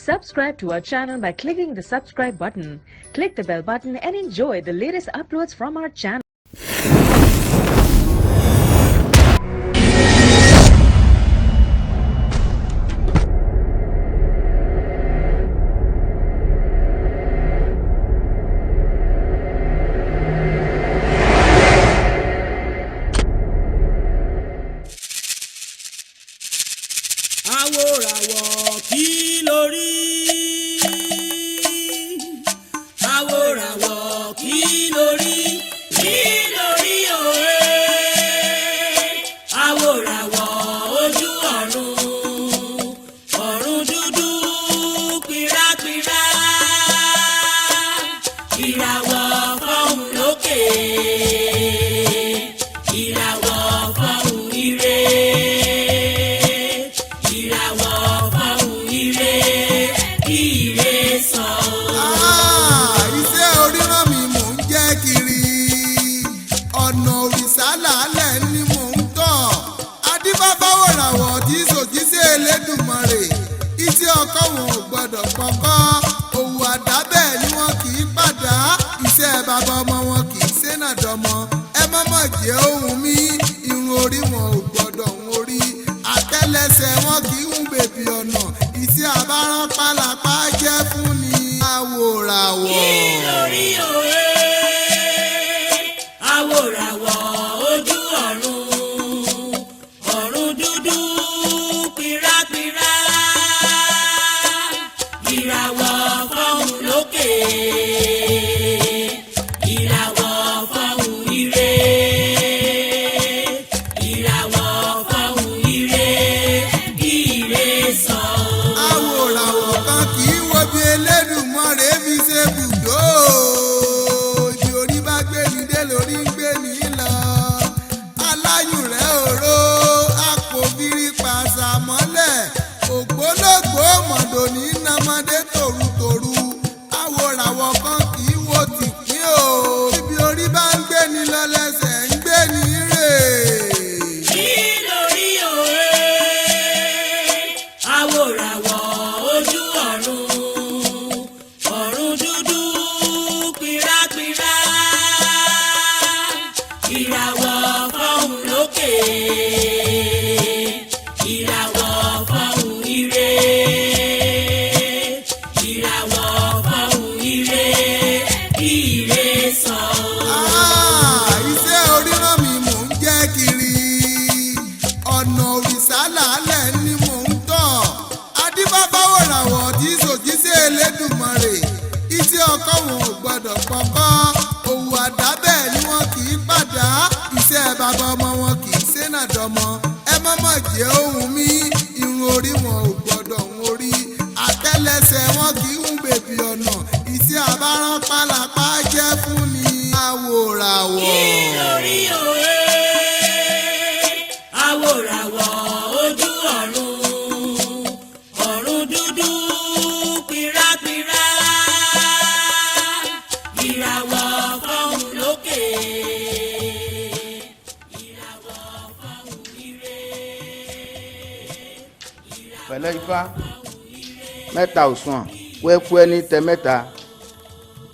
Subscribe to our channel by clicking the subscribe button. Click the bell button and enjoy the latest uploads from our channel. Aworawo kí lórí. Aworawo kí lórí. Kí lórí òwe. Aworawo ojú ọ̀run. Ọ̀run dúdú pìràpìrà. Ìràwọ̀ fọ̀hún lókè. Ìràwọ̀ fọ̀hún ire. Iṣẹ́ oríran mi mò ń jẹ́ kiri, ọ̀nà òrìṣàlálẹ̀ ni mò ń tọ̀. Adífáfáwòràwọ̀ tí sòjíṣẹ́ Elédùmarè, iṣẹ́ ọkọ wọn ò gbọ́dọ̀ pọ̀kọ́. Òwò àdábẹ̀ ni wọn kì í padà, iṣẹ́ bàbá ọmọ wọn kì í ṣẹ́nà dọ́mọ. Ẹ mọ́mọ́ jẹ́ ohun mi, irun orí wọn ò gbọ́dọ̀ ń orí. Àtẹ́lẹsẹ̀ wọn kì í ń bèbí ọ̀nà, iṣẹ́ àbáràn pálapá jẹ́ fún ni. Aworawo. Kí lórí òwe. Aworawo ojú ọ̀run. Ọ̀run dúdú pìràpìrà. Ìràwọ̀ fọ̀hún lókè. Ìràwọ̀ fọ̀hún ire. Ìràwọ̀ fọ̀hún ire. Ire sọ. Aworawo kan kì í wo bí Elédùmarè fi ṣe bùdó. Ibi orí bá gbé ní dé lórí ń gbé ní lọ. Aláyùn rẹ̀ òró àpòbírí pàṣà mọ́lẹ̀. Ògbólógbòó mọ̀dò ní nàmọ́dé tòrutòru. Aworawo kan kì í wo tìpín o. Ibi orí bá ń gbé ní lọ lẹ́sẹ̀ ń gbé ní rè. Kí lórí òwe. Aworawo ojú ọ̀run. Ọ̀run dúdú pìràpìrà. Ìràwọ̀ fọ̀hún lókè. Ìràwọ̀ fọ̀hún ire. Ìràwọ̀ fọ̀hún ire. Ire sọ. Iṣẹ́ oríran mi mò ń jẹ́ kiri, ọ̀nà òrìṣàlálẹ̀ ni mò ń tọ̀. Adífáfáwòràwọ̀ tí sòjíṣẹ́ Elédùmarè, iṣẹ́ ọkọ wọn ò gbọ́dọ̀ pọ̀kọ́. Òwò àdábẹ̀ ni wọn kì í padà, iṣẹ́ bàbá ọmọ wọn kì í ṣẹ́nà dọ́mọ. Ẹ mọ́mọ́ jẹ́ ohun mi, irun orí wọn ò gbọ́dọ̀ ń orí. Àtẹ́lẹsẹ̀ wọn kì í ń bèbí ọ̀nà, iṣẹ́ àbáràn pálapá jẹ́ fún ni. Aworawo. Kí lórí òwe. Aworawo ojú ọ̀run. Ọ̀run dúdú pìràpìrà. Ìràwọ̀ fọ̀hún lókè. Ìràwọ̀ fọ̀hún ire. pẹ̀lẹ́ ifá mẹ́ta òsùn wẹ́kú ẹni tẹ mẹ́ta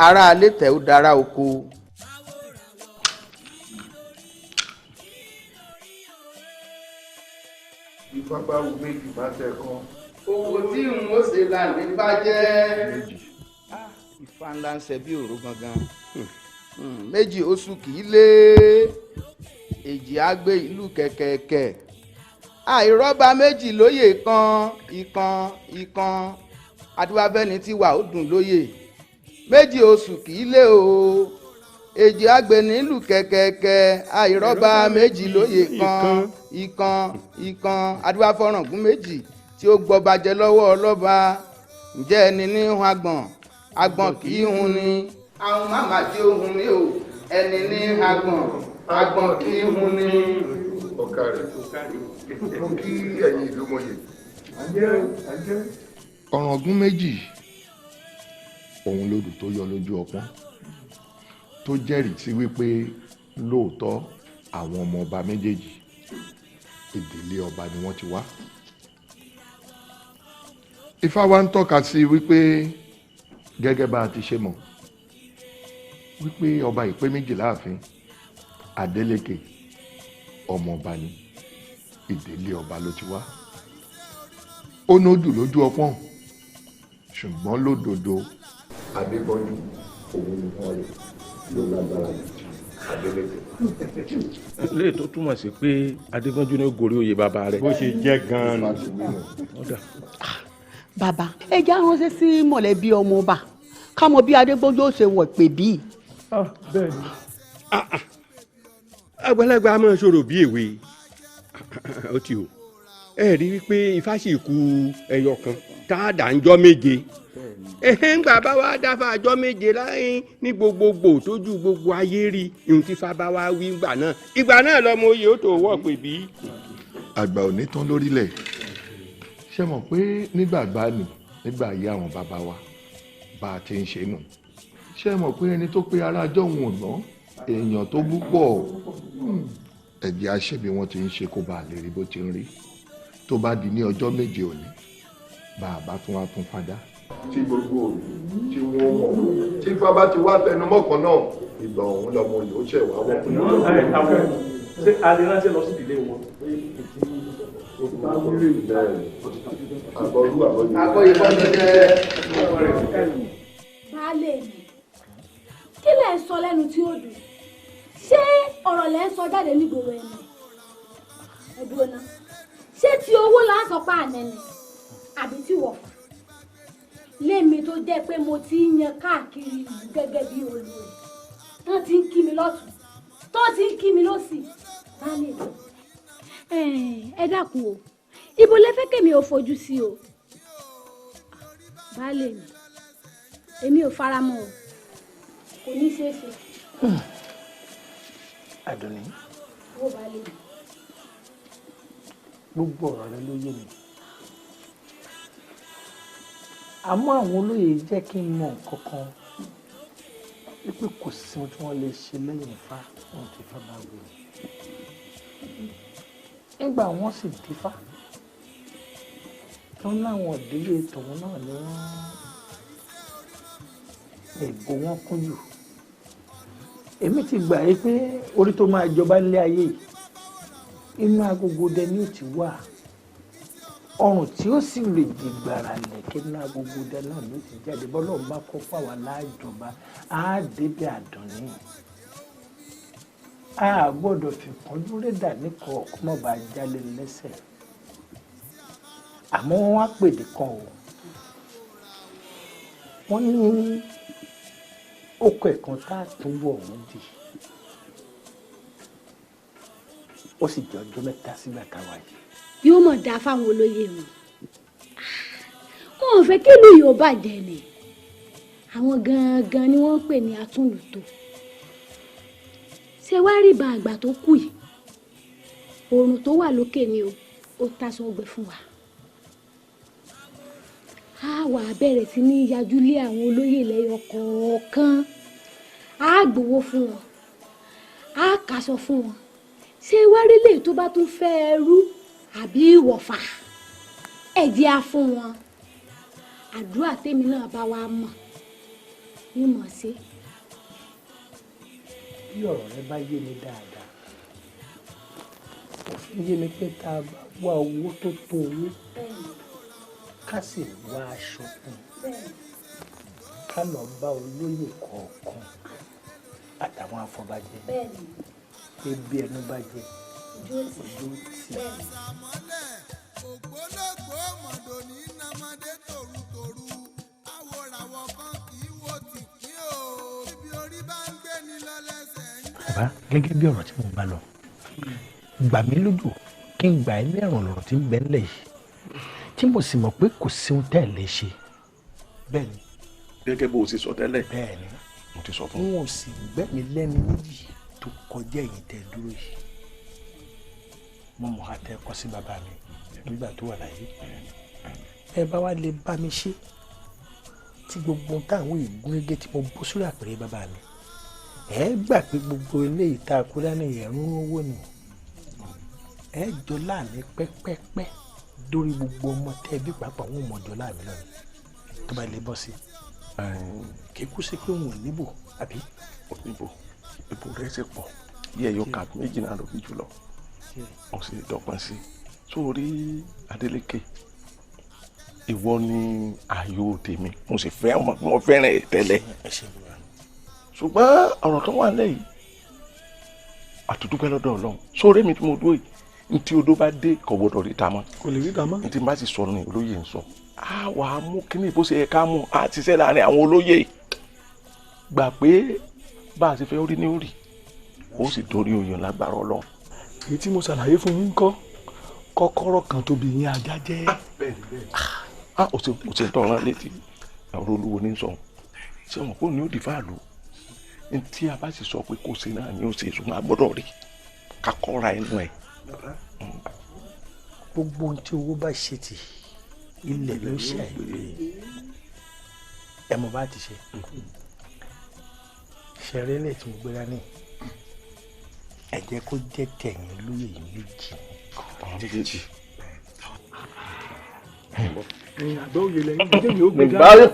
ará alẹ́ tẹ̀ ó dára oko. Ifá bá wo méjì bá tẹ̀ kan. owó tí n ó ṣe láǹdí bá jẹ́ ifá ńlá ń ṣe bí òru gangan méjì oṣù kì í lé èjì á gbé ìlú kẹ̀kẹ̀kẹ̀ àìrọ́bà méjì lóyè ìkan adúbáfẹ́ni tí wà ó dùn lóyè méjì oṣù kì í lé o èjì á gbé nílùú kẹ̀kẹ̀kẹ̀ àìrọ́bà méjì lóyè ìkan adúbáfọ́ràngún méjì tí ó gbọ́ bàjẹ́ lọ́wọ́ ọlọ́ba ǹjẹ́ ẹni ní hun agbọ̀n kì í hun ni àwọn màmá tí ó hun ni o ẹni ní agbọ̀n kì í hun ni. Ọ̀kàrẹ̀ mo kí ẹ̀yin ìlú mọ̀yè. ọ̀ràngún méjì òun lodò tó yọ lójú ọpọ́n tó jẹ́rìí sí wípé lóòótọ́ àwọn ọmọ ọba méjèèjì ìdílé ọba ni wọ́n ti wá. Ifá wa ń tọ́ka sí wípé gẹ́gẹ́ bá a ti ṣe mọ̀ wípé ọba ìpé méjì láàfin Adeleke ọmọọba ni ìdílé ọba ló ti wá ó nódù lójú ọpọ́n ṣùgbọ́n lódodo Adébọ́jú òun ni wọ́n rí ló lágbára Adeleke. lè tó túmọ̀ sí pé Adébọ́jú ní gorí oyè bàbá rẹ̀. bó ṣe jẹ́ gan-an. bàbá ẹ já ránṣẹ́ sí mọ̀lẹ́bí ọmọọba ká mọ̀ bí Adébọ́jú ó ṣe wọ̀ pè bí. bẹ́ẹ̀ ni àgbàlagbà a máa ṣòro bí èwe ó ti o ẹ rí wípé Ifá sì kù ẹyọ kan tá a dà ń jọ méje ńgbà bá wa dáfà àjọ méje láyé ní gbogbogbò tójú gbogbo ayé rí ihun tí Ifá bá wa wí ìgbà náà lọmọ oyè ó tó wọ̀ pè bí. àgbà ò ní tán lórílẹ̀ ṣe mọ̀ pé nígbà gbani nígbà ayé àwọn bàbá wa bá a ti ń ṣe nù ṣe mọ̀ pé ẹni tó pé ara ọjọ́ òun ò ná èèyàn tó bú pọ̀ ẹ̀jẹ̀ àṣẹ bí wọ́n ti ń ṣe kó bá a lè rí bó ti ń rí tó bá di ní ọjọ́ méje òní bá a bá tún wá tún fadá. tí gbogbo òní tí wọ́n mọ̀ tí Ifá bá ti wá tẹnu mọ́kàn náà ìgbà òun lọmọ yìí ó ṣẹ̀ wá wọ́n. ṣé a lè ránṣẹ́ lọ sí ìdílé wọn. àbọ̀rú àbọ̀yé fọ́njọ́ jẹ́. baálé mi kí lẹ̀ ń sọ lẹ́nu tí ó dùn ṣé ọ̀rọ̀ lẹ́ ń sọ jáde nígboro ẹ̀mí ẹ̀dùn ọ̀nà ṣé tí owó là ń sọ pa àná ni àbí tí wọ̀fà lémi tó jẹ́ pé mo ti ń yan káàkiri ìlú gẹ́gẹ́ bí olórí tán ti ń kí mi lọ́tùn tán ti ń kí mi lọ́sì baálé mi ẹ dákun o ibo lẹ fẹ́ kèmi ò fojú sí o baálé mi èmi ò fara mọ́ o kò ní ṣeé ṣe. Àdùnní owó baálé mi. gbogbo ọ̀rọ̀ rẹ ló yé mi àmọ́ àwọn olóyè jẹ́ kí n mọ nǹkan kan wípé kò sí ohun tí wọ́n lè ṣe lẹ́yìn Ifá ohun tí Ifá bá wù ú nígbà wọ́n sì dífá tó láwọn ìdílé tòun náà ni wọ́n ègbò wọn kún jù èmi ti gbà yí pé orí tó máa jọba nílé ayé yìí inú agogo dẹ ni ó ti wà ọrùn tí ó sì lè di gbàrà lẹ̀kẹ́ inú agogo dẹ náà ló ti jáde bọ́lá ń bá kọ́ fáwọn aláàjọba á débi Àdùnní a gbọ́dọ̀ fi kánjú rédà nípa ọ̀kọ́ mọ̀ bá jálè lẹ́sẹ̀ àmọ́ wọ́n wá pèdè kan o wọ́n ní oko ẹ̀kan tá a tún wọ̀ wọ́n dì ó sì jẹ́ ọjọ́ mẹ́ta sígbà táwa yìí. yóò mọ̀ dá fáwọn olóyè wọn ò fẹ́ kí ìlú yóò bàjẹ́ ni àwọn gangan ni wọ́n ń pè ní atúnlùtò ṣé wàá rí ìbọn àgbà tó kù yìí oòrùn tó wà lókè ni ó tásán gbẹ fún wa a wà bẹ̀rẹ̀ sí ní yájú lé àwọn olóyè lẹ́yọ kọ̀ọ̀kan a gbowó fún wọn a kàṣọ fún wọn ṣé wàá rí lè tó bá tún fẹ́ ẹrú àbí ìwọ̀fà ẹ̀jẹ̀ á fún wọn àdúrà tèmi náà bá wa mọ̀ ní mọ̀ sí. bí ọ̀rọ̀ rẹ bá yé mi dáadáa òfin yé mi pé tá a bá wá owó tó tó owó ká sì wá aṣọ fún ká lọ bá olóyè kọ̀ọ̀kan àtàwọn afọbajẹ pé bí ẹnu bá jẹ ojú tì. ògbólógbòó mọ̀dọ̀ ní nàmọ́dé tòrutòru Aworawo kan kì í wo tìpín o ibi orí bá ń gbé ní lọ́lẹ́sẹ̀ ń gbé. bàbá gẹ́gẹ́ bí ọ̀rọ̀ tí mo bá lọ gbà mí lójú kí n gbà ẹ́ lẹ́rùn lọ́rọ̀ tí ń bẹ ńlẹ̀ yìí tí mo sì mọ̀ pé kò sí ohun tẹ́ ẹ̀ lè ṣe bẹ́ẹ̀ ni. gẹ́gẹ́ bó o ṣe sọ tẹ́lẹ̀. bẹ́ẹ̀ ni mo ti sọ fún un. n ò sì gbẹ́mi lẹ́ni méjì tó kọjá èyí tẹ́ dúró yìí mo mọ̀ àtẹ kọ́ sí bàbá mi nígbà tó wà láyé ẹ bá wá lè bá mi ṣe tí gbogbo táwọn ìgúnrégé tí mo bó sórí àpèrè bàbá mi ẹ gbà pé gbogbo eléyìí tá a kú dání ẹ̀rún owó ni ẹ jọ láàmì pẹ́pẹ́pẹ́ lórí gbogbo ọmọ tẹ́ bí pàápàá wọn mọ̀jọ láàmì lọ́nà tó bá lè bọ́ sí kíkú sí pé wọn ò níbò àbí. ìbò rẹ̀ ṣe pọ̀ yẹ yóò kà méjì náà lóbi jùlọ wọ́n sì dọ́gbọ́n sí sórí Adeleke ìwọ ni ààyò tèmi mo sì fẹ́ ọmọ mo fẹ́ràn ẹ̀ tẹ́lẹ̀ ṣùgbọ́n ọ̀rọ̀ tó wà lẹ́yìn àtúndúpẹ́ lọ́dọ̀ Ọlọ́run sórí mi tí mo dúró yìí ntí odó bá dé kò gbọdọ̀ rí ta mọ́ kò lè rí ta mọ́ ntí bá sì sọ̀rọ̀ ní olóyè ń sọ á wà á mú kíní bó ṣe yẹ ká mú á ti ṣe láàrin àwọn olóyè gbà pé bá a ṣe fẹ́ orí ní orí ó sì dorí oyè lágbára Ọlọ́run. èyí tí mo ṣàlàyé fún yín kọ́ kọ́kọ́rọ́ kan tóbi yín ajá jẹ́. ó ti tọ̀ràn létí àwọn olúwo ní sọ ṣé wọn kò ní ó di fáàlù tí a bá sì sọ pé kò sí náà ni ó ṣe ìṣúná gbọ́dọ̀ rí kakọ́ra ẹnu ẹ̀. gbogbo ohun tí owó bá ṣe tì ilẹ̀ ló ṣe àìpé ẹ mọ̀ bá ti ṣe ṣẹ̀rẹ́ lẹ̀ tí mo gbé dání ẹ jẹ́ kó jẹ́ tẹ̀yìn lóye méjì. méjèèjì. àgbà òye lẹ́yìn jẹ́ mi ó gbé dání.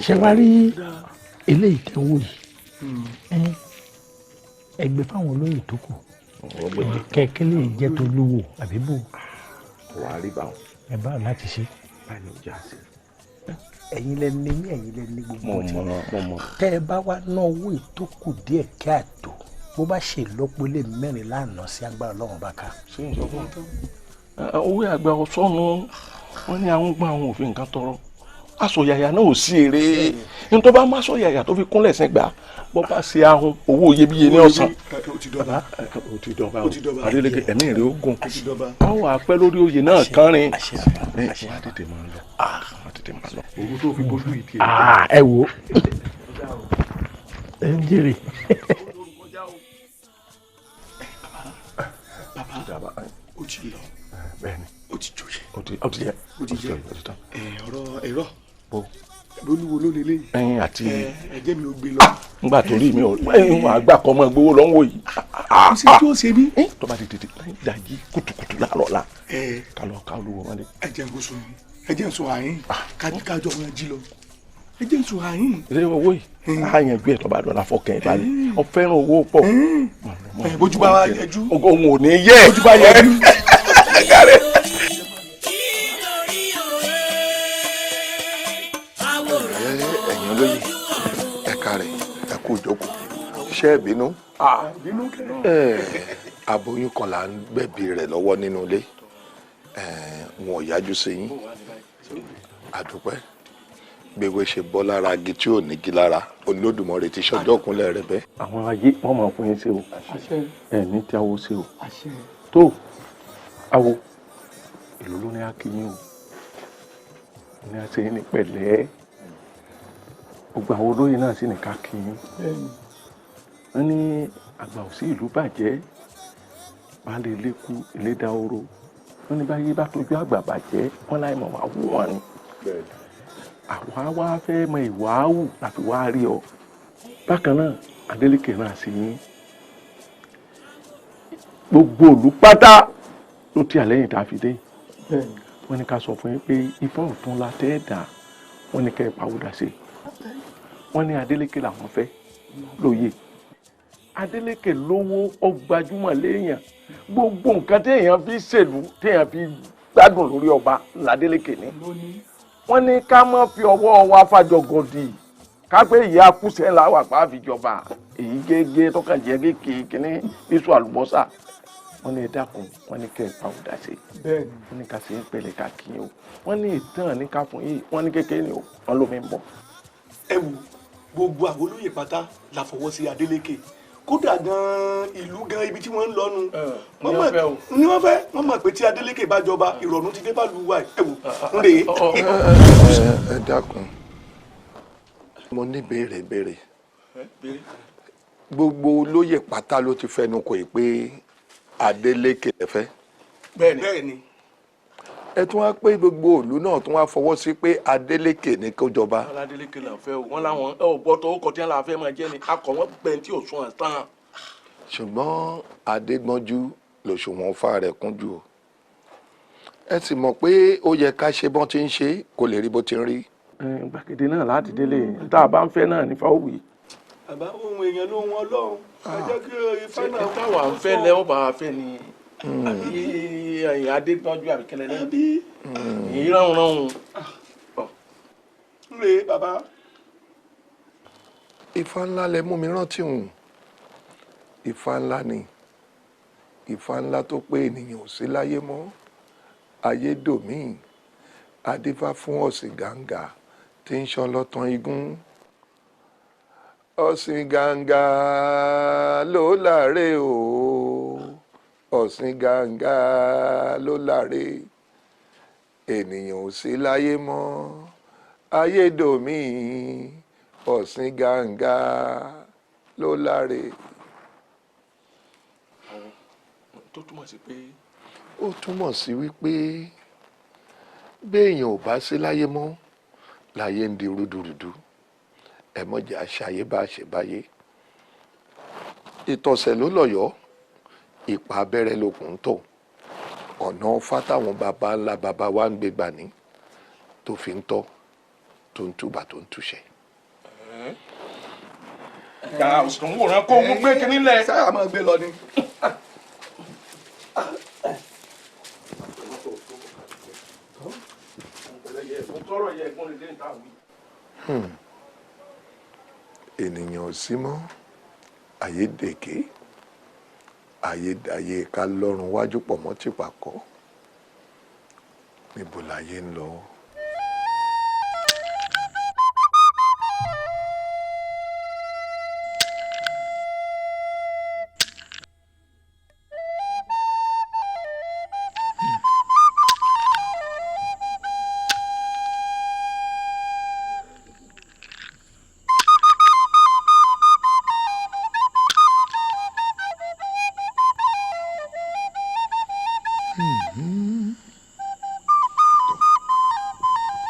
ṣé wàá rí eléyìí tẹ́ wò yìí ẹgbẹ́ fáwọn olóyè tó kù kẹ̀kẹ́ lè jẹ́ tó lówó àbí bò. wàá rí báwọn. ẹ bá láti ṣe. báyìí ó já sí. ẹ̀yin lẹ ní mí ẹ̀yin lẹ ní gbogbo ọtí. mo mọ. tẹ́ ẹ bá wá ná owó ìtókù díẹ̀ kí àtò bó bá ṣe lọ́pọ̀ lé mẹ́rin lánàá sí agbára Ọlọ́run bá ká. ṣé n sọ fún ọ. owó àgbà ọ̀sọ́nu wọn ní àwọn gbọ́n àwọn òfin nǹkan tọrọ aṣọyàyà náà ò sí èrè ní tó bá má aṣọyàyà tó fi kúnlẹ̀ sẹ́gbà bó bá ṣe ahun owó iyebíye ní ọ̀sán. ó ti dọba Adeleke ẹ̀mí rẹ̀ ó gùn ọ wà pẹ́ lórí oyè náà kánrin ẹ̀ wá tètè máa lọ wá tètè máa lọ. owó tó fi bójú ìdí ẹ̀. ẹ wo ẹ ń jèrè. bàbá ó ti lọ bẹ́ẹ̀ni ó ti jòyè ó ti yẹ ó ti jẹ ọ̀rọ̀ ẹ̀rọ bó olúwo ló lélẹ̀ yìí. ẹyin àti ẹjẹ mi ò gbé lọ. ngbà torí mi ò ẹyin wọn àgbà kọ́ ọmọ gbowó lọ́wọ́ yìí. ṣé tí ó ṣe bí. tó bá di tètè dájí kùtùkùtù láàárọ̀ la kálọ̀ ká olúwo wọn lé. ẹjẹ ń sọ ẹjẹ ń sọ àyín kájọ wọn jí lọ ẹjẹ ń sọ àyín. ṣé owó yìí á yẹn gbé ẹ̀tọ́ bá dọ̀la fọkàn ẹ̀ balẹ̀ ọ fẹ́ràn owó pọ̀. bójú bá wa yẹjú. òun ò ní yẹ. bójú bá yẹjú. ẹ̀yin olóyè ẹ̀ka rẹ̀ ẹ kú ìjókòó ṣé ẹ bínú. aboyún kan là ń gbẹ̀bí rẹ̀ lọ́wọ́ nínú ilé wọn ò yájú sí yín àdúpẹ́ gbèwé ṣe bọ́ lára agi tí ò ní igi lára Olódùmarè ti ṣọjọ́ kúnlẹ̀ rẹ̀ bẹ́ẹ̀. àwọn ayé wọn máa fún yín sí o ẹ̀mí tí awo sí o tó awo ìlú ló ní akínyìn o ní àṣeyìn ní pẹ̀lẹ́ gbogbo àwọn olóyè náà sì ní ká kí yín wọ́n ní àgbà òsì ìlú bàjẹ́ baálé ilé kú ilé dahoro wọ́n ní báyé bá tójú àgbà bàjẹ́ wọ́n láì mọ̀ wá wú wọn ni àwa wá fẹ́ mọ ìwà áwù láti wá rí ọ bákan náà Adeleke náà sí yín gbogbo òlú pátá ló ti àlẹ́yìn tá a fi dé wọ́n ní ká sọ fún yín pé ifá ọ̀tún la tẹ́ ẹ̀ dá wọ́n ní kẹ́ ẹ̀ pàwọ́dà sí wọ́n ní Adeleke làwọn fẹ́ lóye Adeleke lówó ọgbàjúmọ̀ léèyàn gbogbo nǹkan téèyàn fi ṣèlú téèyàn fi gbádùn lórí ọba l'Adeleke ní wọ́n ní ká má fi ọwọ́ wa fàjọgọdì ká pé ìyá kùsẹ́ ńlá wà pa àfìjọba èyí gẹ́gẹ́ tọ́kàn jẹ́ kékeré kínní iṣu àlùbọ́sà wọ́n ní ẹ dákun wọ́n ní kẹ́ ẹ pàwọ́dà sí wọ́n ní ká ṣe ń pẹ̀lẹ́ ká kí yín o wọ́n ní ìtàn ní ká fún yín wọ́n ní kékeré ni o wọ́n lómi ń bọ̀. ẹ wo gbogbo àwọn olóyè pátá la fọwọ́ sí Adeleke kódà gan ìlú gan ibi tí wọ́n ń lọ́nu ni wọ́n fẹ́ wọ́n mọ̀ pé tí Adeleke bá jọba ìrọ̀rùn ti dé bá lu wa ẹ wò ń rè é. ẹ dákun mo ní béèrè gbogbo olóyè pátá ló ti fẹnu kò pé Adeleke lẹ fẹ́. bẹ́ẹ̀ni. ẹ tún wá pé gbogbo ìlú náà tún wá fọwọ́ sí pé Adeleke ní kó jọba. Adeleke là ń fẹ́ o wọ́n láwọn ọ̀gbọ́tọ̀ ó kọ tí wọ́n là fẹ́ máa jẹ́ ni akọ̀ wọ́n pẹ̀ tí ò sún àtàn. ṣùgbọ́n Adégbọ́njú lòṣùwọ̀n fa rẹ̀ kún jù o ẹ sì mọ̀ pé ó yẹ ká ṣe bọ́n ti ń ṣe kó lè rí bó ti ń rí. gbàgede náà láti délé tá a bá ń fẹ́ náà ní fáwọ́wì. bàbá ohun èèyàn ló wọn Ọlọ́run ẹ jẹ́ kí ifá náà. táwa ń fẹ́ lẹ́wọ̀n bá a fẹ́ ni àbí ẹ̀yìn adétọ́jú àbíkẹ́lẹ́ náà èyí ránun. ń rè bàbá. Ifá ńlá lẹ mú mi rántí hùn. Ifá ńlá ni Ifá ńlá tó pé ènìyàn ò sí láyé mọ́ ayé dòmíì adífá fún ọ̀sìn gàǹgà tí ń ṣan lọ́tàn igún. ọ̀sìn gàǹgà ló láre o ọ̀sìn gàǹgà ló láre ènìyàn ò sí láyé mọ́ ayé dòmíì ọ̀sìn gàǹgà ló láre. tó túmọ̀ sí pé. ó túmọ̀ sí wípé béèyàn ò bá sí láyé mọ́ láyé ń di rúdurùdu ẹ mọ̀jẹ̀ àṣàyè bá ṣe báyé. ìtọ̀sẹ̀ ló lọ́yọ̀ọ́ ìpa abẹ́rẹ́ lókun tó ọ̀nà fátàwọn baba ńlá baba wa ń gbé gbà ní tó fi ń tọ́ tó ń túbà tó ń túṣẹ́. ìyá òsùn wòran kó mú gbé kínní lẹ. sáyà máa gbé lọ ni. ènìyàn ò sí mọ́ ayédèké ayédàyé ká lọ́rùn wájú pọ̀ mọ́ tìpàkọ́ níbo láyé ń lọ.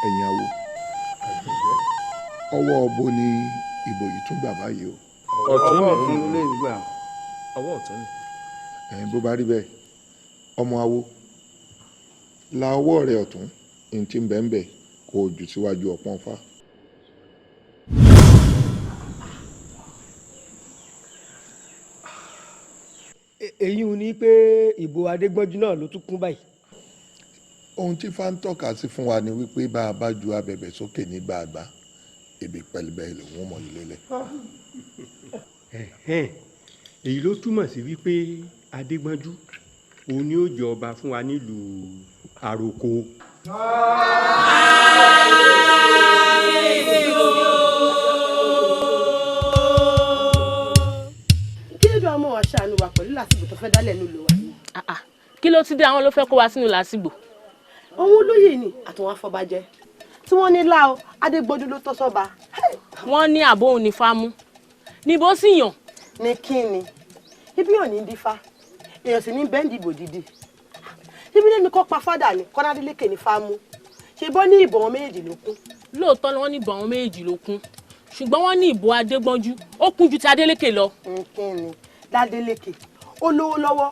ẹ̀yin awo ọwọ́ ọbọ ni ìbò yìí tún gbà báyìí o. ọ̀tún mi lè gbà ọwọ́ ọ̀tún mi. bó bá rí bẹ́ẹ̀ ọmọ awo la ọwọ́ rẹ̀ ọ̀tún ní ti ń bẹ̀ ń bẹ̀ kó o jù síwájú ọpọ́n fá. èyí ò ní pé ìbò adégbọ́njú náà ló tún kún báyìí. ohun tí fá ń tọ́ka sí fún wa ni wípé bá a bá ju abẹ̀bẹ̀ sókè ní gbàgbà ibi pẹlẹbẹ lòun mọ̀ yìí lélẹ̀. èyí ló túmọ̀ sí wípé adégbọ́njú òun ni ó jẹ ọba fún wa nílùú àròkọ. kí ló dé ọmọ wa ṣàánú wa pẹ̀lú làásìgbò tó fẹ́ dálẹ̀ nílùú wa yìí. kí ló ti dé àwọn ló fẹ́ kó wa sínú làásìgbò. òun olóyè ni àtàwọn afọbajẹ tí wọ́n ní láò adégbodú ló tọ́ sọ́ba. wọ́n ní àbó òun ní fámú níbo sì yàn. ní kí ni ibi yàn ní dífá èèyàn sì ní bẹ́ńdì ìbò dídì ibi lẹ́nu kọ́ pa fádà ní kọ́nádélékè ní fámú ṣe bọ́ ní ìbò wọn méjèèjì ló kún. lóòótọ́ ni wọ́n ní ìbò àwọn méjì ló kún ṣùgbọ́n wọ́n ní ìbò adégbọ́njú ó kún ju ti adélékè lọ. kí ni ládélékè ó lówó lọ́wọ́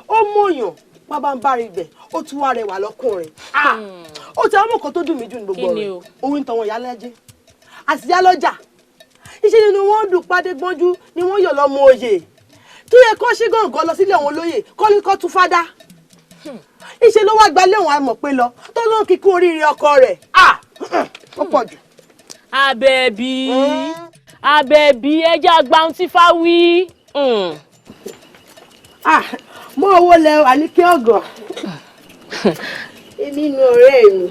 ó mọ̀yàn bàbá ń bá rí bẹ̀ ó tún wá rẹwà lọ́kùnrin. ó ti àwọn ọmọkàn tó dùn mí jù ní gbogbo rẹ̀ òun tọ̀wọ̀n ìyálẹ́jẹ́ àti ìyálọ́jà iṣẹ́ nínú wọn dùn pàdégbọ́njú ni wọ́n yọ̀ lọ́mọ oyè tó yẹ kó ṣí gàngán lọ sílé àwọn olóyè kọ́ ní kó tún fádá iṣẹ́ ló wá gbalé òun àmọ̀ pé lọ tó ló ń kíkún oríire ọkọ rẹ̀ ó pọ̀ jù. àbẹ̀bí ẹja gbàùn tí fá wí. mọ owó lẹ àníkí ọgọ nínú ọ̀rẹ́ mi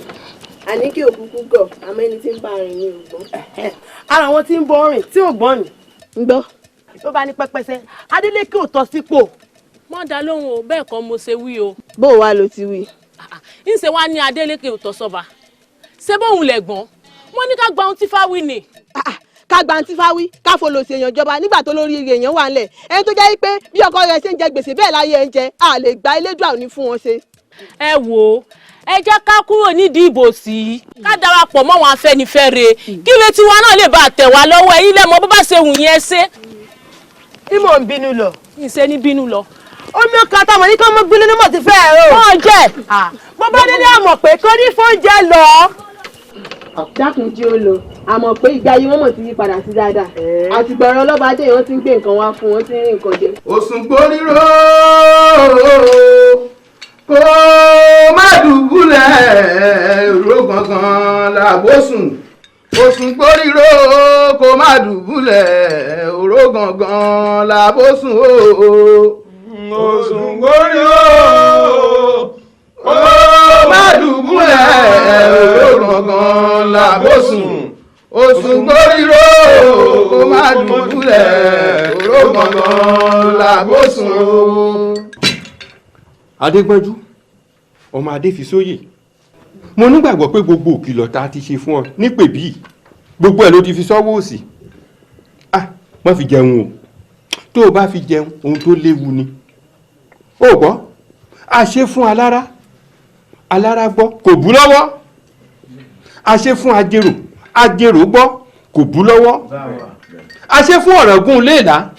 àníkí òkúkú gọ àmọ́ ẹni tí ń bá rìn ní ògbọ́n ara wọn tí ń bọ rìn tí ò gbọ́n ni ń gbọ́ ló bá ní pẹ́pẹ́sẹ́ Adélékè ò tọ́ sípò. mọ́ dá lóhùn o bẹ́ẹ̀ kọ́ mo ṣe wí o. bó o wá ló ti wí. ńṣe wá ní Adélékè ò tọ́ sọ́ba ṣé bóun lẹ̀gbọ́n wọ́n ní ká gba ohun tí fáwí ni. ká gba ohun tí fáwí ká folòsì èèyàn jọba nígbà tó lórí èèyàn wà ńlẹ̀ ẹni tó jẹ́ pé bí ọkọ rẹ̀ ṣe ń jẹ gbèsè bẹ́ẹ̀ láyé ẹ̀ ń jẹ a lè gba elédùn àwọn ní fún wọn ṣe. ẹ wò ó ẹ jẹ́ ká kúrò nídìí ìbò sí ká darapọ̀ mọ́ wọn Afẹ́nifẹ́re kí ilé tiwa náà lè bá a tẹ̀ wá lọ́wọ́ ẹ̀yin lẹ́mọ bó bá ṣe wù yín ẹ ṣe. ìmọ̀ ń bínú lọ. ìṣe ní bínú lọ. omi ọkà táwọn ní kí wọ́n gbélé ní mọ̀ ti fẹ́ ẹ̀ o. wọ́n jẹ́. bó bó bá dédé àmọ̀ pé kó ní fóúnjẹ lọ. dákun jí ó lọ àmọ́ pé ìgbà yìí wọ́n mọ̀ ti yí padà sí dáadáa àtìgbọ̀ràn ọlọ́ba dé wọ́n ti ń gbé nǹkan wá fún wọn ti ń rí nǹkan jẹ. Òsùngbó ríró kó má dùbúlẹ̀ ró gangan làbósùn. Òsùngbó ríró kó má dùbúlẹ̀ ró gangan làbósùn o. Òsùngbó ríró kó má dùbúlẹ̀ ró gangan làbósùn. Òsùngbó ríró kó má dùbúlẹ̀ ró gangan làbósùn o. Adégbọ́njú ọmọ Adéfisóyè, mo nígbàgbọ́ pé gbogbo òkìlọ̀ tá a ti ṣe fún ọ nípè bíi gbogbo ẹ̀ ló ti fi sọ́wọ́ òsì. Má fi jẹun o, tó o bá fi jẹun ohun tó léwu ni. Ó gbọ́ a ṣe fún alára, alára gbọ́ kò bú lọ́wọ́. A ṣe fún ajérò, ajérò gbọ́ kò bú lọ́wọ́. A ṣe fún ọ̀ràngún léèlá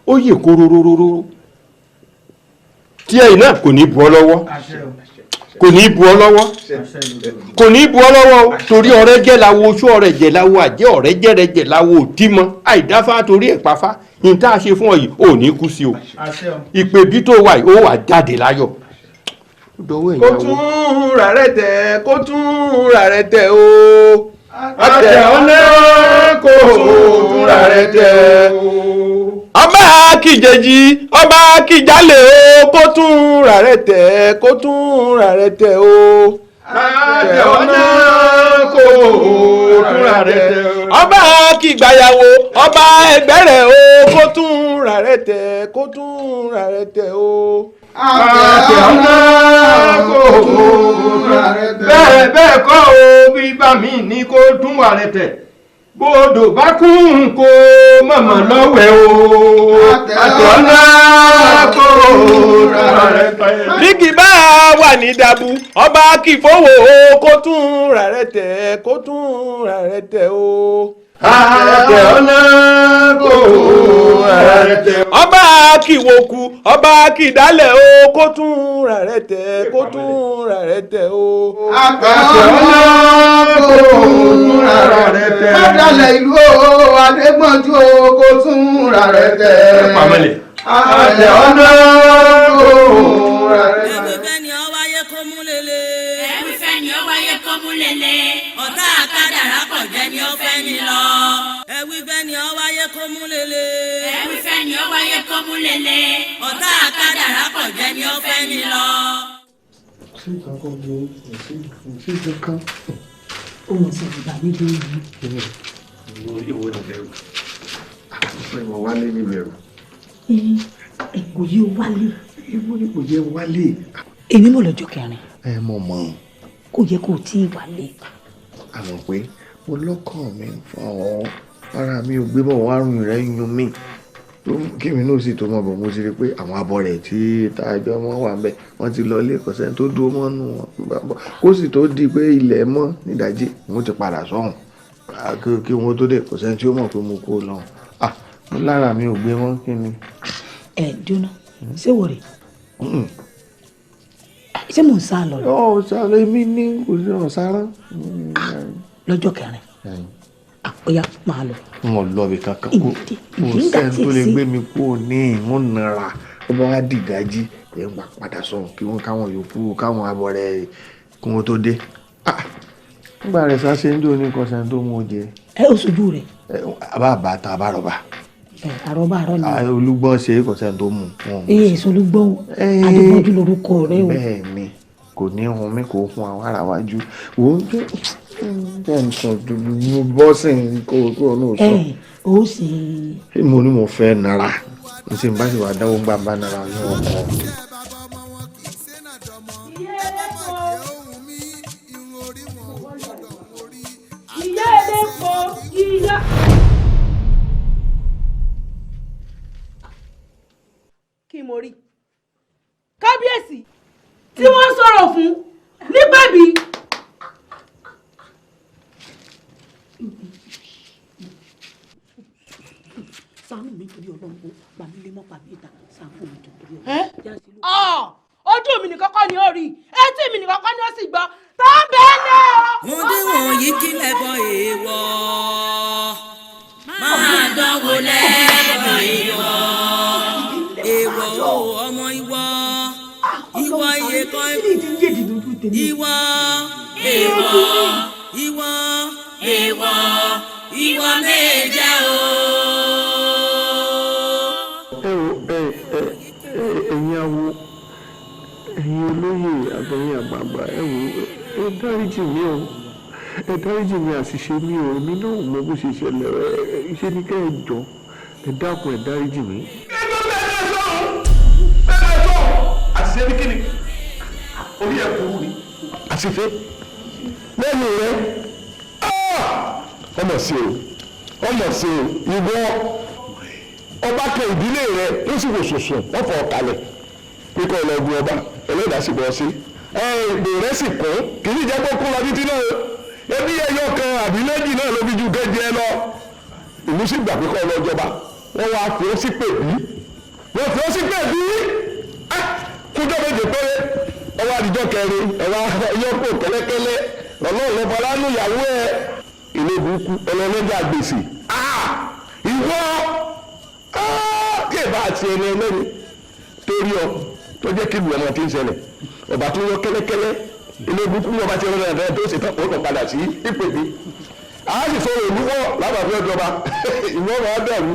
ó yè kóróróróró. Tí ẹ̀yin náà kò ní bu ọ lọ́wọ́, kò ní bu ọ lọ́wọ́, kò ní bu ọ lọ́wọ́ torí ọ̀rẹ́ jẹ́ láwo oṣù ọ̀rẹ́ jẹ́ láwo àjẹ́ ọ̀rẹ́ jẹ́rẹ́ jẹ́ láwo òtímọ̀ àìdáfá torí ẹ̀ pàfá ní tá a ṣe fún ọ yìí ò ní kú sí o. Ìpè bí tó wà yìí ó wà jáde láyọ̀. Kó tún rárẹ̀ tẹ̀, kó tún rárẹ̀ tẹ̀ o. Àtẹ̀ ọ̀nà kó tún rárẹ̀ tẹ̀ o. Ọba kìjèjì ọba kìjálè o, kó tún rárẹ̀ tẹ̀, kó tún rárẹ̀ tẹ̀ o. Àtẹ̀ ọ̀nà kó tún rárẹ̀ tẹ̀ o. Ọba kìgbàyàwó ọba ẹgbẹ́rẹ̀ o, kó tún rárẹ̀ tẹ̀, kó tún rárẹ̀ tẹ̀ o. Àtẹ̀ ọ̀nà kó tún rárẹ̀ tẹ̀. Bẹ́ẹ̀ kọ́ o, bí bá mi ní kó tún rárẹ̀ tẹ̀. Bódò bá kún kó mọ̀mọ́ lọ́wẹ́ o. Àtọ̀nà kó rárẹ̀ tẹ̀. Bíkì bá wà ní dàbú, ọba kì fowó o, kó tún rárẹ̀ tẹ̀, kó tún rárẹ̀ tẹ̀ o. Àtọ̀nà kó rárẹ̀ tẹ̀. Ọba kì wòkú, ọba kì dálẹ̀ o, kó tún rárẹ̀ tẹ̀, kó tún rárẹ̀ tẹ̀ o. Àtọ̀nà kó rárẹ̀ tẹ̀. Mọ́dàlẹ̀ ìlú o, Adégbọ́njú o, kó tún rárẹ̀ tẹ̀. Àtẹ̀ ọ̀nà kó rárẹ̀ tẹ̀. Ẹ̀wí fẹ́ ni ọ wáyé kó mú lélẹ̀. Ẹ̀wí fẹ́ ni ọ wáyé kó mú lélẹ̀. Ọ̀tá àkàdàrà pọ̀ jẹ́ ni ó fẹ́ ni lọ. Ẹ̀wí fẹ́ ni ọ wáyé kó mú lélẹ̀. Ẹ̀wí fẹ́ ni ọ wáyé kó mú lélẹ̀. Ọ̀tá àkàdàrà pọ̀ jẹ́ ni ó fẹ́ ni lọ. Ṣé ìkankan bo ṣé ìkankan? Ohun tí ìgbà níbi yìí. Ìwọ ni bẹ̀rù. Àkókò ìwọ wálé ní bẹ̀rù. Kò yé wálé. Ìwọ ni kò yẹ wálé. Èmi mọ̀ lọ́jọ́ kẹrin. Mo mọ̀. Kò yẹ kó tí ì wálé. Àmọ́ pé mo lọ́kàn mi fún ọ. Ara mi ò gbé bọ̀ wá rùn rẹ̀ yún mi. Kí mi náà sì tó mọ̀ bọ̀ mo ti rí pé àwọn abọ́ rẹ̀ tí tájọ́ mọ́ wà ń bẹ̀ wọ́n ti lọ ilé ìkọ̀sẹ́ tó dúró mọ́nú wọn. Kó sì tó di pé ilẹ̀ mọ́ nídàjí mo ti padà sọ́hùn. Kí wọ́n tó dé kọ̀sẹ́ tí ó mọ̀ pé mo kó lọ́hùn. Mo lára mi ò gbé mọ́ kí ni. Jóná ṣé wò rè ṣé mò ń sá lọ. Sá lọ èmi ní kò sí ọ̀sára. Lọ́jọ́ kẹrin àpòyá máa lọ. Mo lọ bí kankan kó sẹ́ni tó lè gbé mi kó ní ìmú nara ó bá wá dìdájí ẹ̀ ń gbà padà sọ kí wọ́n káwọn yòókù káwọn abọ́ rẹ̀ kí wọ́n tó dé. Nígbà rẹ̀ sá ṣe ń dò ní kọsẹ̀ tó mú jẹ. Ó sojú rẹ̀. Àbá ta àbárọ̀bà. Àrọ́bà àrọ́ ni. Olúgbọ́n ṣe kọsẹ̀ tó mú. Èso olúgbọ́n Adégbọ́njú lórúkọ rẹ̀ o. Bẹ́ẹ̀ ni kò ní hun mi kò hun àwọn ará wájú wò ó jẹ́ nǹkan dúdú mo bọ́ sí kó náà sọ. Ó sì. Mo ní mo fẹ́ nara mo sì ń bá sì wà dáwọ́ gbà bá nara ní ọkọ̀. Ìyá ẹlẹ́kọ̀ọ́ ìyá. Kí mo rí kábíyèsí tí wọ́n sọ̀rọ̀ fún nígbàbí. Ṣàánú mi torí Ọlọ́run pàmí lé mọ́ pàmí ìta ṣàánú mi torí Ọlọ́run. Ojú mi nìkan kọ́ ni ó rí etí tí mi nìkan kọ́ ni ó sì gbọ́ tó ń bẹ́ẹ̀ ní o. mo dé wọ̀nyí kí lẹ́bọ̀ èèwọ̀ máa dánwò lẹ́bọ̀ èèwọ̀ èèwọ̀ o ọmọ ìwọ ìwọ iye kan ìwọ èèwọ̀ ìwọ èèwọ̀ ìwọ méje o. ẹ̀yin awo ẹ̀yin olóyè àtẹ̀yin àgbààgbà ẹ dáríjì mi o ẹ dáríjì mi àṣìṣe mi o èmi náà mọ bó ṣe ṣẹlẹ̀ ṣé ní kẹ́ ẹ jọ ẹ dákun ẹ dáríjì mi. àṣìṣe ní kíni orí ẹ̀ kúrú ni. àṣìṣe lẹ́yìn rẹ ọmọ sí o ìwọ ọba kẹ ìdílé rẹ ló sì wò sòsùn wọn fọ ọkalẹ kíkọ ọlọgbìn ọba ẹlẹ́dàá sì bọ́ sí ìgbò rẹ sì kún kì í jẹ́ kó kún lọ títí náà ebi ẹyọ kan àbí méjì náà ló fi ju kẹjẹ lọ ìlú sì gbà kíkọ ọlọjọba wọn wá fi ó sí pèbí kújọ méje péré ọwọ́ àdìjọ kẹrin ẹwà yọpọ kẹ́lẹ́kẹ́lẹ́ Ọlọ́run lọbọ lánú ìyàwó ẹ ilé burúkú ọlọlọjà gbèsè ìwọ kí ẹ bá àti ẹni ẹlẹ́ni torí ọ tó jẹ́ kí ìlú ọmọ tí ń ṣẹlẹ̀ ọba tó yọ kẹ́lẹ́kẹ́lẹ́ ilé burúkú ọba tí ọlọ́run ẹ̀dá tó ṣe tán ó kàn padà sí ìpèbí a sì sọ̀rọ̀ ìlúwọ́ lábàbí ọjọba ìwọ máa dẹ̀rú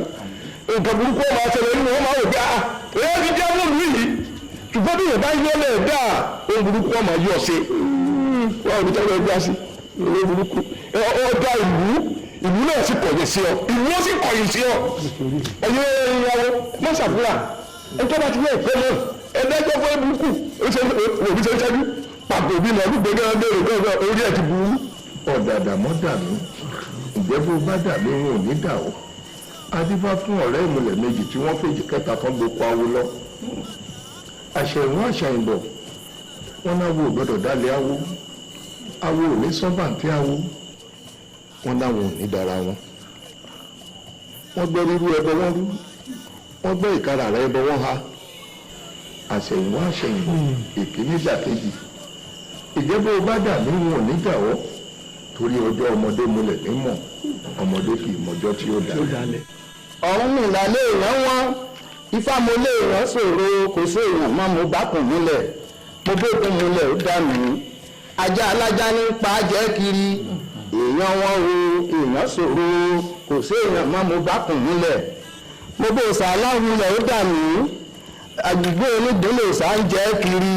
nǹkan burúkú ọmọ àṣẹlẹ̀ nínú wọn máa wò pé èyí ti jẹ́ mọ́lù yìí ṣùgbọ́n bí yorùbá yọ lẹ́ẹ̀dá ohun burúkú ọmọ yọ ṣe wọn ò ní tẹ́lẹ̀ ẹgbẹ́ sí ilé burúkú ọjà ìlú náà sì kọ̀yìn sí ọ ìlú ó sì kọ̀yìn sí ọ ẹ̀yẹ ìyàwó mọ́sàbúrà ẹjọ́ bá ti yẹ ìpẹ́ náà ẹ̀ẹ́dẹ́gbẹ́ fún burúkú òbí ṣe ń ṣẹ́jú pàtó bí lọ́dún gbẹ́gẹ́ lórí orí ẹ̀ ti burú. ọ̀dàdà mọ́ dàmí ìjẹ́ bó bá dàmí wọn ò ní dà ó adífá fún ọ̀rẹ́ ìmùlẹ̀ méjì tí wọ́n fèjì kẹta tán gboko awo lọ àṣẹ̀wọ̀n àṣàyìnbọ̀ wọn náà wo gbọ́dọ̀ dálé awo awo ò ní sọ́bàǹtì awo wọn láwọn ò ní dára wọn gbọ́ rírú ẹbọ wọn rú wọn gbọ́ ìkárà rẹ ẹbọ wọn ha àṣẹ̀yìnwá àṣẹ̀yìnbọ̀ ìkíní dàkejì ìjẹ́bú bá dà ní wọn ò ní dàwọ́ torí ọjọ́ ọmọdé múlẹ̀ nímọ̀ ọmọdé kì í mọjọ́ tí ó dalẹ̀. ọ̀run mi lálẹ́ èèyàn wọn ifá mo lé èèyàn ṣòro kò sí èèyàn mọ́ mo bá kùn múlẹ̀ mo bókun múlẹ̀ ó dà mí ajá alájá ní pa jẹ́ kiri èèyàn wọn o èèyàn ṣòro kò sí èèyàn mọ́ mo bá kùn múlẹ̀ mo bó sàláhùn lẹ̀ ó dà mí àgbègbè onídìílé sá ń jẹ́ kiri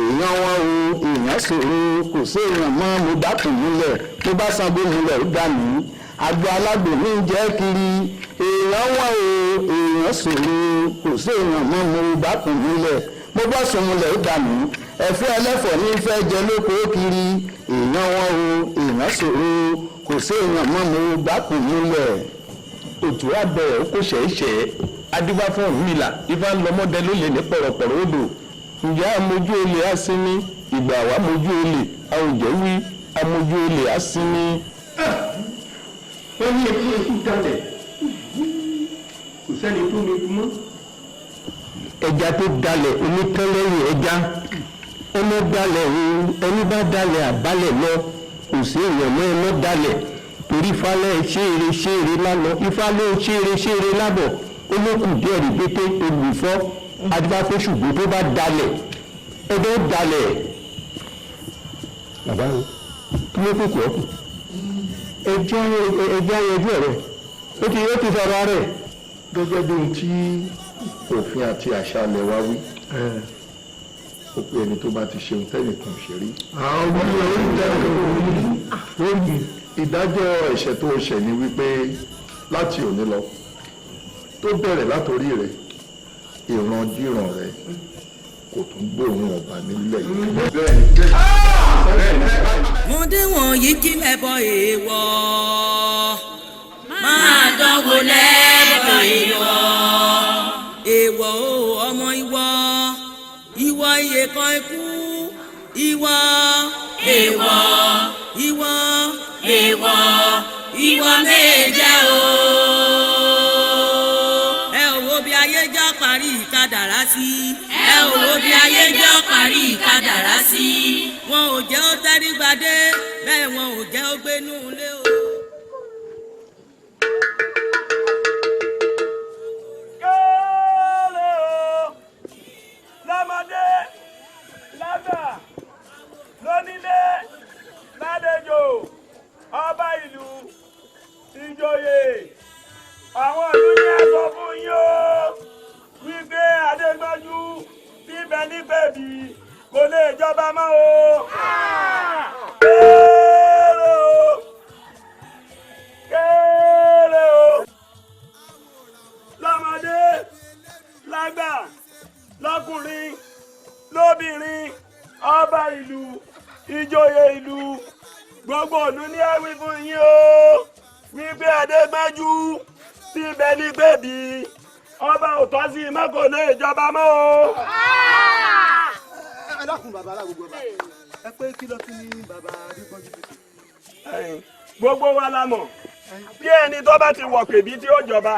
èèyàn wọn o èèyàn ṣòro kò sí èèyàn mọ́ mo bá kùn múlẹ̀ mo bá sanwó múlẹ̀ ó dà mí àgbà alágbò ní ń jẹ́ kiri èèyàn wọn o èèyàn ṣòro kò sí èèyàn mọ́ mo bá kùn múlẹ̀ mo bá sùn múlẹ̀ ó dà mí ẹ̀fẹ́ ẹlẹ́fọ̀ ní fẹ́ jẹ lóko kiri èèyàn wọn o èèyàn ṣòro kò sí èèyàn mọ́ mo bá kùn múlẹ̀. òtún abẹ́rẹ́ ó kò ṣẹ̀ṣẹ̀ adífá fún Ọ̀rúnmìlà ifá ń lọmọdé ló lè ní pọ̀rọ̀pọ̀rọ̀ odò ǹjẹ́ amójú olè á sinmi ìgbà wà mójú olè àwùjọ wí amójú olè á sinmi. wọ́n ní eku dalẹ̀ kò sẹ́ni tó lè kú mọ́. ẹja tó dalẹ̀ onítẹ́lẹ́yìn ẹja ọmọ dalẹ̀ ẹni bá dalẹ̀ àbálẹ̀ lọ kò sí èèyàn mọ́ ẹmọ́ dalẹ̀ torí falẹ̀ ṣéere lánàá ifá ló ṣéere lábọ̀ olókùn díẹ̀ rí pété olùfọ́ adífáfẹ́ ṣùgbọ́n tó bá dalẹ̀ ẹgbẹ́ dalẹ̀ bàbá mi kí ló kókò ọ́kù ẹjẹ́ ayẹjú ẹ̀rẹ́ ó ti sọ̀rọ̀ rẹ̀. gẹ́gẹ́ bí ohun tí òfin àti àṣà ilẹ̀ wa wí ó pé ẹni tó bá ti ṣe ohun tẹ́nìkan ṣe rí. ìdájọ́ ẹ̀ṣẹ̀ tó ṣẹ̀ ni wípé láti òní lọ tó bẹ̀rẹ̀ látòrí rẹ̀ ìrandíran rẹ̀ kò tún gbóòórùn ọba nílẹ̀ yìí. mo dé wọ̀nyí kí lẹ́bọ̀ èèwọ̀ máa dánwò lẹ́bọ̀ èèwọ̀ èèwọ̀ o ọmọ ìwọ iye kan ikú ìwọ èèwọ̀ ìwọ méje o ẹ ò wo bí ayé já pa parí ìkádàrá sí. ẹ ò wo bí ayé jẹ́ ó parí ìkádàrá sí. wọn ò jẹ́ ó tẹ́rí gbadé bẹ́ẹ̀ wọn ò jẹ́ ó gbénú ilé o. Kéré o lọ́mọdé lágbà lónílé ládejò ọba ìlú ìjòyè àwọn ìlú ní ẹ̀sọ́ fún yín o wípé Adégbájú bíbẹ nígbèbí kò lè jọba mọ́ o. Kéré o kéré o lọ́mọdé lágbà lọ́kùnrin lóbìnrin ọba ìlú ìjòyè ìlú gbogbo ìlú ní ẹ̀wí fún yín o wípé Adégbájú tí bẹ ní gbèbí ọba òtọ́ sí mọ́kànlá ìjọba mọ́ o. ẹ dákun bàbá alágbogbo ọba ẹ pé kí ló tún ní bàbá Adégbájú fi. gbogbo wa la mọ̀ bí ẹni tó bá ti wọ̀ pèbí tí ó jọba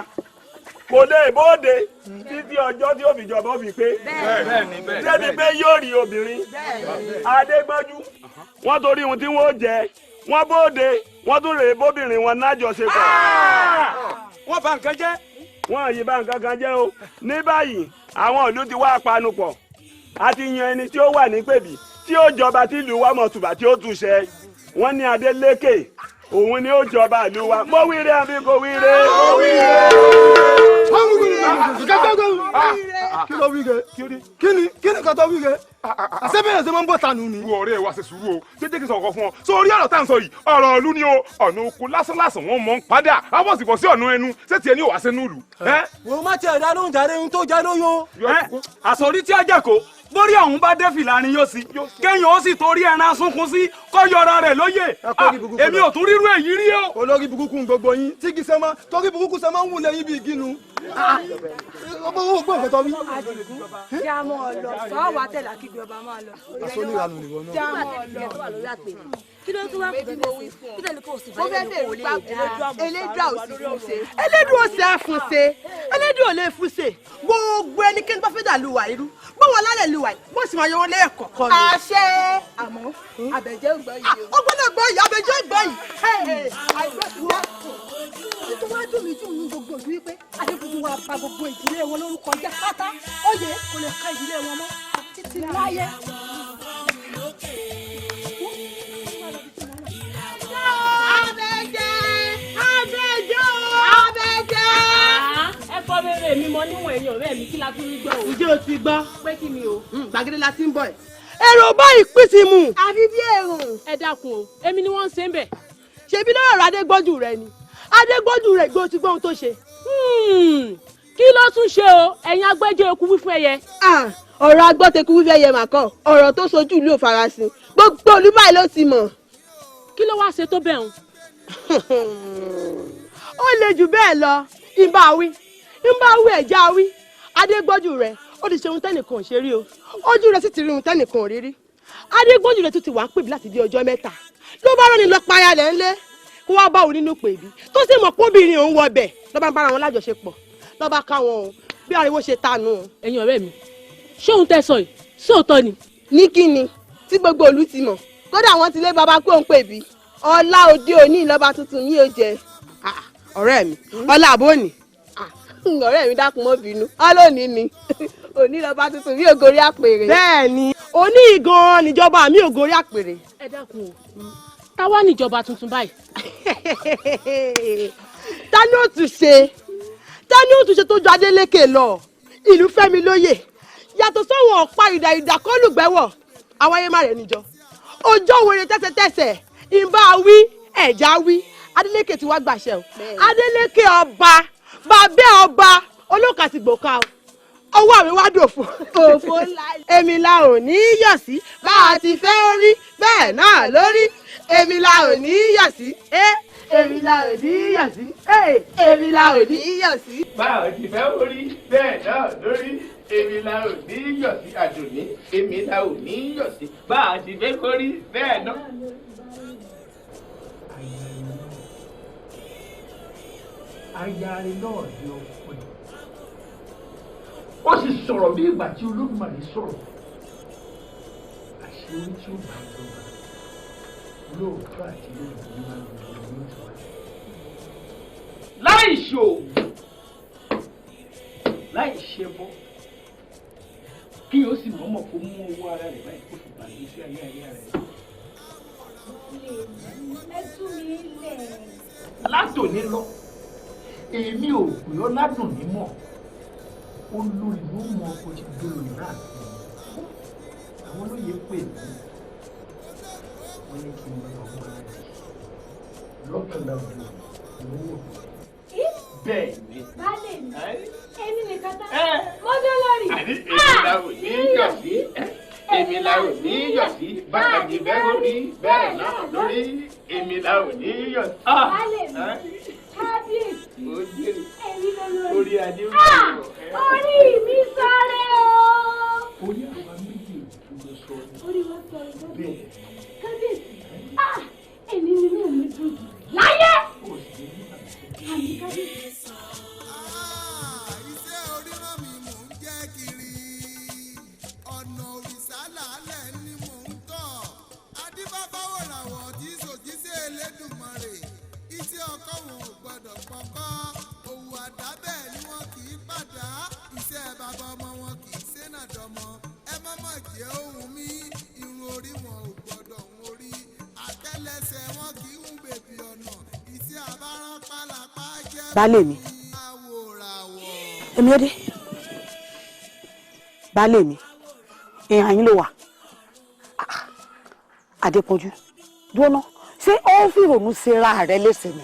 kò lè bóde títí ọjọ́ tí ó fi jọba ó fi pé débi pé yóò rí obìnrin Adégbájú wọ́n torí ohun tí wọ́n jẹ wọ́n bóde wọ́n tún rèé bóbìnrin wọn nájọṣepọ̀. wọ́n bà nǹkan jẹ́. wọ́n yìí bà nǹkan kan jẹ́ o ní báyìí àwọn ìlú ti wá panupọ̀ a ti yan ẹni tí ó wà ní pèbí tí ó jọba tí ìlú wa mọ̀ tùbà tí ó túṣẹ wọ́n ní Adeleke òun ni ó jọba ìlú wa mo wíire àbí kò wíire. mo wíire. kí ló wíire kí ni kan tó wíire àṣebẹ̀yẹ̀ ṣe máa ń bọ̀ tanu ni. wo ọ̀rẹ́ wa ṣe sùúrù o jẹ́jẹ́ kí n sọ̀rọ̀ fún ọ sórí ọ̀rọ̀ tá à ń sọ yìí ọ̀rọ̀ ìlú ni o ọ̀nà oko lásánlásán wọn mọ̀ ń padà abọ́sibọ̀ sí ọ̀nà ẹnu ṣé tiẹ̀ ní òwá sínú ìlú. wò ó má tiẹ̀ dá lóhùn jáde ohun tó já lóyún. àsọ̀rí tí a jẹ́ kó bórí ọ̀hún bá dé fìlà ni yóò sí kéèyàn ó sì torí ẹran sunkún sí kó yọra rẹ̀ lóye èmi ò tún rírú èyí rí o. olórí burúkú gbogbo yín tí kì í sẹ́mọ́ torí burúkú sẹ́mọ́ ń wù lẹ́yìn bí ìgínú. ó gbọ́ nǹkan tó wí. jámọ́ ọ̀lọ́ sọ́ọ́ wà tẹ̀lé akígbe ọba máa lọ. àsọ̀nìyànù nìwọ náà. jámọ́ ọ̀lọ́ kí ló tún wá kó tẹ́lẹ̀ sí kí tẹ́lẹ̀ kó sì bá yẹn kó lè dá elédùn àwòsí fún ṣe elédùn òsè fún ṣe elédùn ò lè fún ṣe gbogbo ẹnikẹ́ni bá fẹ́ dà lùwà irú bọ́wọ́ lálẹ́ lùwà yìí bó sì máa yọ wọn lẹ́ẹ̀kọ̀ọ̀kan ni. àṣẹ àmọ́ àbẹ̀jẹ́ ògbọ́ yìí ó gbọ́dọ̀ gbọ́ yìí àbẹ̀jẹ́ ògbọ́ yìí. tó wá dùn mí dùn ní gbogbo ìlú wípé Adégbájú wa bà gbogbo ìdílé wọn lórúkọ jẹ́ pátá oyè kò lè ká ìdílé wọn mọ́ títí láyé. ẹ fọ bẹ̀rẹ̀ mi mọ níwọ̀n èèyàn ọ̀rẹ́ mi kí la tún rí gbọ́ o. ǹjẹ́ o ti gbọ́ pé kí ni o. gbàgede la ti ń bọ̀ ẹ̀. èrò báyìí pín sí mu. àfi bí èrò. ẹ dákun o èmi ni wọ́n ń ṣe ń bẹ̀. ṣebí lọ́rọ̀ rẹ̀ Adégbájú rẹ̀ ni Adégbájú rẹ̀ gbé o ti gbọ́ ohun tó ṣe. kí ló tún ṣe o ẹ̀yin agbẹ́jọ́ eku wí fún ẹyẹ. ọ̀rọ̀ agbọ́tẹ̀kù wí fún ẹyẹ màkàn ọ̀rọ̀ tó sojú ìlú òfarasin gbogbo olúbàyí ló ti mọ̀. kí ló wáá ṣe tó bẹ̀ ń. ó le jù bẹ́ẹ̀ lọ ìbáwí ẹ̀já wí Adégbájú rẹ̀ ó ti ṣe ohun tẹ́nìkan ṣe rí o ojú rẹ̀ sì ti rí ohun tẹ́nìkan rí rí Adégbájú rẹ̀ tún ti wà ń pèbí láti bí ọjọ́ mẹ́ta ló bá rọ́ni lọ payá lẹ́ ńlẹ́ kó wá bá òun nínú pèbí tó sì mọ̀ póbìnrin òun wọ bẹ̀ lọ́ bá ń bára wọn lájọṣepọ̀ lọ́ bá ká wọn o bí ariwo ṣe tànù. ẹ̀yin ọ̀rẹ́ mi ṣé òun tẹ́ sọ yìí sóòótọ́ ni. ní kí ni tí gbogbo ìlú ti mọ̀ kódà wọ́n ti lé baba kó ń pèbí ọlá òde òní ìlọ́ba tuntun ní òjẹ. ọ̀rẹ́ mi ọlá àbóòní ọ̀rẹ́ mi dákun mọ́ bínú ọlọ́ọ̀ni ni òní ìlọ́ba tuntun bí ògórí àpèrè. bẹ́ẹ̀ ni òní gan-an níjọba mi ògórí àpèrè. ẹ dákun o táwa níjọba tuntun báyìí. ta ni ó tún ṣe tó ju Adeleke lọ ìlú fẹ́mi lóyè yàtọ̀ sọ́wọ́n ọ̀pá ìdàkọ́lùgbẹ́wọ̀ àwọn ayé má rẹ̀ níjọ ọjọ́ wèrè tẹ́sẹ̀tẹ́sẹ̀ ìbá wí ẹ̀já wí Adeleke ti wá gbàṣẹ o Adeleke ọba bàbá ọba olókàtìgbòkà o ọwọ́ àmì wá dòfo òfo èmi la ò ní yọ̀ sí bá a ti fẹ́ rí bẹ́ẹ̀ náà lórí èmi la ò ní yọ̀ sí èmi la ò ní yọ̀ sí èmi la ò ní yọ̀ sí. bá a ti fẹ́ rí bẹ́ẹ̀ náà lórí èmi la ò ní yọ̀ sí àdùnní èmi la ò ní yọ̀ sí bá a ti fẹ́ rí bẹ́ẹ̀ náà. ayáre náà ni ọkọ ó sì sọ̀rọ̀ bí ìgbà tí Olódùmarè sọ̀rọ̀ àṣírí tí ó bá jọba lóòótọ́ àti lóòótọ́ ní máa ń lò ní ìtura láì ṣòògùn láì ṣe bọ́ kí o sì mọ̀ọ́mọ̀ kó mú owó ara rẹ̀ báyìí kó fi pàdé sí ayé rẹ̀. ẹ tú mi lẹ̀. látòní lọ èmi ò pè ọ́ ládùn nímọ̀ olórí ló mọ ọkọ̀ tí dolórí náà àwọn olóye pè mí wọ́n ní kí n lọ ọmọ ajé lọ́kànlá òde lówó bẹ́ẹ̀ ni. baálé mi èmi nìkan tán mọ́jọ́ lórí. àní èmi la ò ní yọ̀ sí èmi la ò ní yọ̀ sí báàgì bẹ́ẹ̀ lórí bẹ́ẹ̀ náà lórí èmi la ò ní yọ̀ sí. baálé mi kábíyèsí èmi lọ́lọ́rí. orí adé ń bọ̀. orí mi sáré o. orí àwa méjì ló sọ ọ́. orí wa sọ ọ́ bẹ́ẹ̀. kábíyèsí èmi nínú mi dùn láyé. àmì kábíyèsí. iṣẹ́ oríran mi mò ń jẹ́ kiri ọ̀nà òrìṣà làálẹ̀ ni mò ń tọ̀ adífáfáwòràwọ̀ tí sòjíṣẹ́ Elédùmarè iṣẹ́ ọkọ wọn ò gbọ́dọ̀ pọ̀kọ́ òwò àdábẹ́ ni wọn kì í padà iṣẹ́ bàbá ọmọ wọn kì í ṣẹ́nà dọ́mọ ẹ mọ́mọ́ jẹ́ ohun mi irun orí wọn ò gbọ́dọ̀ ń orí àtẹ́lẹsẹ̀ wọn kì í ń bèbí ọ̀nà iṣẹ́ àbáràn pálapá jẹ́ baálé mi èmi ọdẹ baálé mi èèyàn yín ló wà Adépọ̀jù dúró ṣé ó fi ìrònú ṣera rẹ léṣe ni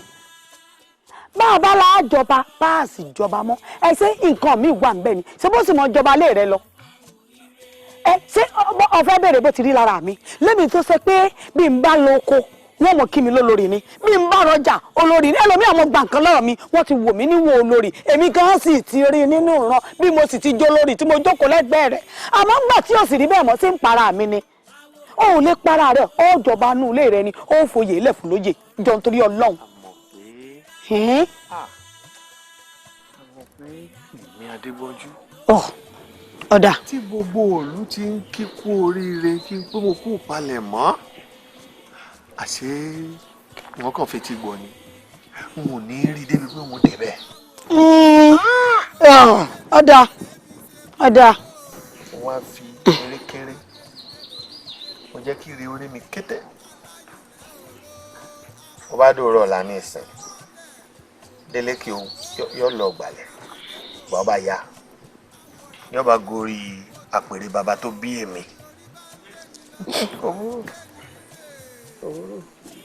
bá a bá la jọba bá a sì jọba mọ́ ẹ ṣé nǹkan mi wà nbẹ ni ṣé bó sì mọ jọba lé rẹ lọ ẹ ṣé ọfẹ bèrè bó ti rí lára mi lẹ́mi tó ṣe pé bí n bá lọ oko wọ́n mọ̀ kí mi lólórí ni bí n bá rọjà olórí ni ẹlòmíì àwọn gbà nǹkan lọ́rọ̀ mi wọ́n ti wò mí níwò olórí èmi gan sì ti rí nínú ìran bí mo sì ti jó lórí tí mo jókòó lẹ́gbẹ̀ẹ́ rẹ̀ àmọ́ ńgbà tí ò sì rí bẹ́ẹ̀ mọ́ sí ń para mi ni ó ò lè para rẹ̀ ó jọba nù ilé rẹ ni ó fòye ilẹ̀ fún lóye jọ nítorí Ọlọ́run. àmọ̀ pé èmi Adébọ́jú. ọ̀dà. tí gbogbo òòlù ti ń kíkú oríire kí n pé mo kú palẹ̀ mọ́ àṣé wọn kàn fetí gbọ́ ni n ò ní rí débi pé mo débẹ̀. ọ̀dà. mo wá fi kéré mo jẹ́ kí ire orí mi kété mo bá dòrò ọ̀la ní ìsìn Adeleke yóò lọ gbàlẹ̀ bàbá ya yóò bá gorí àpèrè bàbá tó bí èmi. òwúrò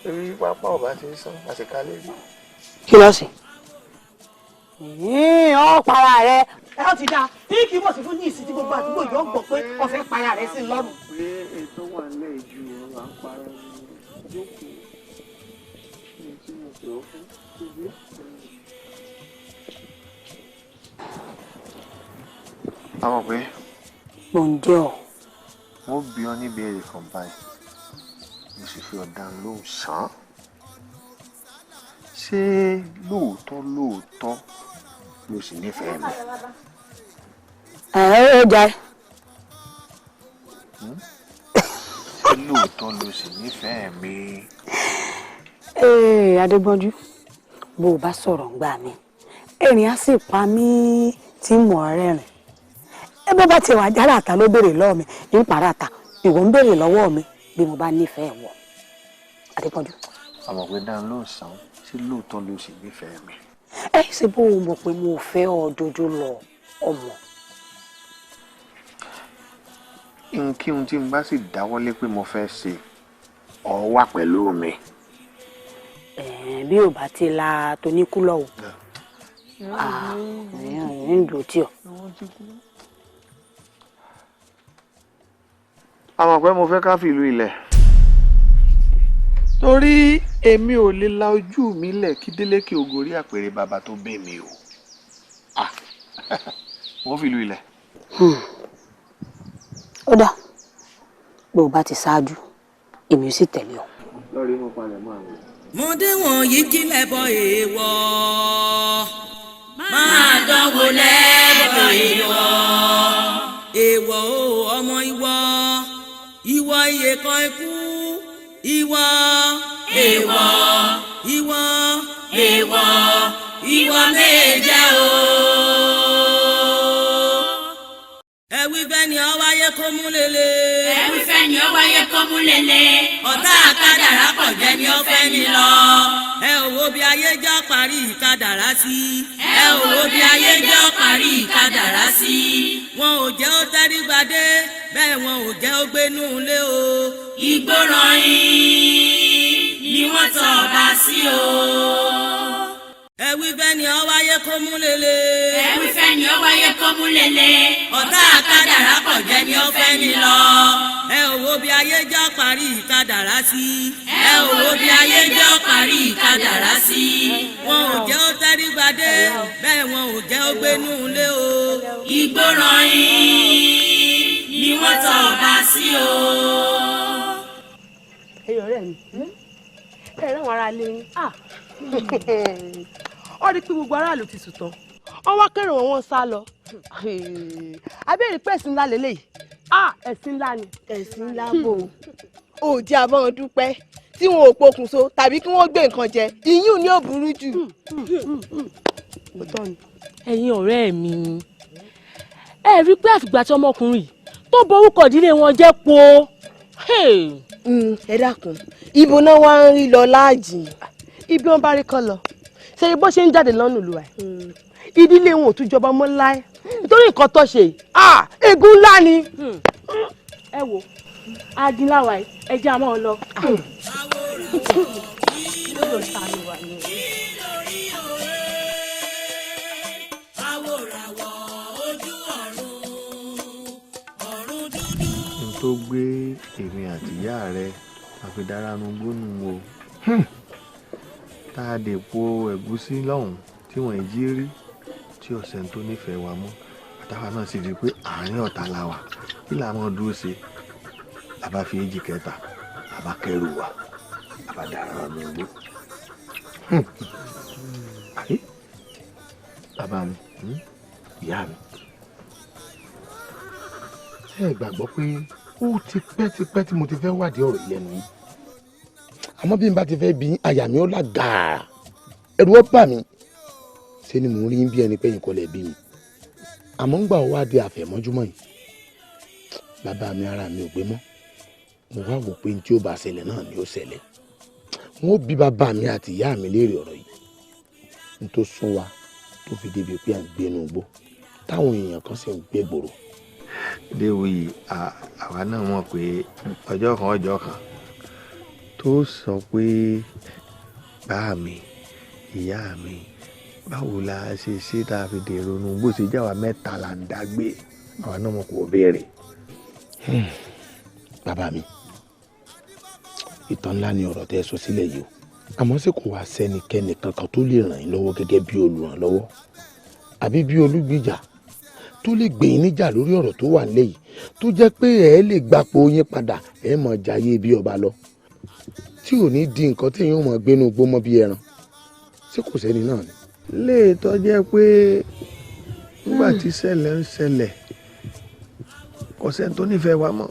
èmi pápá ọba ti ń sàn àṣekálẹ̀ rí. kí ló sì. ọ para rẹ ẹ ó ti dáa tí kì í mọ̀ sí fún ní ìsìn tí gbogbo àdúgbò yóò gbọ́ pé ó fẹ́ para rẹ sí lọ́rùn. pé ètò wà nílẹ̀ ju ọ̀rọ̀ à ń para ẹni jókòó ní tí mo pè ọ́ fún ṣíbí. àwọn pé. mo ń jẹ́ ọ. wọ́n bí ọ níbèrè kan báyìí mo sì fi ọ̀daràn lóhùn sàn án ṣé lóòótọ́ ló sì nífẹ̀ẹ́ mi. ó jẹ́. ṣé lóòótọ́ ló sì nífẹ̀ẹ́ mi. Adébọ́jú bó o bá sọ̀rọ̀ ń gbà mí ẹ̀rín á sì pa mí tí mò ń rẹ́rìn ẹ bó bá ti wà jára àtà ló béèrè lọ́wọ́ mi ní pàràtà ìwọ ń béèrè lọ́wọ́ mi bí mo bá nífẹ̀ẹ́ wọ Adépọ́jú. àmọ̀ pé dáhùn ló sàn ṣé lóòótọ́ ló sì nífẹ̀ẹ́ mi. ẹ ṣe bó o mọ̀ pé mo fẹ́ ọ dojú lọ ọmọ. nkíhun tí n bá sì dáwọ́lé pé mo fẹ́ ṣe ọ wà pẹ̀lú mi. bí ò bá ti la toníkú lọ o ń dùn tí ọ. àmọ̀ pé mo fẹ́ ká fìlú ilẹ̀ torí èmi ò lè la ojú mi lẹ̀ kí Adeleke ògòrí àpèrè bàbá tó bẹ́ mi o wọ́n fìlú ilẹ̀. ó dà bó o bá ti ṣáájú èmi ò sì tẹ̀lé ọ. lọ́ọ̀rì mo palẹ̀ mọ́ àwọn. mo dé wọ̀nyí kílẹ̀ bọ èèwọ̀ máa dánwò lẹ́bọ̀ èèwọ̀. iye kan ikú ìwọ èèwọ̀ ìwọ èèwọ̀ ìwọ méje o. ẹ̀wí fẹ́ ni ọ wáyé kó mú lélẹ̀. ẹ̀wí fẹ́ ni ọ wáyé kó mú lélẹ̀. ọ̀tá àkàdàrà pọ̀ jẹ́ ni ó fẹ́ ni lọ. ẹ ò wo bí ayé jọ parí ìkadàrá sí. ẹ ò wo bí ayé jọ parí ìkadàrá sí. wọn ò jẹ́ ó tẹ́rí gbadé bẹ́ẹ̀ wọn ò jẹ́ ó gbénú ilé o. ìgbọràn yín ni wọ́n tọ́ ọba sí o. ẹ̀wí fẹ́ ni ọ wáyé kó mú lélẹ̀. ẹ̀wí fẹ́ ni ọ wáyé kó mú lélẹ̀. ọ̀tá àkàdàrà pọ̀ jẹ́ ni ó fẹ́ ni lọ. ẹ ò wo bí ayé jọ parí ìkadàrá sí. ẹ ò wo bí ayé jọ parí ìkadàrá sí. wọn ò jẹ́ ó tẹ́rí gbadé bẹ́ẹ̀ wọn ò jẹ́ ó gbénú ilé o. ìgbọràn yín ni wọ́n tọ́ ọba sí o. ẹyọ rẹ mi ẹ rẹ wọn ara lé yín ó rí pé gbogbo aráàlú ti sùn tán wọn wá kẹrù wọn sá lọ abẹ́rẹ́ pé ẹ̀sìn ńlá lélẹ́yìí ẹ̀sìn ńlá ni. ẹ̀sìn ńlá bò ó jẹ́ àbọ̀n dúpẹ́ tí wọn ò pokùnso tàbí kí wọ́n gbé nǹkan jẹ ìyún ni ó burú jù. ẹ̀yin ọ̀rẹ́ mi ẹ rí pé àfìgbà tí ọmọkùnrin tó borúkọ ìdílé wọn jẹ́ po. ẹ dákun ibo náà wá ń rí lọ láàjì. ibi wọn bá rí kọ lọ ṣe bó ṣe ń jáde lọ́nà olùwà ìdílé wọn ò tún jọba mọ́ láé nítorí nǹkan tó ṣe ègún ńlá ni. ẹ wo adínláwa ẹ jẹ́ àmọ́ lọ. tó gbé èmi àtìyá rẹ àfidaranu gbónú o tá a dè po ẹ̀gúsí lọ́hùn tí wọ́n jí rí tí ọ̀sẹ̀ tó nífẹ̀ẹ́ wa mọ́ àtàwa náà sì rí i pé àárín ọ̀tá la wà kí là máa dúró ṣe làbá fi èjì kẹta làbá kẹrù wa làbá dára mi gbó. bàbá mi ìyá mi ẹ gbàgbọ́ pé ó ti pẹ́ tí mo ti fẹ́ wádìí ọ̀rọ̀ ìlẹ́nu yìí àmọ́ bí n bá ti fẹ́ bí àyà mi ó lágàá ẹ̀rù ó bà mí ṣé ni mò ń rí bí ẹni pé yín kọlẹ̀ bí mi àmọ́ ń gbà ó wá di àfẹ̀mọ́júmọ́ yìí bàbá mi ara mi ò gbé mọ́ mo wá wò pé ní tí ó bá ṣẹlẹ̀ náà ni ó ṣẹlẹ̀ wọn ó bí bàbá mi àti ìyá mi léèrè ọ̀rọ̀ yìí n tó sún wa tó fi débi pé à ń gbénu igbó táwọn èèyàn kan sì ń gbé gbòòrò. Déwòye àwa náà mọ̀ pé ọjọ́ kan tó sọ pé bá mi ìyá mi báwo la ṣe ṣe tá a fi dèrò nu bó ṣe jáwa mẹ́ta là ń dágbé àwa náà mọ̀ kò béèrè. bàbá mi ìtàn ńlá ni ọ̀rọ̀ tẹ́ ẹ sọ sílẹ̀ yìí o àmọ́ ṣé kò wá sẹ́nikẹ́ni kankan tó lè ràn yín lọ́wọ́ gẹ́gẹ́ bí olùrànlọ́wọ́ àbí bí olùgbìjà tó lè gbé yín níjà lórí ọ̀rọ̀ tó wà nílẹ̀ yìí tó jẹ́ pé ẹ lè gbapò yín padà ẹ mọ̀ jayé bí ọba lọ tí ò ní di nǹkan tí yín mọ̀ gbénu gbó mọ́ bí ẹran ṣé kò sẹ́ni náà ni. léètọ́ jẹ́ pé nígbà tí ṣẹlẹ̀ ń ṣẹlẹ̀ kò sẹ́ni tó nífẹ̀ẹ́ wa mọ́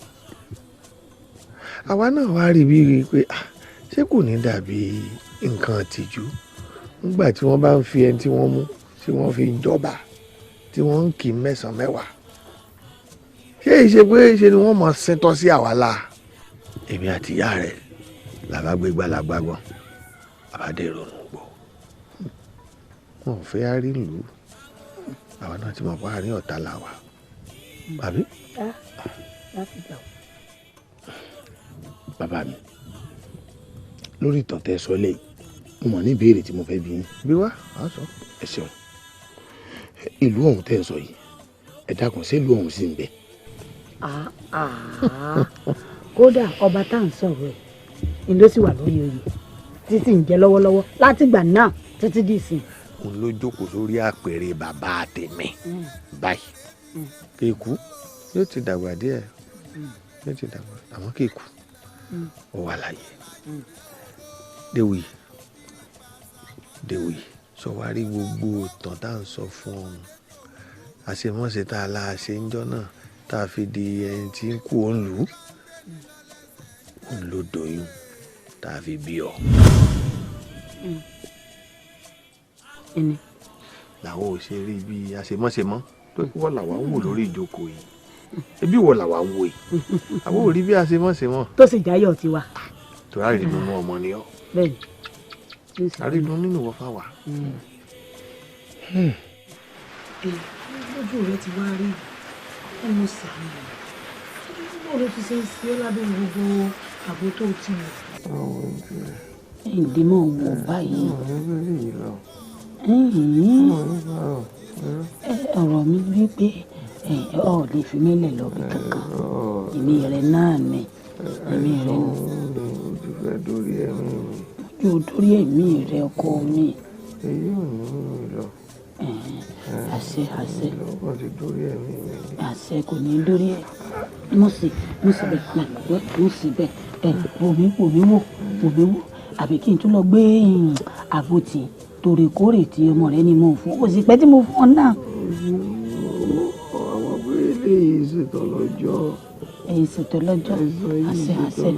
àwa náà wá rí bí pé ṣé kò ní dàbí nǹkan àtijú nígbà tí wọ́n bá ń fi ẹni tí wọ́n mú tí wọ́n fi jọba tí wọ́n ń kì í mẹ́sàn-án mẹ́wàá ṣé ìṣe pé ṣe ni wọ́n mọ̀ ṣẹ́tọ́ sí àwa la èmi àti ìyá rẹ̀ làbá gbégbá làgbàgbọ́n àbádé ìrònú gbọ́ wọn ò fẹ́ rí ìlú àwa náà ti mọ̀ pé àárín ọ̀tá la wà àbí. bàbá mi lórí ìtàn tẹ́ sọ lẹ́yìn mo mọ̀ ní ìbéèrè tí mo fẹ́ bí yín. bí wá á sọ. ẹ ṣeun ìlú ọ̀hún tẹ́ ń sọ yìí ẹ dákun ṣé ìlú ọ̀hún sì ń bẹ. kódà ọba tá à ń sọ̀rọ̀ ẹ̀ ló sì wà lórí oyè títí ń jẹ lọ́wọ́lọ́wọ́ látìgbà náà títí dì sí. òun ló jókòó sórí àpèrè bàbá tèmi báyìí kéèkú yóò ti dàgbà díẹ̀ yóò ti dàgbà àmọ́ kéèkú ó wà láàyè Déwòye sọ wá rí gbogbo ìtàn tá à ń sọ fún ọ̀hún àṣemọ́ṣe tá a la ṣe ń jọ́ náà tá a fi di ẹni tí ń kú òun lù ú n ló doyún tá a fi bí ọ. ẹni. làwọn ò ṣe rí bí àṣemọ́ṣemọ́ tó kí wọ́n làwọn ń wò lórí ìjókòó yìí ebi wọ́n làwọn ń wò yìí àwọn ò rí bí àṣemọ́ṣemọ́. tó sì jáyọ̀ tiwa. tó a rí nínú ọmọ ni ọ. bẹ́ẹ̀ni. a rí nínú wọ́n fáwa. lójú rẹ ti wá rí ọmọ sàmì bó ló ti ṣe ń ṣe lábẹ́ gbogbo àbò tó ti lò. ìdímọ̀ wò báyìí. ọ̀rọ̀ mi wí pé ọ̀ lè fi mí lẹ̀ lọ́bì kankan èmi rẹ̀ náà ni èmi rẹ̀ ni. ojú fẹ́ dórí ẹ̀mí mi. ojú dórí ẹ̀mí rẹ̀ ọkọ mi. èyí ò ní mú mi lọ. àṣẹ àṣẹ. lọ́kàn ti dórí ẹ̀mí mi. àṣẹ kò ní dórí ẹ̀. mo sì bẹ̀ mo sì bẹ̀ wòmí wò àbí kí n tún lọ gbé àgùntì tòrèkórè tí ọmọ rẹ ni mo fún ó sì pẹ́ tí mo fún ọ náà. àwọn abúlé yìí ṣètò lọ́jọ́. èyí ṣètò lọ́jọ́ àṣẹ àṣẹ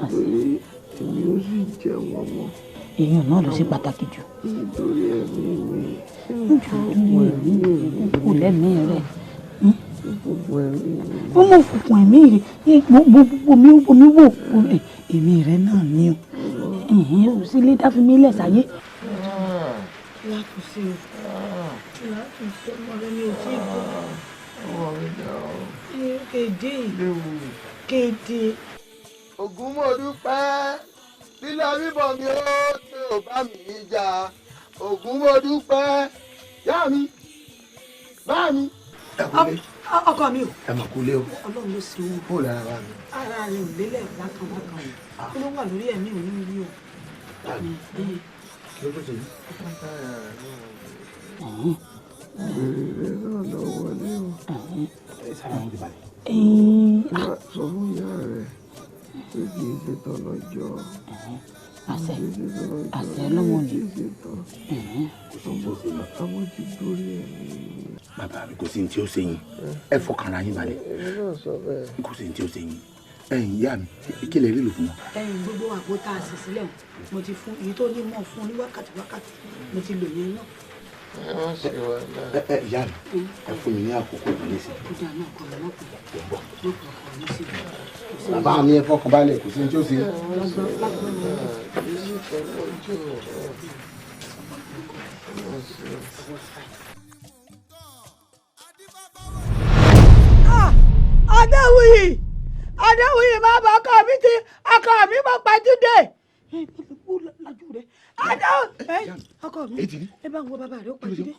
torí èmi ó sì jẹ wọn mọ́. èèyàn náà ló ṣe pàtàkì jù. nítorí ẹ̀mí mi. kò lẹ́mìí rẹ̀. ó mọ̀ fòkùn ẹ̀mí rẹ̀ bomi wò èmi rẹ̀ náà ni o sí ilé dáfí mi lẹ̀ sáyé. látúnṣe ọmọ rẹ ni ò tí ì bọ́. kéde. ògún mo dúpẹ́ lílọ bíbọ̀ mi ó tí ò bá mi jà ògún mo dúpẹ́ yá mi bá mi. ọkọ mi o. ẹ mà kú lé o. ọlọ́run ló ṣe wọ́n. bó lára wa mi. ara rẹ ò lélẹ̀ bákan kí ló wà lórí ẹ̀mí ò ní rí o. kí ló tó ṣe yìí. bèrè náà lọ wọlé o. sọ fún ìyá rẹ pé kì í ṣe tán lọ́jọ́. àṣẹ lọ́wọ́ ni. àwọn ti dórí ẹ̀mí. bàbá mi kò sí ní tí ó ṣe yín ẹ fọkànra yín balẹ̀ kò sí ní tí ó ṣe yín ẹ̀yin ìyá mi kí lè rí lò fún wọn. gbogbo àpò tá a sì sílẹ̀ mo ti fún èyí tó ní mọ̀ fún ní wákàtí mo ti lò yẹn náà. ìyá mi ẹ fún mi ní àkókò ìdílé sí. bàbá mi ẹ fọkàn balẹ̀ kò sí ní tí ó ṣe. Adéwìyí máa bá ọkọ mi tí ọkọ mi máa pàjúdé. ọkọ mi ẹ bá ń wo bàbá rẹ ó pàjúdé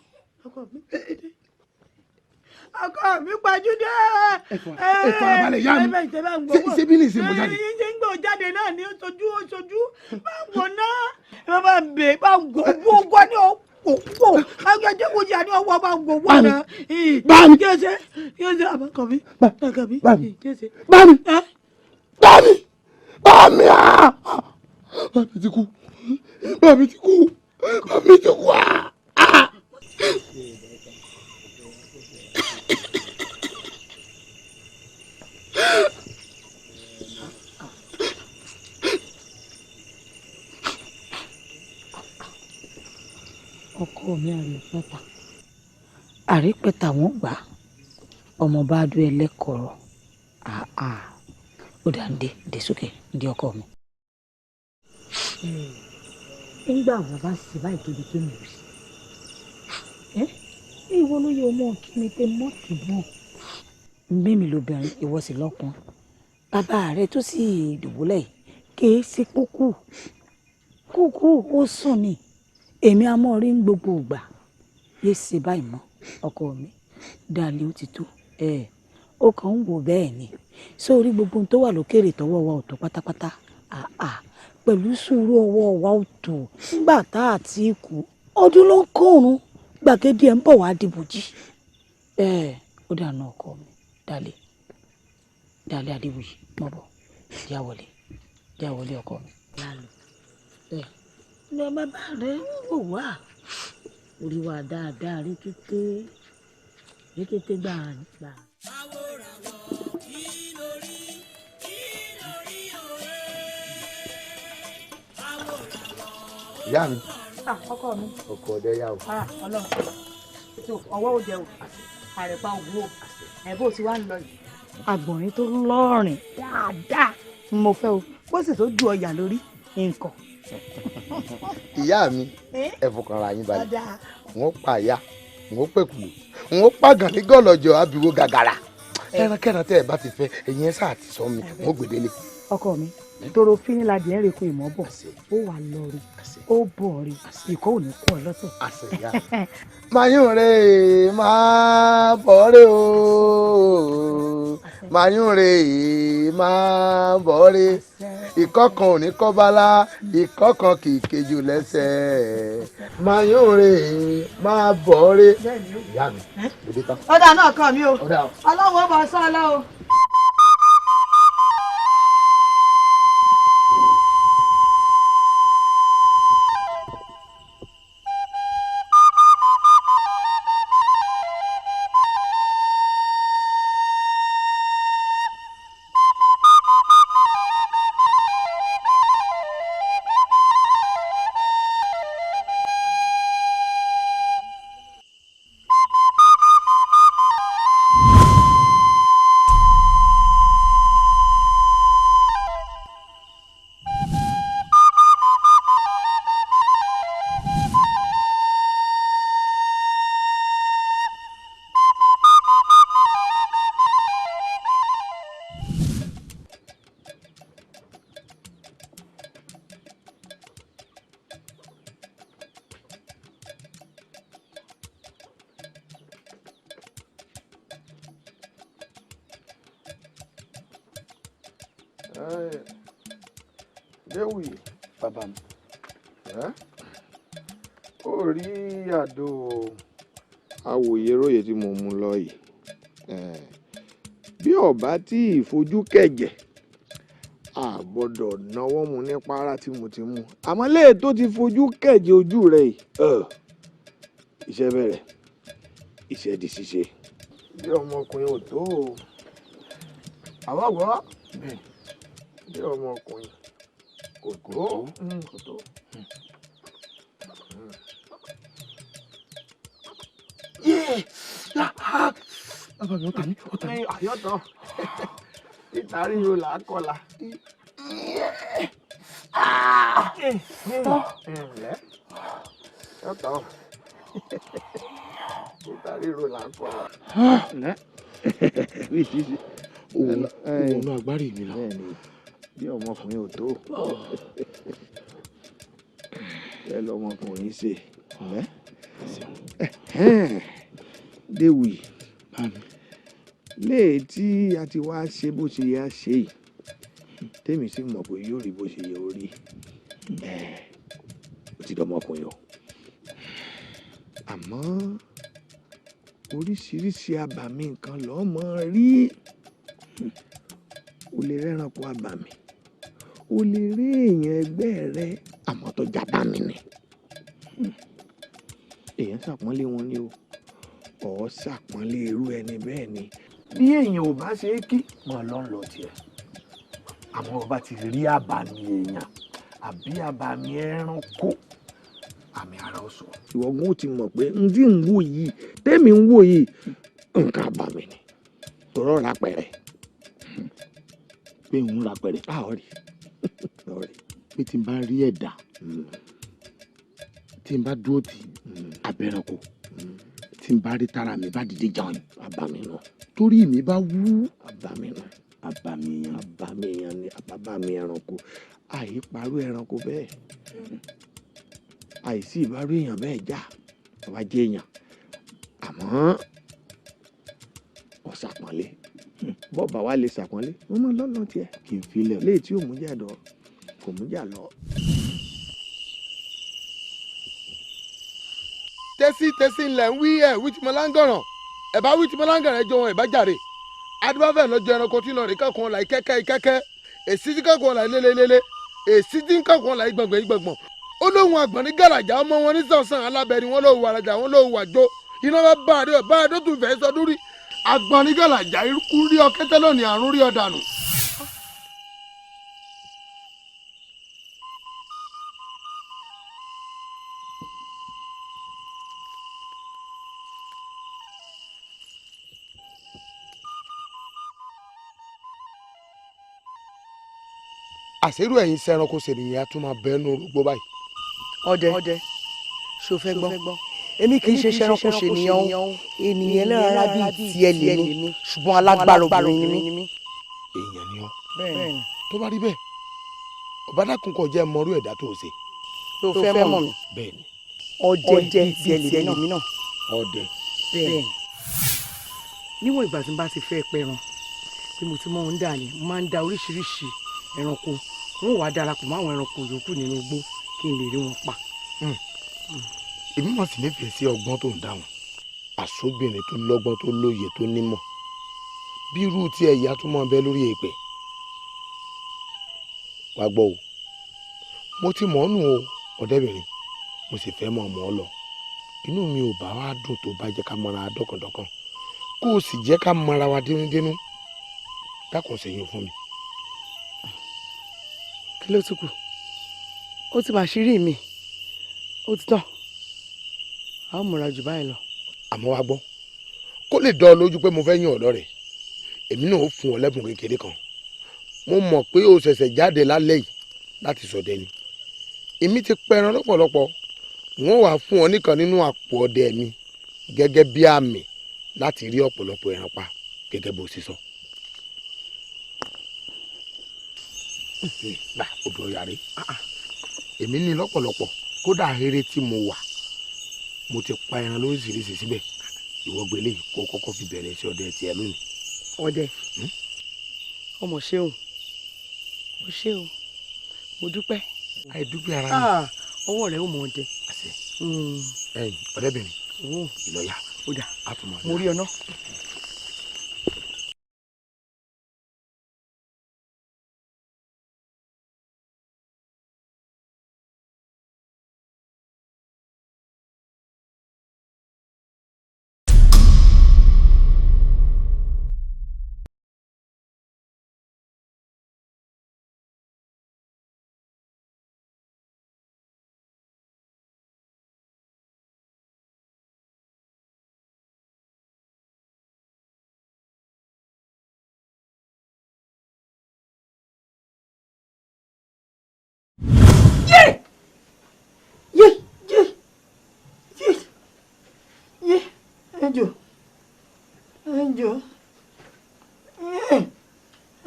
ọkọ mi pàjúdé. ọkọ mi pàjúdé. ẹ farabalẹ̀ yá mi ṣé bí ní ìsinmi jáde. ṣé ń gbọ́ jáde náà ní oṣojú bá ń wò náà ẹ bá ń bè bá ń gbọ́ ní òpó akẹ́jẹ́ kò jà ní ọwọ́ bá ń gbowó náà. bámi kíyèsí àbákọ mi bákọ mi kíyèsí. bámi ti kú bámi ti kú. ọkọ mi àrípẹ̀tà wọn gbà ọmọ bá dún ẹlẹ́kọ̀ọ́rọ̀ ó dà ń dé sókè ń di ọkọ mi. nígbà wọn bá ṣe báyìí tóbi tó mú sí ìwọ ló yẹ ọmọ kí ni pé mọ́tì náà ń bẹ́ mi lóbìnrin ìwọ sí lọ́kùn bàbá rẹ tó sì dùbúlẹ̀ kì í ṣe kúkú ó sùn ni èmi àmọ́ rí ń gbogbo ìgbà yé ṣe báyìí mọ́ ọkọ mi dalẹ ó ti tó ó kàn ń wò bẹ́ẹ̀ ni sórí gbogbo ohun tó wà lókèrè tọwọ́ wa ò tó pátápátá pẹ̀lú sùúrù ọwọ́ wa ò tó nígbà tá a ti kú ọdún ló ń kọrùn gbàgede ẹ̀ ń bọ̀ wá dìbò jí ó dànù ọkọ mi dalẹ Adéwìyí mọ̀ bọ̀ jáwọlé ọkọ mi. lọ bàbá rẹ ń wò wá orí wa dáadáa rí kété gbà. Aworawo kí lórí òwe ìyá mi. ọkọ mi. ọkọ ọdẹ yà o. Ọlọ́run tó ọwọ́ òde o àrẹ̀pá ògùn o ẹ̀bùn tí wàá ń lọ yìí. àgbọ̀nrín tó lọ́rìn dáadáa ni mo fẹ́ o bó sì tó ju ọyà lórí nǹkan. ìyá mi ẹ fọkàn ra yín balẹ̀ wọ́n pa àyà wọ́n pẹ̀kùlù wọ́n pàgàn ní gọ́lọ́jọ́ abiwo gàgàrà ẹrankẹ́ran tẹ́ ẹ bá ti fẹ́ ẹ̀yin ẹ sáà ti sọ mi wọ́n gbèdélé. ọkọ mi toro fínní la dìé rè kó ìmọ̀ bọ̀ ó wà lọ rí ó bọ̀ rí ìkọ́ ò ní kú ọ lọ́tọ̀. mayún rè máa bọ̀ rè o mayún rè máa bọ̀ rè ìkọ́ kan ò ní kọ́ bálá ìkọ́ kan kì í kejì lẹ́sẹ̀ mayún rè máa bọ̀ rè. ìyá mi ló dé tán. ọ̀dà náà kàn mí o ọlọ́wọ́ bá sọ ọ lọ́wọ́. Déwì bàbá mi ó rí àdó awòye róye tí mo mú lọ yìí bí ọba tí ìfojú kẹ̀jẹ̀ a gbọ́dọ̀ náwó mu ní para tí mo ti mú àmọ́ léè tó ti fojú kẹ̀jẹ̀ ojú rẹ̀ yìí iṣẹ́ bẹ̀rẹ̀ iṣẹ́ di ṣíṣe. bí ọmọkùnrin ò tó o àwọn gbọ́ bí ọmọkùnrin kò tó. bàbá mi ó tà mí ó tà mí. àyọ̀tọ̀ ìtàrí yóò là á kọlà. yọ̀tọ̀ ìtàrí yóò là á kọlà. òun náà agbárí mi lọ. bí ọmọkùnrin ò tó ẹ lọmọkùnrin ṣe Déwì léè tí a ti wá ṣe bó ṣe yẹ á ṣe yìí tèmi sì mọ̀ pé yóò rí bó ṣe yẹ ó rí ó ti dọmọkùnrin o àmọ́ oríṣiríṣi àbàmì nǹkan lọ́ọ́ mọ́ rí o lè rẹ́ranko àbàmì o lè rí èèyàn ẹgbẹ́ rẹ àmọ́ tó jábá mi ni èèyàn ṣàpọ́nlé wọn ni o ọ̀ ṣàpọ́nlé irú ẹni bẹ́ẹ̀ ni bí èèyàn ò bá ṣe é kí mọ̀ lọ́n lọ tiẹ̀ àmọ́ ọba ti rí àbàmì èèyàn àbí àbàmì ẹranko àmì ara ọ̀sọ̀ ìwọ̀gùn ó ti mọ̀ pé n tí ń wò yìí tẹ́mi ń wò yìí nǹkan àbàmì ni tòrọ̀ ra pẹ̀rẹ̀ pé òun ra pẹ̀rẹ̀. ọ̀rẹ́ pé tí n bá rí ẹ̀dá tí n bá dúró tì abẹ́rẹ́kọ tí n bá rí tara mi bá dìde jàun àbàmì náà torí mi bá wú àbàmì náà àbàmì èèyàn ni àbàmì ẹranko àìparú ẹranko bẹ́ẹ̀ àìsí ìbárú èèyàn bẹ́ẹ̀ já ọba jẹ́ èèyàn àmọ́ ọ̀sàpọ̀nlé bọ́ọ̀bà wa lè ṣàpọ́nlé wọ́n mọ lọ́nà tiẹ̀ kì í filẹ̀ léyìí tí ò mú jà dọ̀ kò mú jà lọ. tẹ́sí ńlẹ̀ ń wí ẹ̀ wí tí mo láǹgọ̀ràn ẹ̀ bá wí tí mo láǹgọ̀ràn ẹ̀ jọ wọn ẹ̀ bá jàre adúbáfẹ́ lọ́jọ́ ẹranko tí lọ́ọ̀rì kẹ́kọ̀ọ́ là kẹ́kẹ́ èsì tí kẹ́kọ̀ọ́ là lélelélé èsì tí kẹ́kọ̀ọ́ là gbọ̀ngbọ̀n ó lóhun àgbọ̀n ní gàràjà ọmọ wọn ní sọ̀sán alábẹ́ni wọn lóhun wàràjà wọn lóhun wàjó iná bá a dé tún fẹ́ sọ dúrí àgbọ̀n ní gàràjà ikú rí ọ kẹ́tẹ́ lónìí àrùn rí ọ dànù. àṣírò ẹ̀yin sẹ́ranko ṣènìyàn á tún máa bẹ́ẹ̀nu orúgbó báyìí. ọdẹ ṣó fẹ́ gbọ́ èmi kì í ṣe sẹ́ranko ṣènìyàn ènìyàn ẹlẹ́ran ara bíi tiẹ̀ lèmi ṣùgbọ́n alágbára obìnrin ni mí. èèyàn ni ọ́ tó bá rí bẹ́ẹ̀ ọ̀bádàkùn kò jẹ́ mọ́rú ẹ̀dá tó ṣe. tó fẹ́ mọ̀ mi. bẹ́ẹ̀ni. ọdẹ bíi tiẹ̀ lèmi náà. ọdẹ. bẹ́ẹ̀ni. níwọ̀n ìgbà tí n bá ti fẹ́ pẹran bí mo ti mọ̀ ń dà ní mo máa ń da oríṣiríṣi ẹranko wọn ò wá darapọ̀ mọ́ àwọn ẹranko yòókù nínú igbó kí n lè rí wọn pa. èmi mọ̀ sí nífẹ̀ẹ́ sí ọgbọ́n tó ń dáhùn àṣọbìnrin tó lọ́gbọ́n tó lóye tó nímọ̀ bí irú tí ẹ̀yà tó máa bẹ lórí èèpẹ̀. wá gbọ́ o mo ti mọ̀ ọ́ nù o ọ̀dẹ́bìnrin mo sì fẹ́ mọ̀ ọ́ lọ inú mi ò bá wá dùn tó bá jẹ́ ká mọra dọ́kàndọ́kàn kó o sì jẹ́ ká mọra wa dénúdénú dákun ṣèyún fún mi. kí ló tún kù ó ti máa ṣírí mi ó ti tán a ó múra jù báyìí lọ. àmọ́ wá gbọ́ kó lè dán ọ lójú pé mo fẹ́ yàn ọ́ lọ́rẹ̀ èmi náà ó fún ọ lẹ́bùn kékeré kan mo mọ̀ pé o ṣẹ̀ṣẹ̀ jáde lálẹ́ yìí láti ṣọdẹ ni èmi ti pẹran lọ́pọ̀lọpọ̀ wọ́n wàá fún ọ nìkan nínú àpò ọdẹ mi gẹ́gẹ́ bí àmì láti rí ọ̀pọ̀lọpọ̀ ẹran pa gẹ́gẹ́ bó ṣe sọ. gbà odò ọ̀yà rẹ̀ èmi ní lọ́pọ̀lọpọ̀ kódà eré tí mo wà mo ti pa ẹran lóríṣiríṣi síbẹ̀ ìwọ gbélé kó kọ́kọ́ fi bẹ̀rẹ̀ sí ọdẹ tiẹ̀ lónìí. ọdẹ ọmọ ṣeun mo ṣe o mo dúpẹ́. àìdúpẹ́ ara mi. ọwọ́ rẹ̀ ó mọ ọdẹ. ẹ̀yin ọ̀dẹ́bìnrin ìlọ́yà ó dà àtúmọ̀ mo rí ọ náà. Ẹjọ́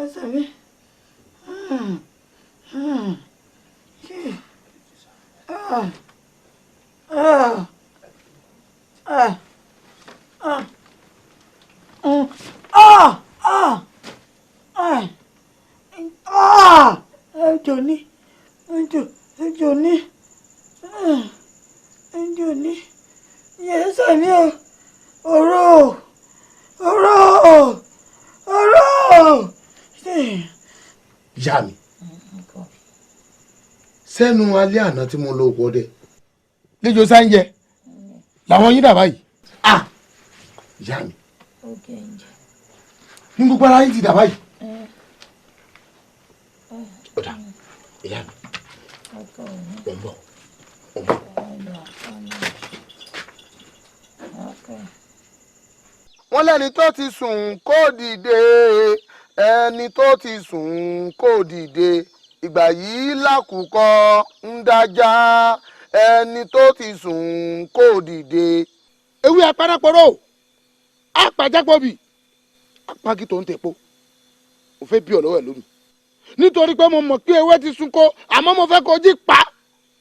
ẹsẹ̀ mi ẹjọ́ ní yẹ́sẹ̀ mi o. Ọ̀rọ̀. Ìyá mi sẹ́nu alẹ́ àná tí mo lọ òkú ọdẹ lẹ́jọ́ sáńjẹ làwọn yín dàbá yìí. Ìyá mi ní gbogbo ara yín ti dàbá yìí. ọ̀dà ìyá mi ò ń bọ̀. wọ́n lẹ́ni tó ti sùn kó dìde ẹni tó ti sùn kó dìde ìgbà yìí lákùkọ ń dájá ẹni tó ti sùn kó dìde. ewé apárápọ̀rọ̀ apàjápọ̀bì apági tó ń tẹ̀pọ̀ mo fẹ́ bí ọ̀lọ́wẹ̀ lónìí nítorí pé mo mọ̀ pé ewé ti sùn kó àmọ́ mo fẹ́ kó jí pa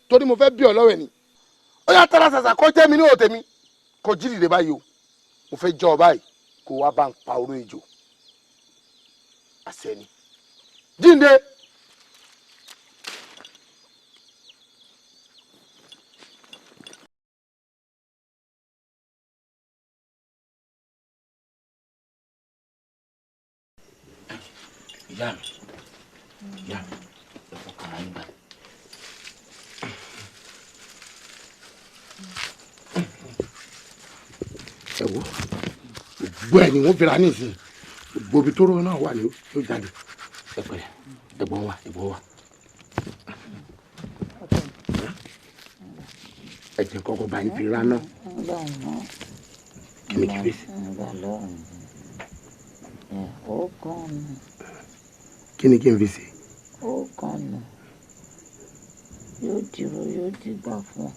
torí mo fẹ́ bí ọ̀lọ́wẹ̀ ni ó yà tara ṣàṣà kó jẹ́ mi ní òtẹ̀mí kó jí dìde báyìí o mo fẹ́ jọ báyìí kó wá bá ń pa oró ejò àṣẹ ni jíǹde. ìyá mi ẹ fọkàn ara yín balẹ̀. ẹ wo gbogbo ẹ ni wọn fira ní ìsìn gbogbo ibi tó rọ náà wà ní yóò jáde ẹ pẹ̀lẹ́ ẹ̀gbọ́n wa ẹ jẹ́ kọ́kọ́ bá ń fi ra náà kí ni kí fi sí. kí ni kí n fi sí. ó kàn nù yóò dìrò yóò dìgbà fún ọ.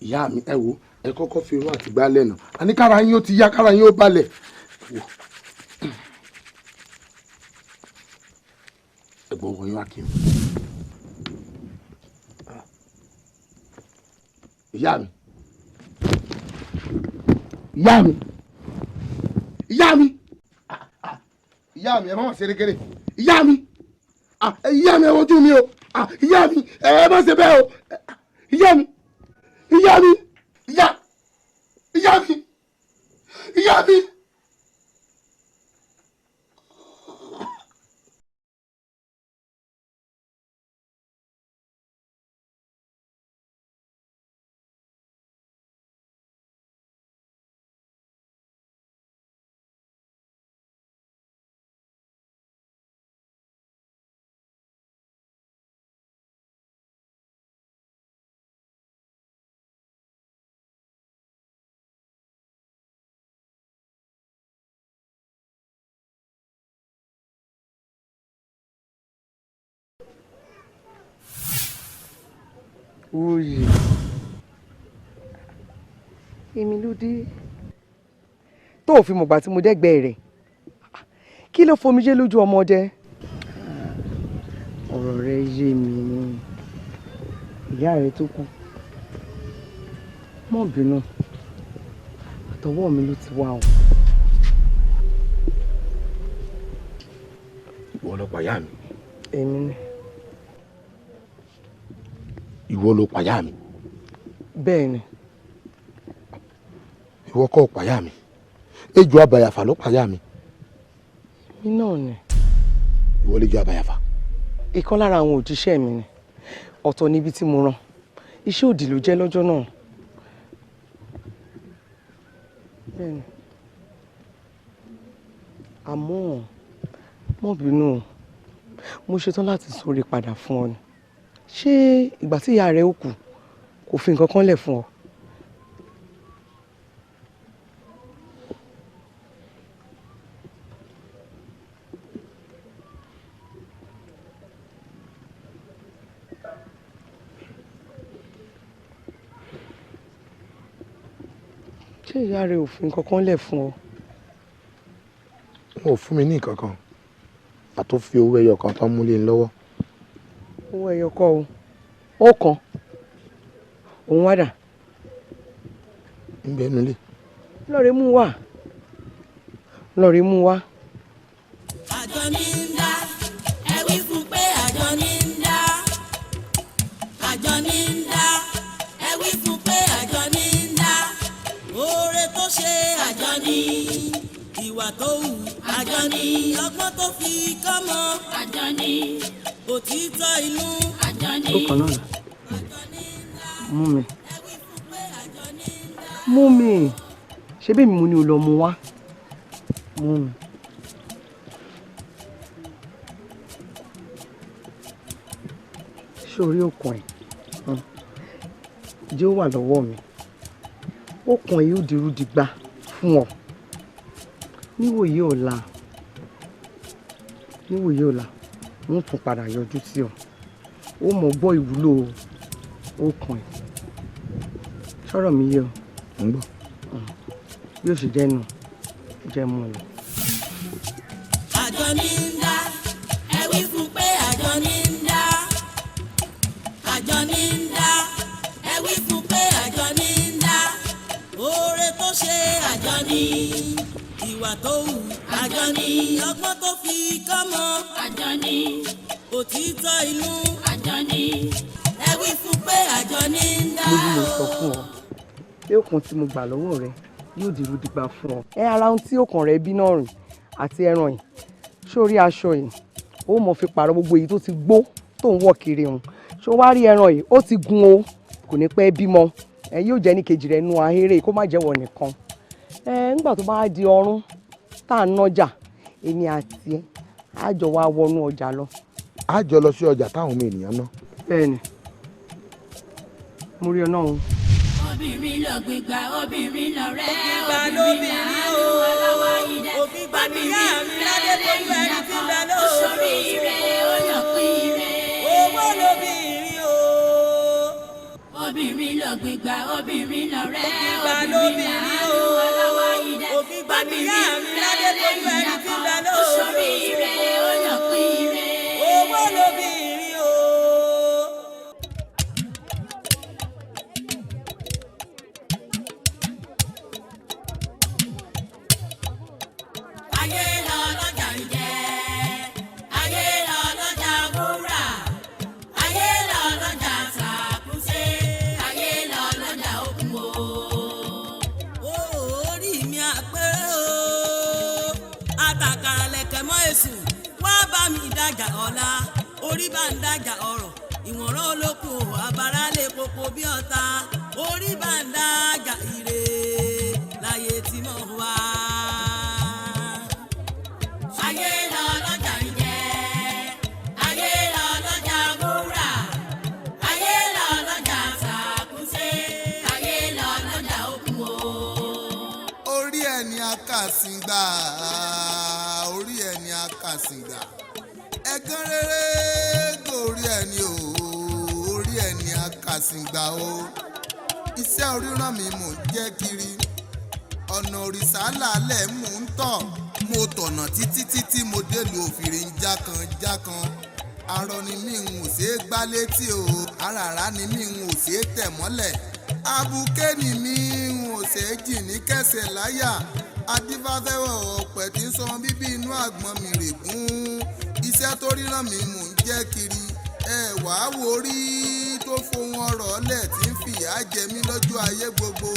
ìyá mi ẹ wo ẹ kọ́kọ́ fi irun àti gbálẹ̀ nà àní kára yín ó ti yá kára yín ó balẹ̀. ẹ̀gbọ́n wọn yóò kí n. ìyá mi ìyá mi ìyá mi ìyá mi ẹ má ṣe rékéré ìyá mi ìyá mi ẹ wojú mi o ìyá mi ẹ má ṣe bẹ́ẹ̀ o ìyá mi ìyá mi ìyá mi ìyá mi. Oyè èmi ló dé tó ò fi mọ̀gbà tí mo dẹ́gbẹ́ rẹ̀ kí ló fomijé lójú ọmọdé. ọ̀rọ̀ rẹ yé mi ni ìyá rẹ tó kú mọ́ bínú àtọwọ́ mi ló ti wá o. ìwọ ló pa ìyá mi. èmi ni. ìwọ ló pa ìyá mi. bẹ́ẹ̀ ni. ìwọ kọ́ pa ìyá mi ejò abàyàfà ló pa ìyá mi. mi náà ni. ìwọ lè jọ abàyàfà. ìkan lára àwọn òjíṣẹ́ mi ni ọ̀tọ̀ níbi tí mo rán iṣẹ́ òdì ló jẹ́ lọ́jọ́ náà. bẹ́ẹ̀ ni àmọ́ mọ́ bínú mo ṣetán láti sọ̀rọ̀ padà fún ọ ni ṣé ìgbà tí ìyá rẹ ó kú kò fi nǹkan kan lẹ̀ fún ọ. ṣé ìyá rẹ ò fi nǹkan kan lẹ̀ fún ọ. wọn ò fún mi ní nǹkan kan àtó fi owó ẹyọ kan tán múlé lọ́wọ́. owó ẹyọ kọ́ o ó kan òun wá dà. ń bẹ nulẹ̀. lọ́ọ̀rẹ́ mú wá lọ́ọ̀rẹ́ mú wá. àjọ ní ń dá ẹ wí fún pé àjọ ní ń dá àjọ ní ń dá ẹ wí fún pé àjọ ní ń dá oore tó ṣe àjọ ní ìwà tó hù àjọ ní ọgbọ́n tó fi kọ́mọ àjọ ní òtítọ́ inú àjọ ní. ó kàn náà mú mi ṣé bí mi mo ní o lọ mú wá mú mi. ṣé orí òkun ẹ̀ jẹ́ ó wà lọ́wọ́ mi òkun ẹ̀ yóò dirú dìgbà fún ọ níwòye ọ̀la wọ́n tún padà yọjú sí ọ ó mọ̀ gbọ́ ìwúlò òkun ẹ̀ sọ̀rọ̀ mi yé ọ. ń gbọ́. yóò ṣe jẹ́ nù jẹ́ mú ọ lọ. àjọ ní ń dá ẹ wí fún pé àjọ ní ń dá àjọ ní ń dá ẹ wí fún pé àjọ ní ń dá oore tó ṣe àjọ ní ìwà tó hù àjọ ní ọgbọ́n tó fi kọ́mọ àjọ ní òtítọ́ inú àjọ ní ẹ wí fún pé àjọ ní ń dá. mo ní mo sọ fún ọ pé òkun tí mo gbà lọ́wọ́ rẹ yóò dìrú dìgbà fún ọ. ara ohun tí òkàn rẹ bí náà rìn àti ẹran yìí sórí aṣọ yìí ó mọ̀ fi pààrọ̀ gbogbo èyí tó ti gbó tó ń wọ̀ kiri hàn ṣó wá rí ẹran yìí ó ti gun o kò ní pẹ́ bímọ ẹ yóò jẹ́ ní kejì rẹ̀ nu ahéré kó má jẹ́wọ́ nìkan nígbà tó bá di ọrún tá à ń nájà èmi àti ẹ á jọ wá wọnú ọjà lọ. á jọ lọ sí ọjà táwọn ọmọ ènìyàn ná. bẹ́ẹ̀ni mo rí ọ náà. obìnrin lọ gbígbà obìnrin lọ rẹ obìnrin làánú ọlọ́wọ́ yìí dẹ obìnrin ládé lẹ́yìn àpọ̀ oṣooṣì rẹ̀ ó yọ obìnrin ló gbígbà obìnrin lọ rẹ obìnrin làánú ọlọ́wọ́ idẹ obìnrin lẹ́lẹ́yìn akọ oṣoríire ó yàn pín ire. owó lóbìnrin o. ayé lọ lọ́jà ń jẹ ayé lọ lọ́jà wúrà ayé lọ lọ́jà sàkúnṣe ayé lọ lọ́jà òkun o. orí mi àpérè o àtàkàrà lẹ̀kẹ̀ mọ́ èṣù wá bá mi dájà ọ̀la orí bá ń dájà ọ̀rọ̀ ìwọ̀nrán olókùn ò àbárá lè koko bí ọ̀tá orí bá ń dájà ire láyé tí mo wá. ayé lọ lọ́jà ń jẹ ayé lọ lọ́jà wúrà ayé lọ lọ́jà sàkúnṣe ayé lọ lọ́jà òkun o. orí ẹni akásìngbà orí ẹni akásìngbà ẹ̀gán rere gòrí ẹni o orí ẹni akásìngbà o iṣẹ́ oríran mi mò ń jẹ́ kiri ọ̀nà òrìṣà làálẹ̀ mò ń tọ̀ mo tọ̀nà títí mo délùú òfìrí ń jákan arọ ni mí ń ò ṣeé gbá létí o àràrá ni mí ń ò ṣeé tẹ̀ mọ́lẹ̀ abuké ni mí ń ò ṣeé jì ní kẹsẹ̀ láyà adífáfẹ́wọ̀ ọ̀pẹ̀ tí ń sọ bíbí inú àgbọn mi rè gún iṣẹ́ tó ríran mi mò ń jẹ́ kiri ẹ wàá wo rí tó fohùn ọ̀rọ̀ lẹ̀ tí ń fìyà jẹ mí lọ́jọ́ ayé gbogbo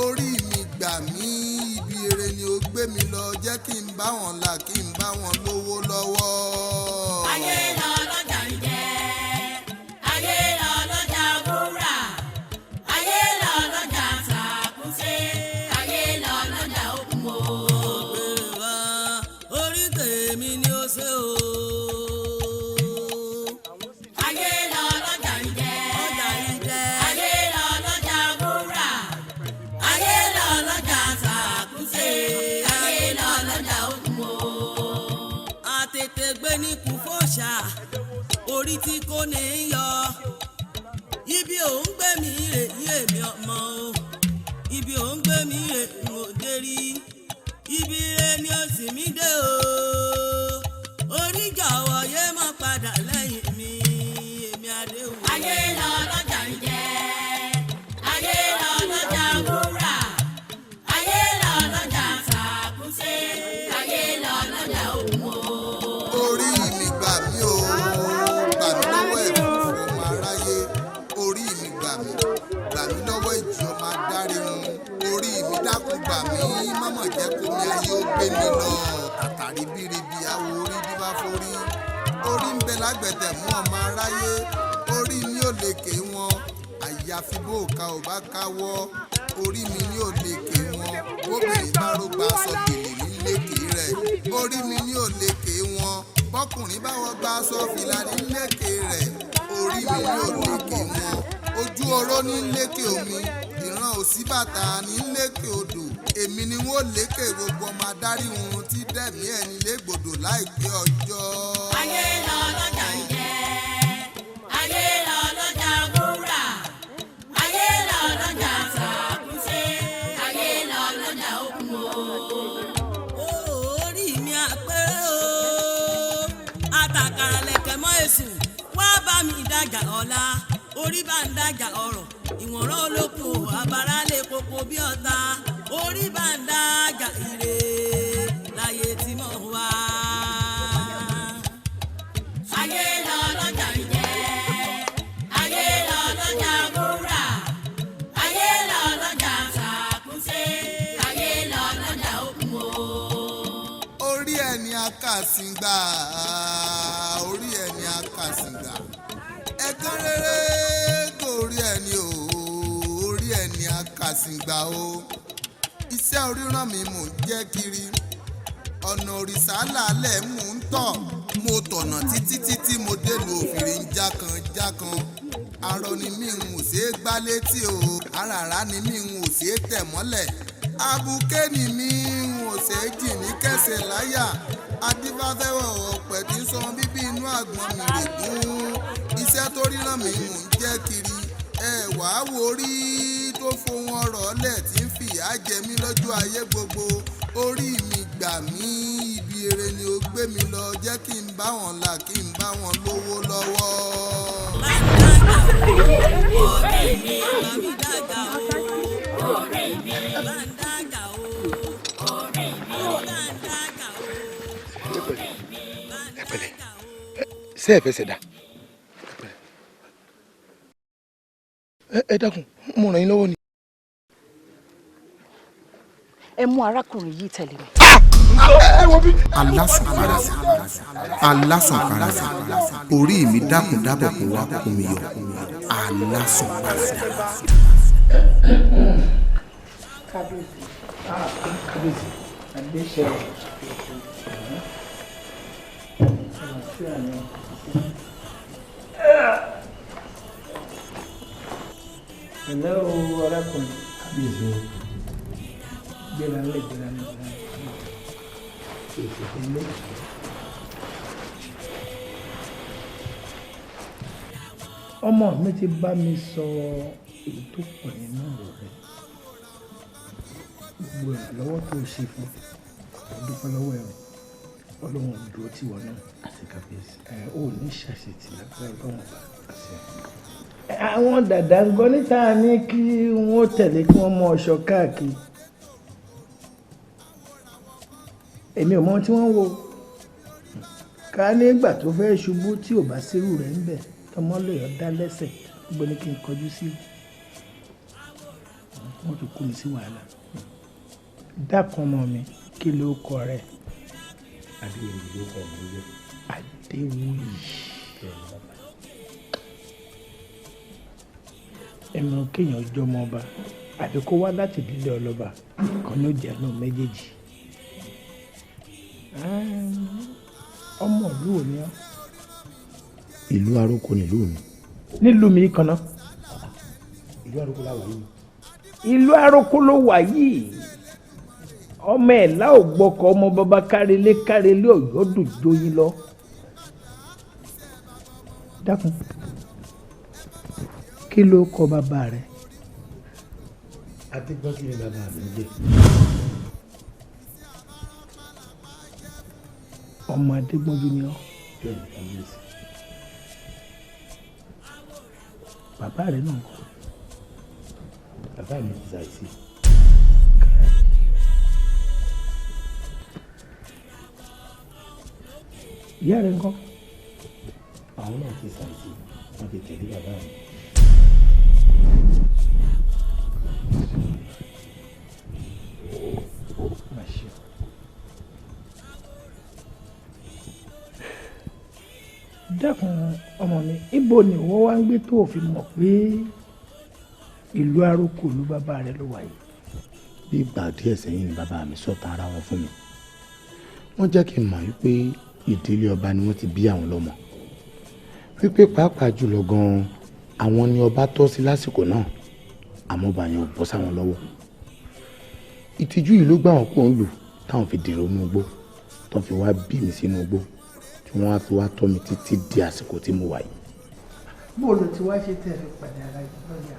orí mi gbà mí ibi ire ni ó gbé mi lọ jẹ́ kí n bá wọn là kí n bá wọn lówó lọ́wọ́. ayé lọ lọ́jà ń jẹ ayé lọ lọ́jà wúrà ayé lọ lọ́jà sàkúnṣe ayé lọ lọ́jà òkun o. orí tèmi ni ó ṣe o. ayé lọ lọ́jà ń jẹ ayé lọ lọ́jà wúrà ayé lọ lọ́jà sàkúnṣe ayé lọ lọ́jà òkun o. àtètè gbé ní kú fòṣà orí tí kò ní í yọ ibi òun gbé mi rè yí èmi ọmọ o ibi òun gbé mi rè n ò dé rí ibi rè ni ó sì mí dé o orí jọ̀wọ́ yé má padà lẹ́yìn mi èmi àdéhùn. ayé lọ lọ́jà ń jẹ ayé lọ lọ́jà wúrà ayé lọ lọ́jà sàkúnṣe ayé lọ lọ́jà òkun o. orí mi gbà mí o gbà mí lọ́wọ́ ẹ̀fọ́ ọmọ aráyé orí mi gbà mí lọ́wọ́ ìjì ọmọ adarí wọn orí mi dákun gbà mí mọ́mọ́ jẹ́ kó mi ayé ó gbé mi lọ àtàrí bíríbi àwọ̀ orí bí bá forí orí ń bẹ lágbẹ̀dẹ̀ mú ọmọ aráyé orí mi ò lè ké wọn àyàfi bó ka ò bá káwọ́ orí mi ní ò lè ké wọn bóbìnrin bá rògbà aṣọ gèlè ní lékè rẹ̀ orí mi ní ò lè ké wọn bọ́kùnrin báwọn gba aṣọ fìlà ní lékè rẹ̀ orí mi ní ò lè ké wọn ojú oró ní lékè omi ìran òsì bàtà ní lékè odò èmi ni wọ́n lékè gbogbo ọmọ adarí wọn tí dẹ̀mí ẹni légbodò láìpẹ́ ọjọ́. ayé lọ lọ́jà ń jẹ ayé lọ lọ́jà wúrà ayé lọ lọ́jà sàkúnṣe ayé lọ lọ́jà òkun o. orí mi àpérè o àtàkàrà lẹ̀kẹ̀ mọ́ èṣù wá bá mi dájà ọ̀la orí bá ń dájà ọ̀rọ̀ ìwọ̀nrán olókùn ò àbárá lè koko bí ọ̀tá orí bá ń dájà ire láyé tí mo wá. ayé lọ lọ́jà ń jẹ ayé lọ lọ́jà wúrà ayé lọ lọ́jà sàkúnṣe ayé lọ lọ́jà òkun o. orí ẹni akásìngbà orí ẹni akásìngbà ẹ̀gán rere gòrí ẹni o orí ẹni akásìngbà o iṣẹ́ oríran mi mò ń jẹ́ kiri ọ̀nà òrìṣà làálẹ̀ mò ń tọ̀ mo tọ̀nà títí mo délùú òfìrí ń jákan arọ ni mí ń ò ṣeé gbá létí o àràrá ni mí ń ò ṣeé tẹ̀ mọ́lẹ̀ abuké ni mí ń ò ṣeé jì ní kẹsẹ̀ láyà adífáfẹ́wọ̀ ọ̀pẹ̀ tí ń sọ bíbí inú àgbọn mi rè gún iṣẹ́ tó ríran mi mò ń jẹ́ kiri ẹ wàá wo orí tó fohùn ọ̀rọ̀ lẹ̀ tí ń fìyà jẹ mí lọ́jọ́ ayé gbogbo orí mi gbà mí ibi ire ni ó gbé mi lọ jẹ́ kí n bá wọn là kí n bá wọn lówó lọ́wọ́. ọ̀rẹ́ mi bá mi dàgbà o ọ̀rẹ́ mi bá ń dàgbà o ọ̀rẹ́ mi bá ń dàgbà o. ẹ pẹ̀lẹ́ ṣé ẹ fẹsẹ̀ dá ẹ dákun mo ràn yín lọ́wọ́ ni. ẹ mú arákùnrin yìí tẹ̀lé mi. alásùnkára orí mi dákun dábọ̀ kó wá kó mi yọ alásùnkára. kábíyèsí adéṣẹ́ ẹ̀lẹ́ o arákùnrin kábíyèsí o gbéra ńlẹ̀ ilé. ọmọ mi ti bá mi sọ èyí tó pọ̀ nínú ọ̀rọ̀ rẹ̀ gbogbo ìrànlọ́wọ́ tó ṣe fún ọdúpẹ́ lọ́wọ́ ẹ̀rọ ọlọ́run dúró tì wọ́n náà àti kábíyèsí ò ní ṣàṣetì lágbára ọlọ́run bá àwọn dàda ń gbọ́ níta ní kí wọ́n tẹ̀lé kí wọ́n mọ ọ̀ṣọ́ káàkiri èmi ò mọ tí wọ́n wo ká nígbà tó fẹ́ ṣubú tí ò bá sírù rẹ̀ ń bẹ̀ tọmọ lóyọ̀ dá lẹ́sẹ̀ gbogbo ní kí n kọjú sí wọ́n ti kó mi sí wàhálà dákun ọmọ mi kí ló kọ rẹ̀. adéwòye ló kọ mi lé. adéwòye. ẹnu kéèyàn jọmọ ọba àbí kó wá láti ìdílé ọlọ́ba kan ló jẹ́ náà méjèèjì. ọmọ ìlú ò ní ọ. ìlú aróko nílùú mi. nílùú mi kan náà. ìlú aróko la wà yìí. ìlú aróko ló wà yìí ọmọ ẹ̀ láò gbọ́kọ̀ ọmọ bàbá kárelé ọ̀yọ́ dùn jóyin lọ. dákun kí ló kọ bàbá rẹ. adégbọ́jú ni bàbá mi lé. ọmọ adégbọ́jú ni ọ. bàbá rẹ náà kọ. bàbá mi ti ṣàìsí. ìyá rẹ ńkọ́. àwọn náà ti ṣàìsí wọn ti tẹ̀lé bàbá mi. dákun ọmọ mi ibo ni wọ́n wá ń gbé tó fi mọ̀ pé ìlú aróko ló bàbá rẹ ló wà yìí. bí ìgbà díẹ̀ sẹ́yìn ni bàbá mi sọ̀tàn ara wọn fún mi wọ́n jẹ́ kí n mọ̀ wípé ìdílé ọba ni wọ́n ti bí àwọn lọ́mọ wípé pàápàá jùlọ gan-an àwọn ni ọba tọ́ sí lásìkò náà àmọ́ ọba yẹn ò bọ́ sáwọn lọ́wọ́ ìtìjú yìí ló gbà wọ́n kó ń lù táwọn fi dèrò inú igbó tó fi wá bí mi sínú igbó tí wọ́n á fi wá tọ́ mi títí di àsìkò tí mo wà yìí. bó ló ti wá ṣe tẹ̀lé padà ara yìí lọ́jà.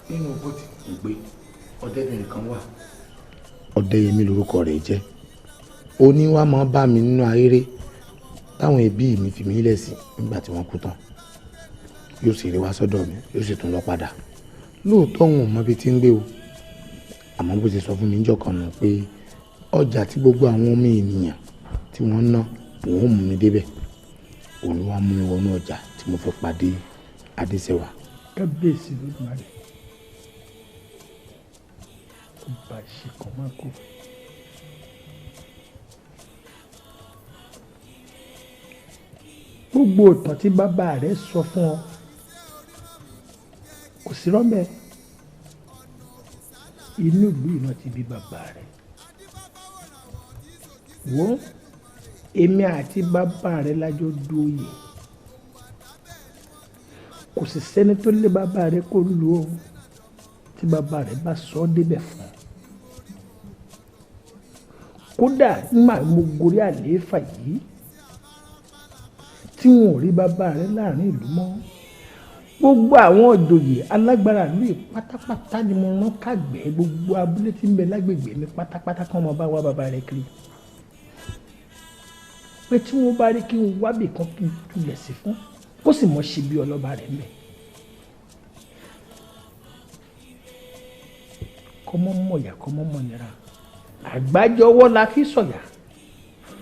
nínú igbó tí kò gbé ọdẹbìnrin kan wà. ọdẹyẹmí lorúkọ rẹ̀ jẹ́ oní wa máa bá mi nínú ahéré táwọn ẹbí mi fi mí lẹ̀ sí nígbà tí wọ́n kú tán yóò sì rí wá sọ́dọ̀ mi yóò sì tún lọ padà lóòótọ́ òun ò mọ ibi tí ń gbé o àmọ́ bó ti sọ fún mi níjọ́ kan nù pé ọjà tí gbogbo àwọn ọmọ ènìyàn tí wọ́n ná òun ò mú mi débẹ̀ òun ló wá mú mi wọnú ọjà tí mo fi pàdé adéṣẹwà. kábíyèsí ló máa rẹ̀ kó bá a ṣe kàn máa kó. gbogbo ìtàn tí bàbá rẹ̀ sọ fún ọ kò sí rọ́mẹ́ inú ìlú iná ti bí bàbá rẹ̀ wo èmi àti bàbá rẹ̀ lájọ dóye kò sì sẹ́ni tó lé bàbá rẹ̀ kó lù ó tí bàbá rẹ̀ bá sọ ọ́ débẹ̀ fún un kódà nígbà mo gorí àlééfà yìí tí wọn ò rí bàbá rẹ̀ láàrin ìlú mọ́ gbogbo àwọn òjòyè alágbára ìlú yìí pátápátá ni mo rán kàgbẹ́ gbogbo abúlé tí ń bẹ lágbègbè mi pátápátá kí wọ́n bá wá bàbá rẹ̀ kiri pé tí wọ́n bá rí kí n wábì kan kí n tulẹ̀ sí fún kó sì mọ̀ ṣe bí ọlọ́ba rẹ̀ mẹ́ kọ́mọ́ mọ̀yà kọ́mọ́ mọ̀nira àgbájọ ọwọ́ la fi sọ̀yà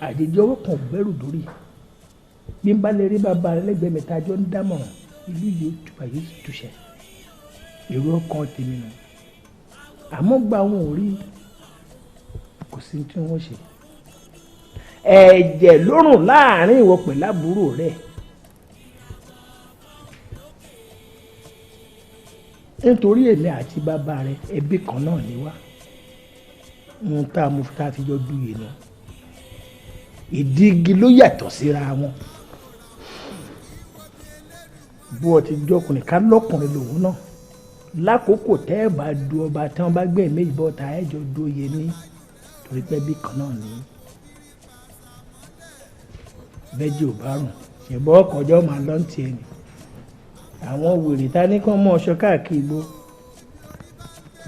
àjèjì ọwọ́ kan gbẹ́rù dórí bí n bá lè rí bàbá rẹ̀ lẹ́gbẹ̀ẹ́ mi tá a jọ ń dámọ̀ràn ìlú yìí tuba yìí túṣẹ èrò ọkàn tèmi nù àmọ́ gba àwọn ò rí kò sí tí wọ́n ṣe ẹ̀jẹ̀ lórùn láàrin ìwọ pẹ̀lú àbúrò rẹ̀ nítorí èmi àti bàbá rẹ̀ ẹbí kan náà ni wá ohun tá a mú tá a fi jọ dúye nù ìdígi ló yàtọ̀ síra wọn bó o ti jọkùnrin ká lọkùnrin lòun náà lákòókò tẹ́ ẹ bá du ọba tí wọ́n bá gbé méjì bọ́ ta ẹ jọ dóye ní torí pé bí kan náà ní bẹ́jì ò bá rùn ṣèbọ́ ọkọ̀jọ́ máa lọ́n ti ẹni àwọn wèrè ta ní kán mọ́ ọṣọ káàkiri igbó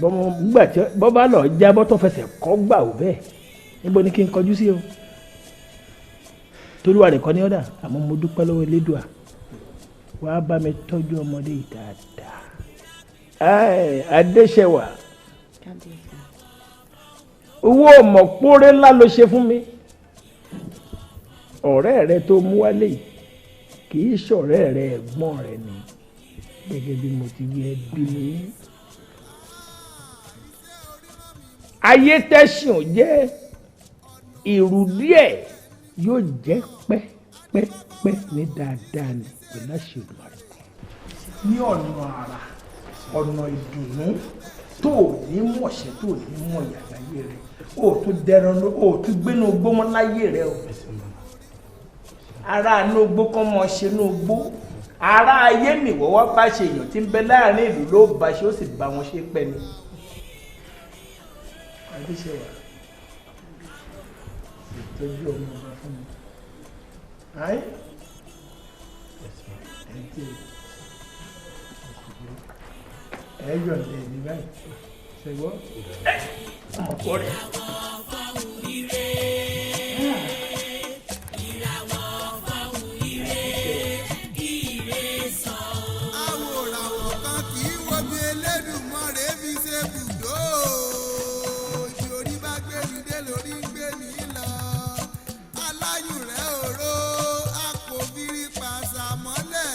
nígbà tí bọ́ bá lọ jábọ́ tó fẹsẹ̀ kọ́ gbà ó bẹ́ẹ̀ níbo ni kí n kọjú sí o tolúwa rẹ̀ kọ́ ní ọ̀dà àmọ́ mo dúpẹ́ lọ́wọ́ Elédùà wàá bá mi tọ́jú ọmọdé yìí dáadáa. Adéṣẹwà owó ọmọkúrẹ́ ńlá ló ṣe fún mi ọ̀rẹ́ rẹ tó mú wálé yìí kì í ṣọ̀rẹ́ rẹ ẹ̀gbọ́n rẹ ni gẹ́gẹ́ bí mo ti wí ẹbí mi. ayé tẹ̀sán jẹ́ ìrù díẹ̀ yóò jẹ́ pẹ́pẹ́pẹ́ ní dáadáa ni pẹ̀lú àṣìlò rẹ̀ ní ọ̀nà àrà ọ̀nà ìdùnnú tó ní mọ̀ṣẹ́ tó ní mọ̀yà láyé rẹ̀ ó tún dẹran ó tún gbénú gbómọ láyé rẹ̀ o ara inú gbó kọ́ mọ̀ ṣe inú gbó ara ayé nìwọ́ wá bá ṣe èèyàn tí ń bẹ láàrin ìlú ló bá ṣe ó sì bá wọn ṣe pẹ́ ni. Adéṣẹwà ìtọ́jú ọmọ ọba fún mi. Ẹ yọ̀ǹda ẹ̀mí báyìí ṣẹ̀gbọ́n ọ̀pọ̀ rẹ̀. Aworawo kan kì í wo bí Elédùmarè fi ṣe bùdó ìṣòrí bá gbé mi dé lórí ń gbé mi lọ aláyùn rẹ̀ òró àpòbírí pàṣà mọ́lẹ̀.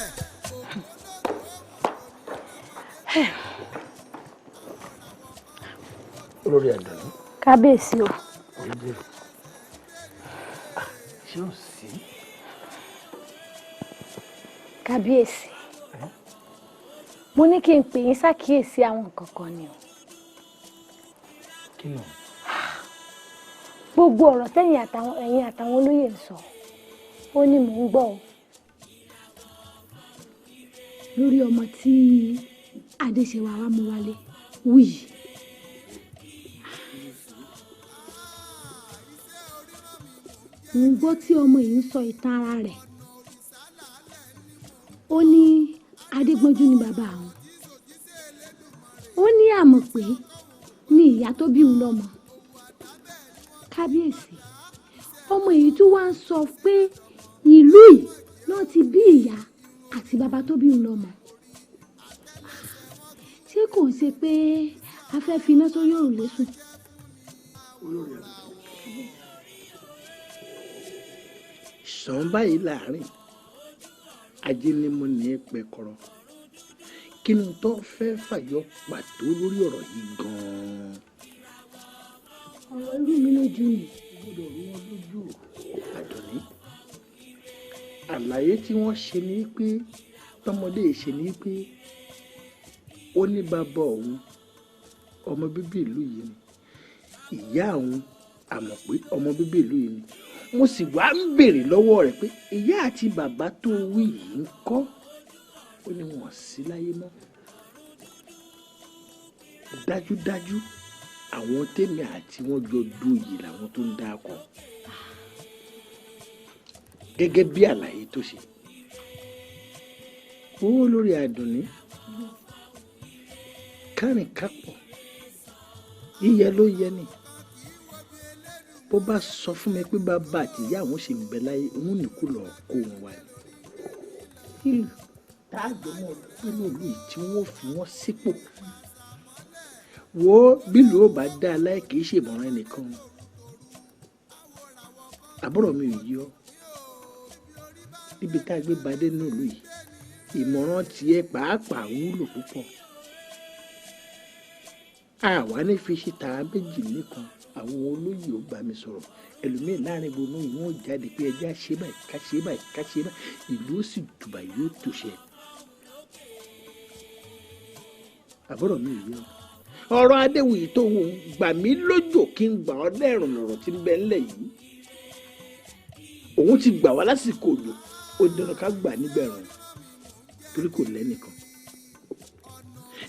Olórí àdánù. Kábíyèsí o. Ṣé o sí? Kábíyèsí. Mo ní kí n pè yín ṣàkíyèsí àwọn nǹkan kan ni o. Kí ni? Gbogbo ọ̀rọ̀ tẹ́yìn àtàwọn olóyè ń sọ ó ní mò ń gbọ́ o. Lórí ọmọ tí Adéṣẹwà wa mú wálé wí. Mo gbọ́ tí ọmọ yìí ń sọ ìtàn ara rẹ̀. Ó ní Adégbọ́njú ni bàbá àwọn. Ó ní àmọ̀ pé ní ìyá tó bí òun lọ́mọ. Kábíyèsí, ọmọ yìí tún wá ń sọ pé ìlú yìí náà ti bí ìyá àti bàbá tó bí òun lọ́mọ. Ṣé kò ń ṣe pé a fẹ́ fi iná sórí òrùlé sùn? Sàn báyìí láàrin ajé ni mo ní pẹkọrọ kí ni tó fẹ́ fàyọ pàtó lórí ọ̀rọ̀ yìí gan-an. Ọ̀rọ̀ irú mi lójú ni. Gbọ́dọ̀ rí wọn lójú Àdùnní. Àlàyé tí wọ́n ṣe ni pé tọmọdé ṣe ni pé ó ní bàbá òun ọmọ bíbí ìlú yìí ni ìyá òun àmọ̀ pé ọmọ bíbí ìlú yìí ni mo sì wá ń béèrè lọ́wọ́ rẹ̀ pé ìyá àti bàbá tó wí yìí ń kọ́ ó ní wọ́n sí láyé mọ́ dájúdájú àwọn tèmi àti wọn jọ dóyè làwọn tó ń dákọ gẹ́gẹ́ bí àlàyé tó ṣe owó lórí àdùnní kárìn kápọ̀ yíyẹ ló yẹ ni bó bá sọ fún mi pé bàbá àtìyá àwọn ṣì ń bẹ láyé òun nìkú lọ kó wọn wá ní ìlú táàjọ mọ nínú ìlú tí wọn fi wọn sípò wo bílù ó bá dá a láì kì í ṣèmọ̀ràn ẹnìkan àbúrò mi ò yọ níbi tá a gbé badé nínú ìlú yìí ìmọ̀ràn tiẹ̀ pàápàá wúlò púpọ̀ àwa ní fi ṣe tàá méjì nìkan àwọn olóyè ò bá mi sọ̀rọ̀ ẹlòmíín láàrin gbogbo yìí wọ́n jáde pé ẹjẹ́ àṣẹ báyìí ká ṣe báyìí ká ṣe báyìí ìlú ó sì tùbà yóò tòṣẹ. àbúrò mi yìí ọ̀rọ̀ Adéwuyì tó wù gbà mí lójò kí n gbà ọ́ lẹ́rùn lọ̀rọ̀ tí ń bẹ ńlẹ̀ yìí òun ti gbà wá lásìkò òjò ó dandan ká gbà nígbẹ̀rún torí kò lẹ́nìkan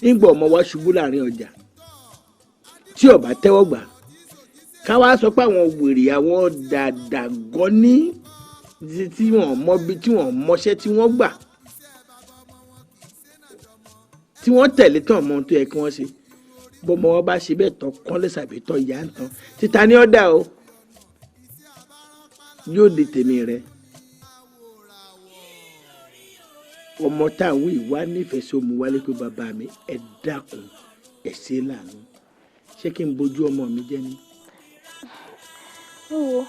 nígbà ọmọ wa ṣubú láàrin ọjà tí ọba tẹ́wọ́ gbà ká wá sọ pé àwọn wèrè àwọn dàdàgọ́ ní tí wọ́n mọ bí tí wọ́n mọṣẹ́ tí wọ́n gbà tí wọ́n tẹ̀lé tán mọ ohun tó yẹ kí wọ́n ṣe bọ́mọ wọn bá ṣe bẹ́ẹ̀ tán kán lè ṣàbẹ̀tọ̀ ìyá ń tán títa ní ọ̀dà o yóò di tèmi rẹ ọmọ táwọn ìwà nífẹ̀ẹ́ sí omi wálé pé bàbá mi ẹ dákun ẹ ṣe láàánú ṣé kí n bójú ọmọ mi jẹ́ ni. wo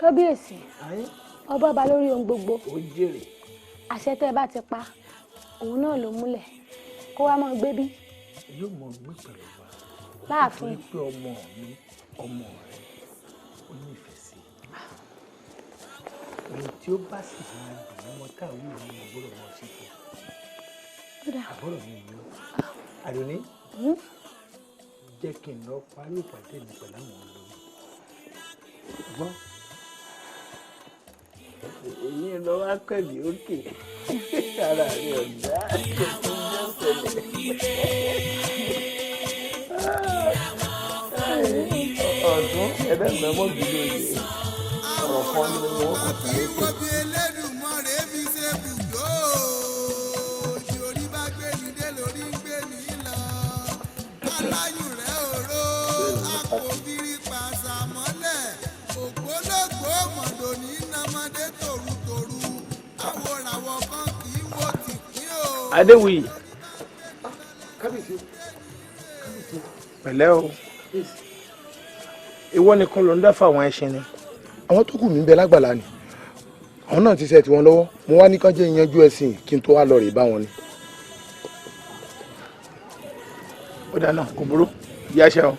kábíyèsí ọba bá lórí ohun gbogbo ó jèrè àṣẹ tẹ́ ẹ bá ti pa òun náà ló múlẹ̀ kó wá máa gbé bí. yóò mọ gbé pẹ̀lú wa láàfin nítorí pé ọmọ mi ọmọ rẹ ó nífẹ̀ẹ́ sí ohun tí ó bá sì máa dùn ọmọ táwọn ìlú ọmọ gbọ́dọ̀ wọn sí fún àbúrò mi yìí àdùnní jẹ́ kí n lọ parí ìpàdé mi pẹ̀lú àwọn olórí gbọ́ èyí lọ wá kẹ́lì òkè ara rẹ̀ ọ̀dá ọ̀dún ẹ̀ẹ́dẹ́gbẹ̀ẹ́ mọ́ gbìyànjú òye ọ̀rọ̀ kan ní wọ́n kàn sáré pé. ìwọ́bi Elédùmarè fi ṣe bùdó ìjòrí bá gbé mi dé lórí ń gbé mi lọ aláyùn rẹ̀ òró àpòbírí pàṣà mọ́lẹ̀ ògbólógbò mọ̀dò ní nàmọ́dé tòrutòru àwòràwọ̀ kan kì í wò tìpín o. Adéwuyì pẹ̀lẹ́ o ìwọ nìkan ló ń dá fáwọn ẹṣin ni. àwọn tó kù mí bẹ lágbàlá ni àwọn náà ti ṣe tiwọn lọ́wọ́ mo wá ní kán jẹ́ ìyanjú ẹ̀sìn kí n tó wá lọ rè bá wọn ni. ó dáná kò burú yáṣẹ o.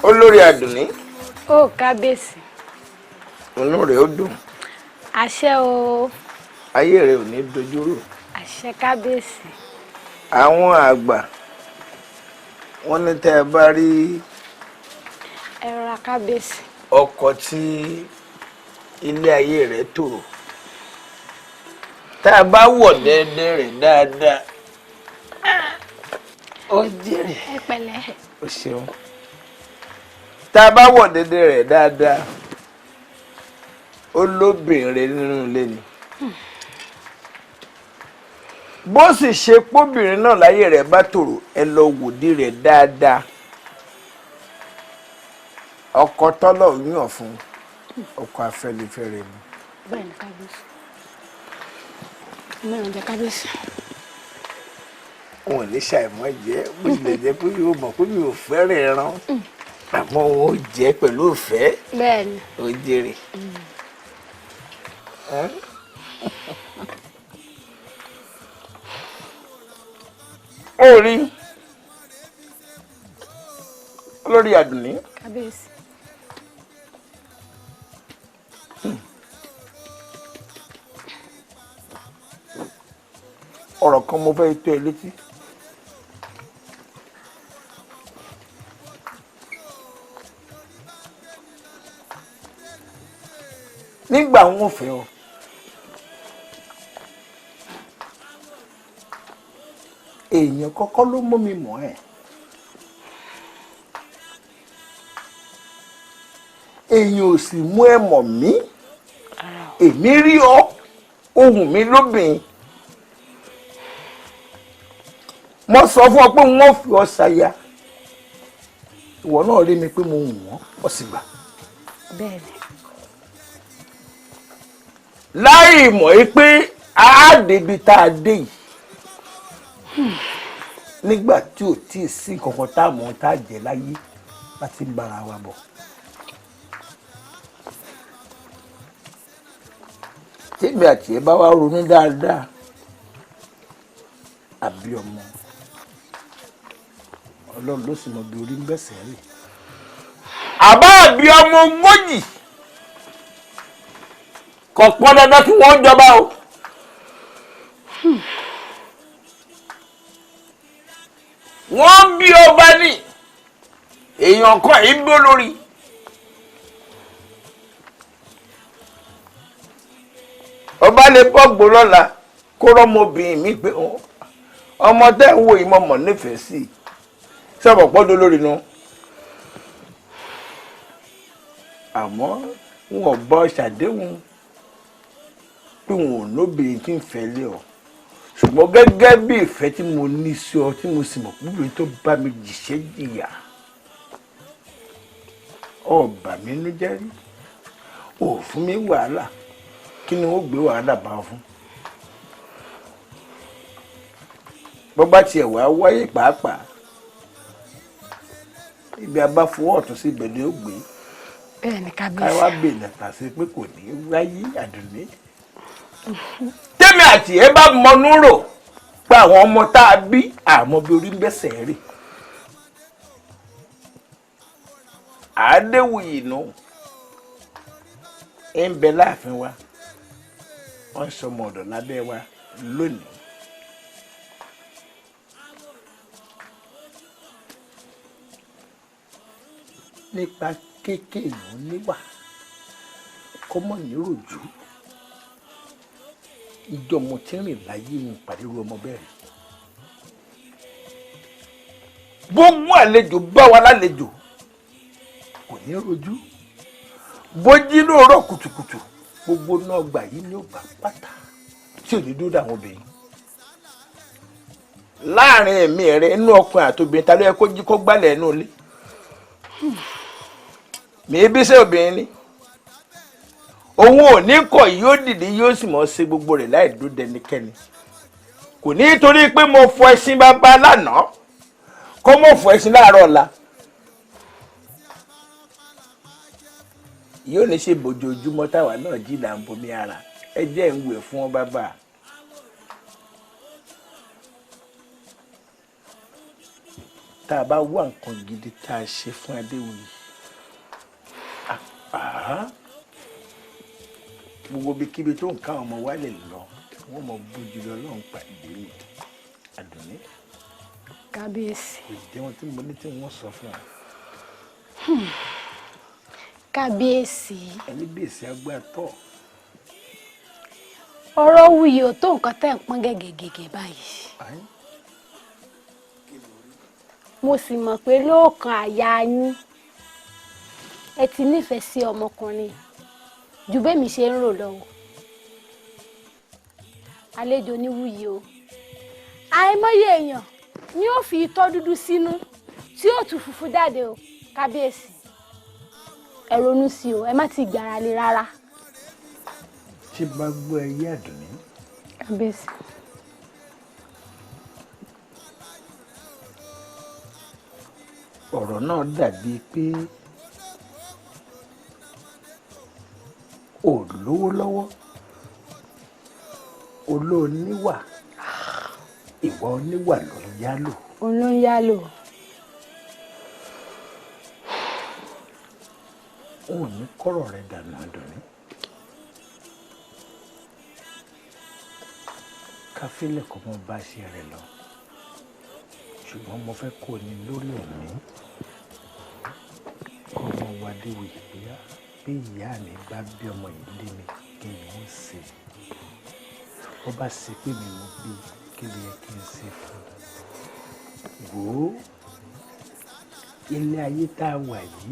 olórí àdùnní. ó kábíyèsí. inú rẹ̀ ó dùn. àṣẹ o. ayé rẹ̀ ò ní dojúrú. àṣẹ kábíyèsí. àwọn àgbà wọ́n ní tẹ́ ẹ bá rí. ẹ̀rọ kábíyèsí. ọkọ̀ tí ilé ayé rẹ̀ tòrò tá a bá wọ̀ dẹ́dẹ́ rẹ̀ dáadáa ó jèrè. ẹ pẹ̀lẹ́. o ṣeun. tá a bá wọ̀ dédé rẹ̀ dáadáa ó lóbìnrin nínú ilé ni bó sì ṣe póbìnrin náà láyé rẹ̀ bá tòrò ẹ lọ wòdí rẹ̀ dáadáa ọkọ tọ́lọ̀ yàn fún ọkọ afẹ́nifẹ́re ni. bẹ́ẹ̀ ni kábíyèsí mẹ́rin jẹ́ kábíyèsí. wọn ò ní ṣàìmọ̀ jẹ́ bó tilẹ̀ jẹ́ pé yóò mọ̀ pé mi ò fẹ́ràn ẹran àmọ́ wọn ò jẹ́ pẹ̀lú ìfẹ́. bẹ́ẹ̀ni. ó jèrè. ó rí olórí àdùnní. kábíyèsí. ọ̀rọ̀ kan mo fẹ́ tó ẹ létí. nígbà wọn fẹ́ ọ èèyàn kọ́kọ́ ló mú mi mọ̀ ẹ́ èèyàn ò sì mú ẹ mọ̀ mí èmi rí ọ ohùn mi lóbìnrin mo sọ fún ọ pé wọ́n fi ọ ṣaya ìwọ náà rí mi pé mo wù wọ́n ọ sì gbà. bẹ́ẹ̀ni. láì mọ̀ ẹ́ pé a débi tá a dé yìí nígbà tí ò tí ì sí kankan tá a mọ̀ tá a jẹ láyé láti ń bára wa bọ̀. tèmi àti ẹ bá wá ronú dáadáa àbí ọmọ ọlọ́run ló sì mọ bí orí ń gbẹ̀sẹ̀ rè àbá àbí ọmọ ogójì kò pọn dandan kí wọ́n jọba o. wọ́n bí ọba ní èèyàn kan yìí bí olórí. ọba lè bọ́ gbó lọ́la kó rọ́mọbìnrin mi pé ọmọ tẹ́ ń wo ìmọ̀mọ̀ nífẹ̀ẹ́ sí i sọ̀rọ̀ pọ́dọ̀ lórí nu. àmọ́ wọn ò bọ́ ṣàdéhùn pé wọn ò lóbìnrin tí ń fẹ́ lé ọ ṣùgbọ́n gẹ́gẹ́ bí ìfẹ́ tí mo ní sí ọ tí mo sì mọ̀ púpọ̀ tó bá mi jìṣẹ́ jìyà ọba mi ló jẹ́ rí ò fún mi wàhálà kí ni ó gbé wàhálà bá ọ fún. bó bá tiẹ̀ wá wáyé pàápàá ibi abáfọwọ́ ọ̀tún sí ibẹ̀ ni ó gbé. bẹ́ẹ̀ni kábíyèsí. káwá bèèrè pàṣẹ pé kò ní í wáyé àdùnní. tèmi àti ẹ bá mọnú rò pé àwọn ọmọ tá a bí àmọ́ bí orí ń bẹ́sẹ̀ rè. àádéwìyí nù ń bẹ láàfin wa wọ́n sọmọ ọ̀dọ̀ lábẹ́ wa lónìí. nípa kéékèèyàn níwà kọ́mọ níròjú ìjọ mo ti rìn láyé mi pàdé ru ọmọ bẹ́ẹ̀. gbogbo àlejò bá wa lálejò kò ní rojú bójí lóòrọ̀ kùtùkùtù gbogbo náà gbà yìí ní ọgbà pátá tí ò ní dúró dàwọn obìnrin. láàrin ẹ̀mí rẹ inú ọkùnrin àtòbìnrin ta ló yẹ kó jí kó gbálẹ̀ ẹnu ilé. mi bí sẹ́ obìnrin ni òun ò ní kọ̀ yóò dìde yóò sì mọ̀ ṣe gbogbo rẹ̀ láì dúró dẹnikẹ́ni. kò ní torí pé mo fọ ẹṣin bàbá lánàá kó mọ̀ fọ ẹṣin láàárọ̀ ọ̀la. yóò ní ṣe bójoojúmọ́ táwa náà jí là ń bomi ara ẹ jẹ́ ń wẹ̀ fún ọ bàbá. tá a bá wá nǹkan gidi tá a ṣe fún Adéwuyì gbogbo bí kíbi tó nǹkan ọmọ wa lè lọ wọ́n mọ bójú lọ lọ́hùn pàdé mi Àdùnní. kábíyèsí. ìjẹ́ wọn tí mo ní tí wọ́n sọ fún wa. kábíyèsí. ẹni bí èsì agbátọ̀. ọ̀rọ̀ Wuyì ò tó nǹkan tẹ́ ń pọ́n gẹ́gẹ́gẹ́gẹ́ báyìí. mo sì mọ̀ pé lóòkan àyà yín ẹ ti nífẹ̀ẹ́ sí ọmọkùnrin ju bẹ́ẹ̀ mi ṣe ń rò lọ́wọ́. àlejò ní Wuyì o àìmọye èèyàn ni ó fi itọ́ dúdú sínú tí ó tún funfun jáde o kábíyèsí ẹ ronú sí o ẹ má ti gbára lé rárá. tí bá gbọ́ ẹyẹ Àdùnní. kábíyèsí. ọ̀rọ̀ náà dàbí pé ò lówó lọ́wọ́ olóòníwà ìwọ oníwà ló ń yálò. òun ló ń yálò. òun ní kọ́rọ̀ rẹ̀ dànù Àdùnní. káfílẹ̀ kọ́ mọ́ bá ṣe rẹ̀ lọ ṣùgbọ́n mo fẹ́ kó ní lórí ẹ̀mí kọ́ ọmọ wa déwòye bóyá bí ìyá mi bá bí ọmọ yìí lé mi kí ni ó ṣe wọ́n bá ṣe pé mi mo bí kí ló yẹ kí n ṣe fún wò ó ilé ayé tá a wà yìí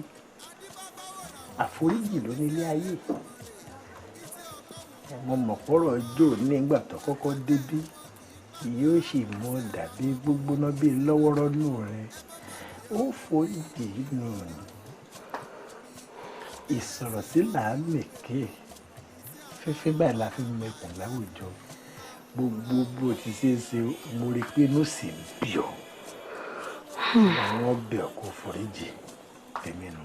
àforíjì ló ní ilé ayé mo mọ̀ pọ́rọ̀ ọjọ́ nígbà tó kọ́kọ́ débí yóò sì mọ dàbí gbógbóná bíi lọ́wọ́rọ́ nù rẹ ó foríjì nù ìsọ̀rọ̀ sí làámèké fẹ́fẹ́ báyìí la fi mẹ́kùn láwùjọ gbogbo bó ti ṣe é ṣe mo rí i pé inú sì ń bí ọ àwọn ọbẹ̀ kò foríjì tèmi nù.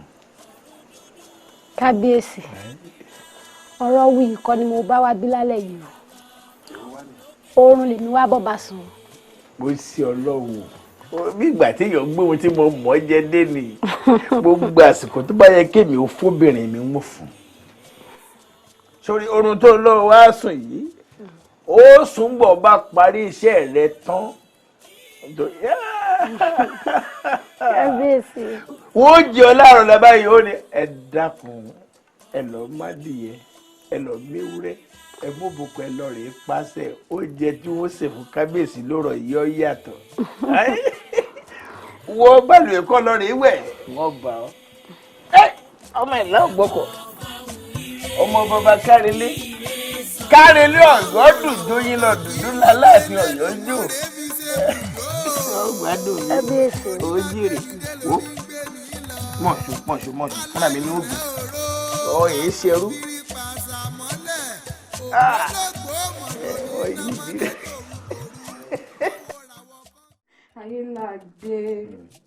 kábíyèsí ọ̀rọ̀ wí kọ́ ni mo bá wá bí lálẹ́ yìí o oorun lèmi wá bọ́ bá sùn. mo ṣe ọlọ́run bí ìgbà téèyàn gbé ohun tí mo mọ̀ ọ́ jẹ́ dé ni gbogbo àsìkò tó bá yẹ kémi ò fóbìnrin mi ń fún sórí oorun tó lọ wá sùn yìí ó sùn bọ̀ bá parí iṣẹ́ rẹ tán kábíyèsí. wọ́n jẹ́ ọ láàárọ̀ lọ́ba yìí ó ní ẹ dákun ẹ lọ́ọ́ má dìyẹ ẹ lọ́ọ́ méwúrẹ́ ẹ mú bùkún ẹ lọ rèé pàṣẹ oúnjẹ tí wọ́n ṣe fún kábíyèsí lórọ̀ yìí ó yàtọ̀ wọ́n bàlùwẹ̀ kọ́ lọ rèé wẹ̀ wọ́n bá ọ. ọmọ ìlà ògbọ́kọ̀ ọmọ bàbá kárẹ́lé ọ̀yọ́ dùdú yín lọ dùdú láláàfin ọ̀yọ́ jò ọgbàdo mi ò jèrè wò mọ̀ṣù fúnra mi ní ògùn ọ̀ èé ṣerú. ayé làgbé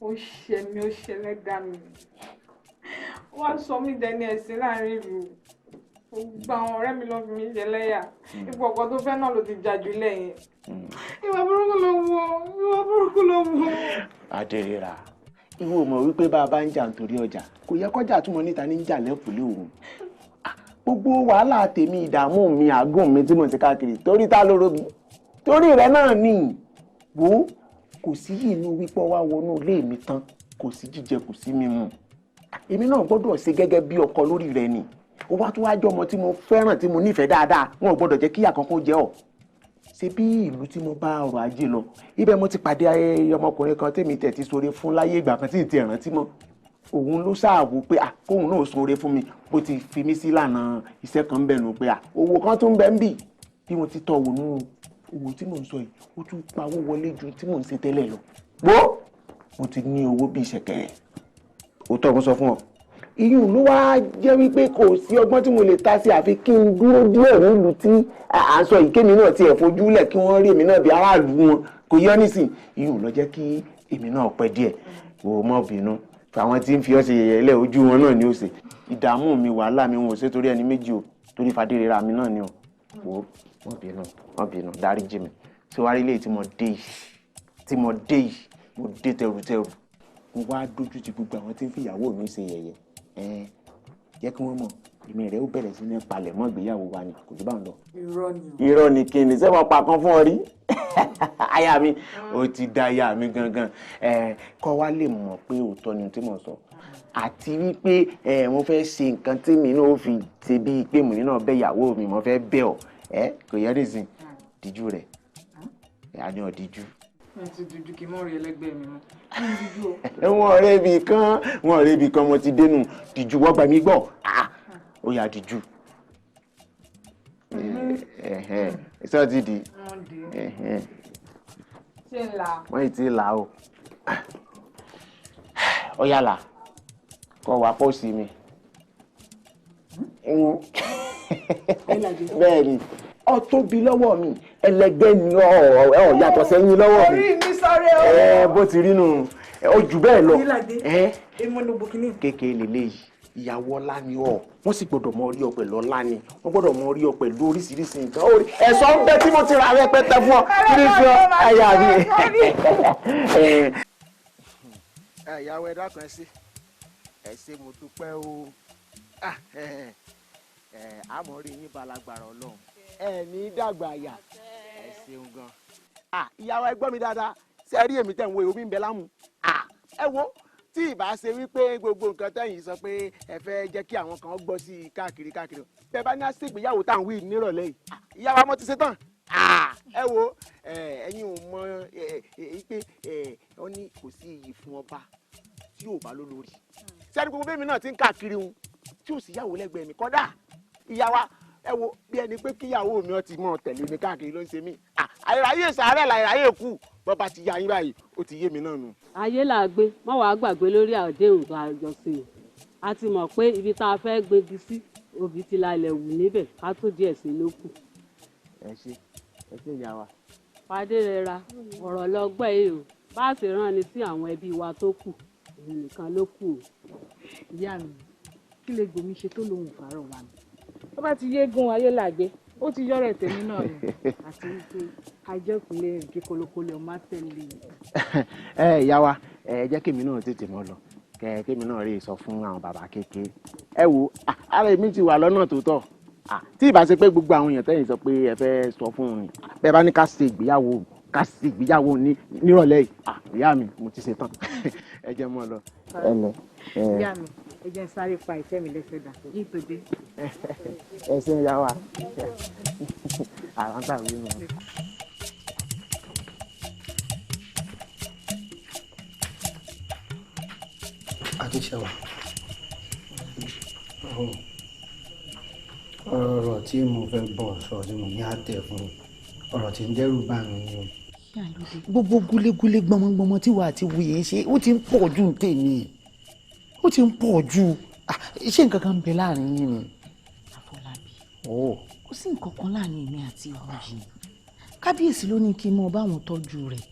ó ṣe mí ó ṣẹlẹ́dàá mi wọ́n sọ mí dẹni ẹ̀sìn láàrin ìlú gbogbo àwọn ọ̀rẹ́ mi ló fi mí ṣe lẹ́yà ipò ọkọ tó fẹ́ náà ló ti jà jù lẹ́yìn ìwà burúkú ló wọ. adèrèrà ìwọ mọ̀ wípé bá a bá ń jà nítorí ọjà kò yẹ kọjá túmọ̀ níta ní jà lẹ́kùlé òun gbogbo wàhálà tèmi ìdààmú mi àgùn mi tí mo ti káàkiri torí ta lóró mi torí rẹ náà ni wò kò sí inú wípé wá wọnú ilé mi tán kò sí jíjẹ kò sí mímu èmi náà gbọ́dọ̀ ṣe gẹ́gẹ́ bí ọkọ lórí rẹ ni ó wá tó wá jọ ọmọ tí mo fẹ́ràn tí mo nífẹ̀ẹ́ dáadáa wọn ò gbọ́dọ̀ jẹ́ kíyà kankan jẹ́ ọ́ ṣe bí ìlú tí mo bá ọrọ̀ ajé lọ ibẹ̀ mo ti pàdé ọmọkùnrin kan tèmi tẹ̀ ti sọre fún láyé ìgbà kan tí ì ti rántí mọ́ òun ló ṣàwò pé kóun náà sọre fún mi bó ti fi mí sí ìlànà iṣẹ́ kan bẹ̀ nù pé owó kan tó ń bẹ ń bì bí mo ti tọ̀ wò nù owó tí mò ń sọ yìí ó tún pawó wọlé ju tí mò ń ṣe tẹ́lẹ̀ lọ gbó mo ti ní owó bí ìṣẹ̀kẹ̀rẹ̀ ó tọ́ mo sọ fún ọ ìyún ló wá jẹ́ wípé kò sí ọgbọ́n tí mo lè ta sí àfi kí n dúró díẹ̀ nílùú tí à ń sọ yìí kémi náà tiẹ̀ fojúlẹ̀ kí wọ́n rí èmi náà bí aráàlú wọn kò yọ nísìn ìyún ló jẹ́ kí èmi náà pẹ́ díẹ̀ kò mọ̀ bínú àwọn tí ń fi ọ́ ṣe yẹ̀yẹ́ lẹ̀ ojú wọn náà ni ó ṣe ìdààmú mi wàhálà mi wọn ò ṣe torí ẹni méjì o torí fàdérera mi náà ni o wò ó wọ́n bínú dáríjì mi tí wàá rí ilé tí mo dé yìí mo dé tẹrùtẹrù mo wá dójú ti gbogbo àwọn tí ń fi ìyàwó mi ṣe yẹ̀yẹ́ jẹ́ kí wọ́n mọ̀ èmi rẹ̀ ó bẹ̀rẹ̀ sí ní palẹ̀ mọ́ ìgbéyàwó wa ni kò jù bá ń lọ. irọ́ ni kí ni sẹ́wọ̀n pa kan fún ọ rí aya mi ó ti da aya mi gangan kọ́ wa lè mọ̀ pé òótọ́ ni tí mo sọ àti wípé mo fẹ́ ṣe nǹkan tí mi náà fi ṣe bíi pé mo ní náà bẹ́ ìyàwó mi mo fẹ́ bẹ́ ọ kò yẹ nísìn díjú rẹ̀ àní ọ̀ díjú. ẹ ti dúdú kí mọ́ rí ẹlẹ́gbẹ́ mi mọ́. wọn ọ̀rẹ́ ibì kan mo ti dénú díjú wọ́n gbà mí gbọ́ ó yá díjú. ìṣọ́ ti di. ṣé ń la. wọ́n yìí ti là o. ó yá là kọ́ wa pọ́ọ̀sì mi. bẹ́ẹ̀ ni ọ tóbi lọ́wọ́ mi ẹlẹgbẹ́ ni ọ yàtọ̀ sẹ́yìn lọ́wọ́ mi. orí mi sáré o. bó ti rí nù ó jù bẹ́ẹ̀ lọ. kékeré lélẹ́yìí ìyàwó ọlá ni ọ wọ́n sì gbọ́dọ̀ mọ orí ọ pẹ̀lú ọlá ni wọ́n gbọ́dọ̀ mọ orí ọ pẹ̀lú oríṣiríṣi nǹkan orí ẹ̀sọ́ ń bẹ tí mo ti ra rẹpẹtẹ fún ọ kí ni fi ọ àyà mi. ìyàwó ẹ dákun ẹ ṣé mo dúpẹ́ o àmọ́ rí yín balagbàrà ọlọ́run ẹ ní dàgbà àyà ẹ ṣeun gan. ìyàwó ẹ gbọ́ mi dáadáa ṣe rí èmi tẹ̀ ń wo omi ń bẹ lámù. ẹ wo tí ìbá ṣe wípé gbogbo nǹkan tẹ̀yìn sọ pé ẹ fẹ́ jẹ́ kí àwọn kan gbọ́ sí i káàkiri bẹ́ẹ̀ bá ní àṣègbéyàwó tá à ń wí nírọ̀lẹ́ yìí ìyàwó ọmọ ti ṣe tán. ẹ wo ẹ̀yin ò mọ pé ó ní kò sí iyì fún ọba tí ò bá lólórí. sẹ́ni gbogbo bẹ́ẹ̀ mi náà ti ń káàkiri wọn tí ò sì yàwó lẹ́gbẹ̀ẹ́ mi kọ́dà ìyàwó ẹ wo bí ẹni pé kíyàwó mi ó ti mọ̀ tẹ̀lé mi káàkiri ló ń ṣe mí. àìráyè sàárẹ̀ làìráyè kù bọ́ba ti yá yín báyìí ó ti yé mi náà nù. ayé là á gbé má wàá gbàgbé lórí àdéhùn àjọṣe a ti mọ̀ pé ibi tá a fẹ́ gbégi sí òbí ti la ilẹ̀ wù níbẹ̀ ká tó díẹ̀ sí ló kù. ẹ ṣe ìyá wa. fàdé rẹ ra ọ̀rọ̀ lọ́gbẹ́ yìí o bá a sì rán ni sí àwọn ẹbí wa tó kù èyí nìkan ló kù o. ìyá mi kí lè gbòmí ṣe tó lóhùn fàárọ̀ wa mi tó bá ti yégun ayé làgbé ó ti yọ̀rọ̀ tèmi náà nù àti wípé ajẹ́kùnlé rìn kí kolokolo ọmọ tẹ̀lé. ìyá wa ẹ jẹ́ kémi náà tètè mọ́ lọ kémi náà rí sọ fún àwọn bàbá kékeré ẹ wo ara èmi ti wà lọ́nà tó tọ́ tí ìbá ṣe pé gbogbo àwọn èèyàn tẹ́yìn sọ pé ẹ fẹ́ sọ fún un ni bẹ́ẹ̀ bá ní ká ṣe ìgbéyàwó nírọ̀lẹ́ yìí ìyá mi mo ti ṣe tán ẹ jẹ́ mọ́ lọ. ìyá mi ẹ jẹ́ sáré pa ìfẹ́ mi lẹ́sẹ̀ dà nítorí. ẹ ṣe ń yá wa àrántà wí nù. Adéṣẹ́wà ọ̀rọ̀ tí mo fẹ́ bọ̀ sọ tí mo ní àtẹ̀ fún ọ̀rọ̀ tí ń dẹ́rù bá mi ni o. gbogbo gúlégúlé gbọmọgbọmọ tí wàá ti wuyè ṣe ó ti ń pọ̀ jù tèmi ó ti ń pọ̀ jù ṣé nǹkan kan ń bẹ láàrin yín ni. Afọlábí kò sí nǹkan kan láàrin èmi àti Wuyì kábíyèsí ló ní kí n mọ báwọn tọ́jú rẹ̀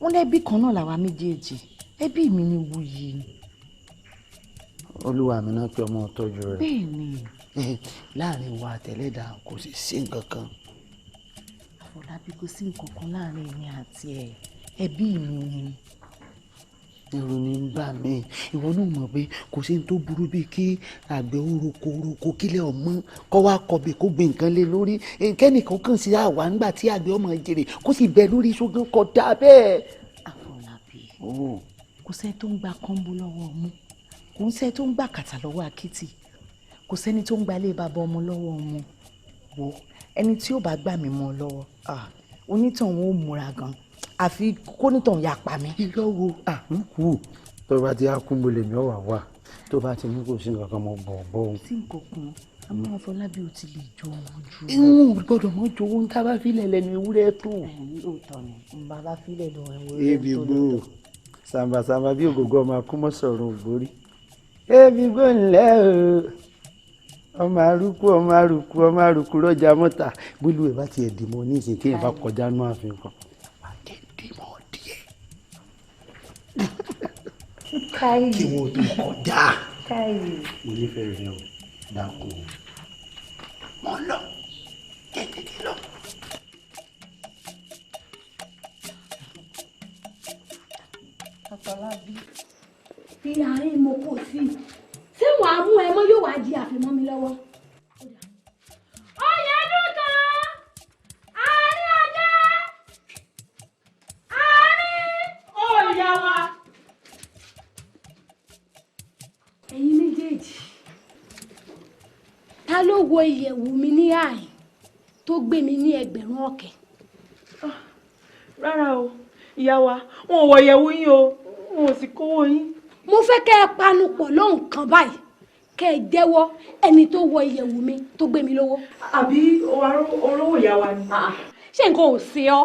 wọ́n lẹ́bí kan náà làwa méjèèjì ẹbí mi ni Wuyì. olúwa mi náà pé ọmọ tọ́jú rẹ̀. bẹ́ẹ̀ ni. láàrin wa àtẹ̀lẹ́dà kò sì sí nǹkan kan. Afọlábí kò sí nǹkan kan láàrin èmi àti ẹbí mi ni. ẹ̀rù ni ń bà mí ìwọ náà mọ̀ pé kò sí ní tó burú bíi kí àgbẹ̀ oroko kílẹ̀ ọmọ kọ́ wá kọbẹ̀ kó gbé nǹkan lé lórí kẹ́nìkan kàn sí àwa nígbà tí àgbẹ̀ ọmọ jèrè kó sì bẹ lórí ṣógán kọjá bẹ́ẹ̀. Afọlábí kò sẹ́ni tó ń gba kọ́ńbó lọ́wọ́ ọmú kò ń sẹ́ni tó ń gbà kàtà lọ́wọ́ akitì kò sẹ́ni tó ń gba ilé bàbá ọmọ lọ́wọ́ ọmọ wo ẹni tí ó bá gbà mí mọ́ lọ́wọ́ onítàn wọn ò múra gan àfi kónítàn ya pa mí. ìlọ́wọ́ àmúkù tó bá ti ákúnbó lèmi ọ̀wà wà tó bá ti ní kò sí nǹkan kan mọ́ bọ̀. tí nǹkan kan àmọ́ Afọlábí ò ti lè jọ wọn jù. ìwọ̀n gbọ́dọ̀ mọ́ jọ owó ń tá bá filẹ̀ lẹ́nu ewúrẹ́ tó. lóòótọ́ ni n bá bá filẹ̀ lọ ewúrẹ́ tó. ebi gbó sàmbàsàmbà bí ògògó ọmọ akúmọ̀ sọ̀rọ̀ ògbórí. ebi gbó ńlẹ́ o ọmọ arúkú rọjà mọ́ta bólú ẹ̀ bá tiẹ̀ dì mọ́ ní ìsìn kéèyàn bá kọjá nú ààfin kan wà á jẹ́ dì mọ́ díẹ̀ kí wọ́n tó kọjá mo nífẹ̀ẹ́ rẹ o dákun mọ́ lọ tètè lọ. Afọlábí fi àárín mo kò sí ṣé wàá mú ẹ mọ́ yóò wá di àfimọ́ mi lọ́wọ́. ọyẹ dúkan àárín ọjọ́ àárín ọ̀yà wa. ẹ̀yin méjèèjì ta ló wo ìyẹ̀wù mi ní àyìn tó gbé mi ní ẹgbẹ̀rún ọ̀kẹ́. rárá o ìyá wa wọn ò wọ ìyẹ̀wù yín o wọn ò sì kówó yín. mo fẹ́ kẹ́ ẹ panu pọ̀ lóhùn kan báyìí kẹ́ ẹ jẹ́wọ́ ẹni tó wọ ìyẹ̀wù mi tó gbé mi lówó. àbí olówó ìyá wa ni. ṣé nǹkan ò ṣe ọ́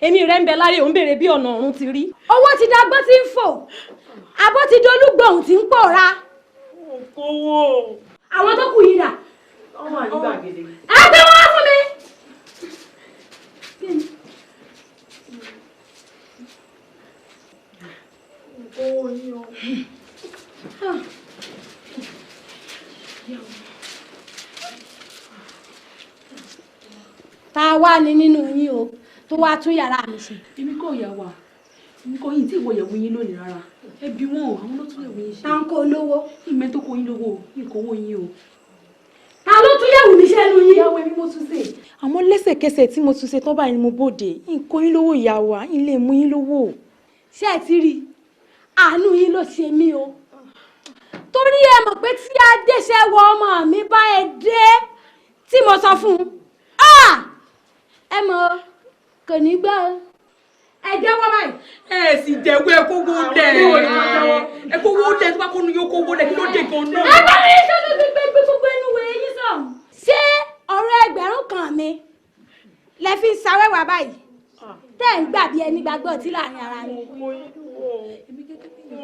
èmi rẹ̀ ń bẹ láyé òun béèrè bí ọ̀nà ọ̀run ti rí. owó ti dágbọ́n tí ń fò abọ́ ti dolúgbọ̀hún tí ń pòórá. kówó. àwọn tó kù yìí dà. ọmọ àyíká gèdè. ẹ gbé wọn fún mi. kówó yín o. tá a wá ní nínú yín o tó wá tún yàrá mi ṣe. èmi kò yà wá èmi kò yín tí ìwọ yẹ̀wò yín lónìí rárá ẹbí wọn o àwọn ló tún yẹ̀wò yín ṣe. tá n kó lówó. ìmẹ́ tó kó yín lówó ìkówó yín o. tá ló tún yẹ̀wù níṣẹ́ nu yín. ìyàwó mi mo tún ṣe. àmọ́ lẹ́sẹ̀kẹsẹ̀ tí mo tún ṣe tán báyìí ni mo bòde nǹkan yín lówó ìyàwó à ń lè mú yín lówó. ṣé ẹ ti rí àánú yín ló ṣe mí o torí ẹ mọ̀ pé tí adéṣẹ́wọ̀ ọmọ mi bá ẹ dé tí mo sọ fún un ẹ mọ̀ kò ní gbọ́ ẹ jẹ́wọ́ báyìí. ẹ sì jẹ́wọ́ ẹ kó wó dẹ̀ ẹ kó wó dẹ̀ tó bá kó nu yóò kó wó dẹ̀ kí ló dé gan náà. ẹ bá mi ṣe gbé gbogbo ẹnu wẹ̀ yín sọ. ṣé ọ̀rọ̀ ẹgbẹ̀rún kan mi lẹ fi ń ṣàwẹ́wà báyìí tẹ́ ń gbà bí ẹni gbàgbọ́ tí láàrin ara yín. wọn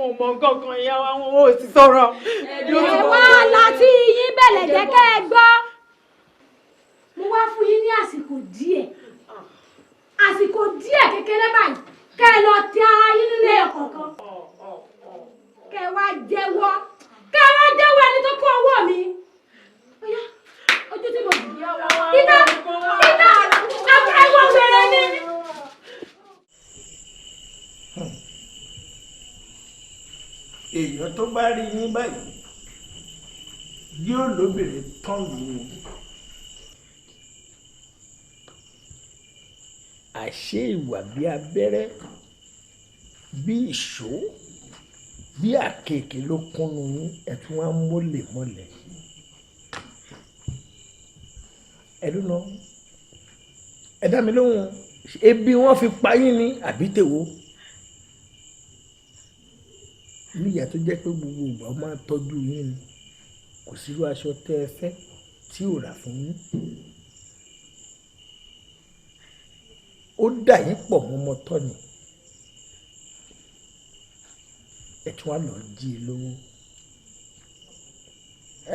ò mọ gangan ìyá wa wọn ò sì sọ̀rọ̀. ẹ wá láti yín bẹ̀lẹ̀ jẹ́ kẹ́ ẹ gbọ́. mo wá fún yín ní àsìkò díẹ̀ kékeré báyìí kẹ́ ẹ lọ tẹ ara yín nílé ọ̀kọ̀ọ̀kan kẹ́ ẹ wá jẹ́wọ́ ẹni tó kó owó mi. ojú tí mo dì í iná ẹwọ́ bẹ̀rẹ̀ ni. èèyàn tó bá rí yín báyìí yóò lóbìnrin tán lù ú. àṣé ìwà bí abẹ́rẹ́ bí ìṣó bí àkekè ló kúnnu yín ẹ̀tún wá mólè mọ́lẹ̀. ẹ̀dùn náà ẹ dá mi lóhùn ebi wọn fi pa yín ní àbí tèwo níyà tó jẹ́ pé gbogbo ìgbà ó máa tọ́jú yín ni kò sírú aṣọ tẹ́ ẹ fẹ́ tí ò rà fún yín. ó dà yín pọ̀ mọ́ ọmọ tọ́ ni ẹ tún wá lọ jí i lówó.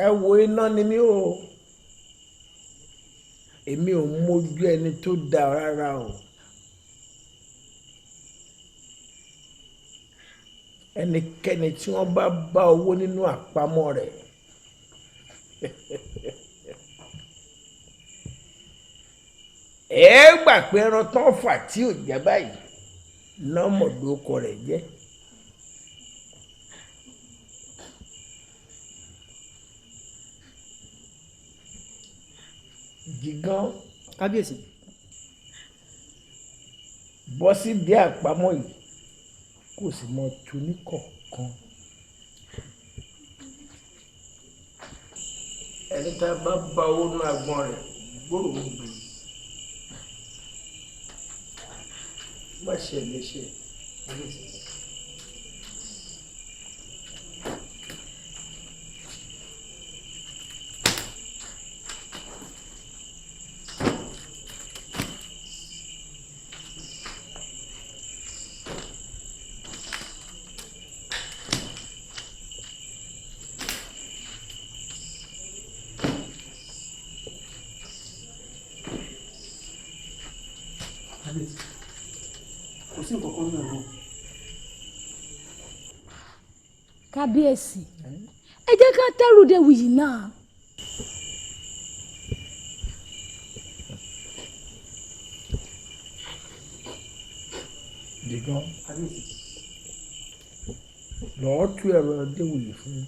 ẹ wo iná ni mí o èmi ò mójú ẹni tó dá rárá o. ẹnikẹ́ni tí wọ́n bá bá owó nínú àpamọ́ rẹ̀ ẹ gbà pé ẹran tán fà tí ò jẹ́ báyìí lọ́mọdókọ rẹ̀ jẹ́. Gígan kábíyèsí bọ́ sí dé àpamọ́ yìí kò sì mọ tu ní kọ̀ọ̀kan. ẹni tá a bá bá owó nú agbọ̀n rẹ̀ gbòòrò ń gbé má ṣe léṣe. kò sí nǹkan kan náà. kábíyèsí ẹ jẹ́ ká tẹ́rù de wìyí náà. Gígan lọ́ọ́ tú ẹ̀rọ déwòye fún mi.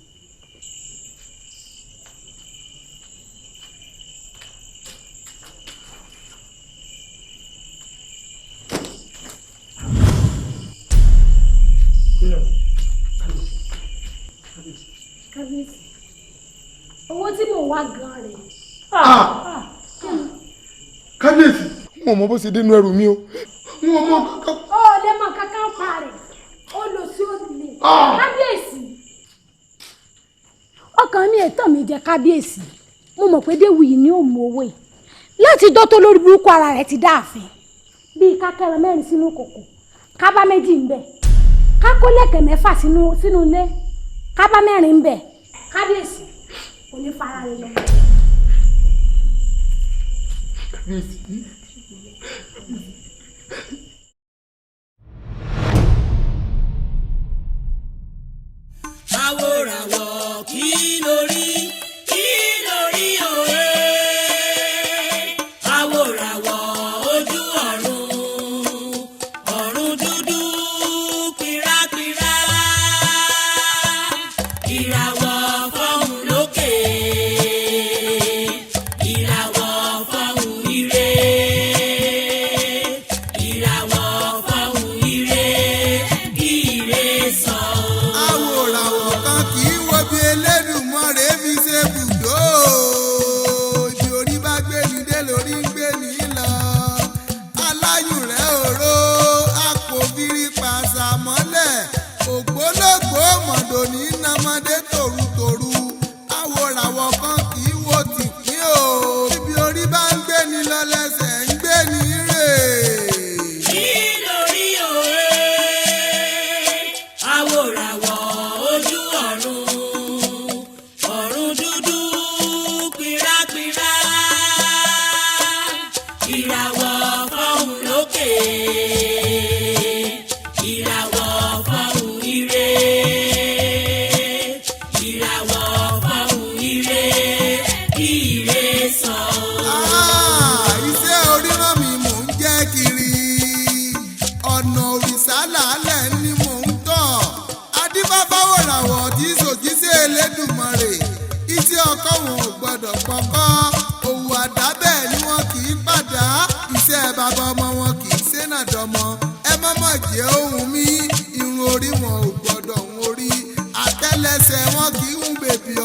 kábíyèsí owó tí mò ń wá gan rẹ̀. kábíyèsí mo mọ bó ṣe dénú ẹrù mi o mo mọ kankan. ó lè mọ kankan pa rẹ̀ ó lọ sí òdìlé kábíyèsí. ọkàn mi ètò mi jẹ kábíyèsí mo mọ̀ pé déwìyí ni ó mú owó yìí láti dọ́tọ́ lórí burúkú ara rẹ̀ ti dáàfin bíi kákẹ́rẹ́ mẹ́rin sínú kòkò kábá méjì ń bẹ̀ kákólẹ̀kẹ̀ mẹ́fà sínú ilé kábá mẹ́rin ń bẹ̀ kábíyèsí kò ní fara rẹ̀ lọ. kábíyèsí. Aworawo kí lórí òwe. Aworawo ojú ọ̀run dúdú pìràpìrà. Ìràwọ̀ fọ́hùn lókè.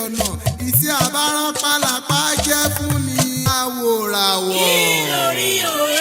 ọ̀nà iṣẹ́ àbáràn pálapá jẹ́ fún ni Aworawo. kí lórí o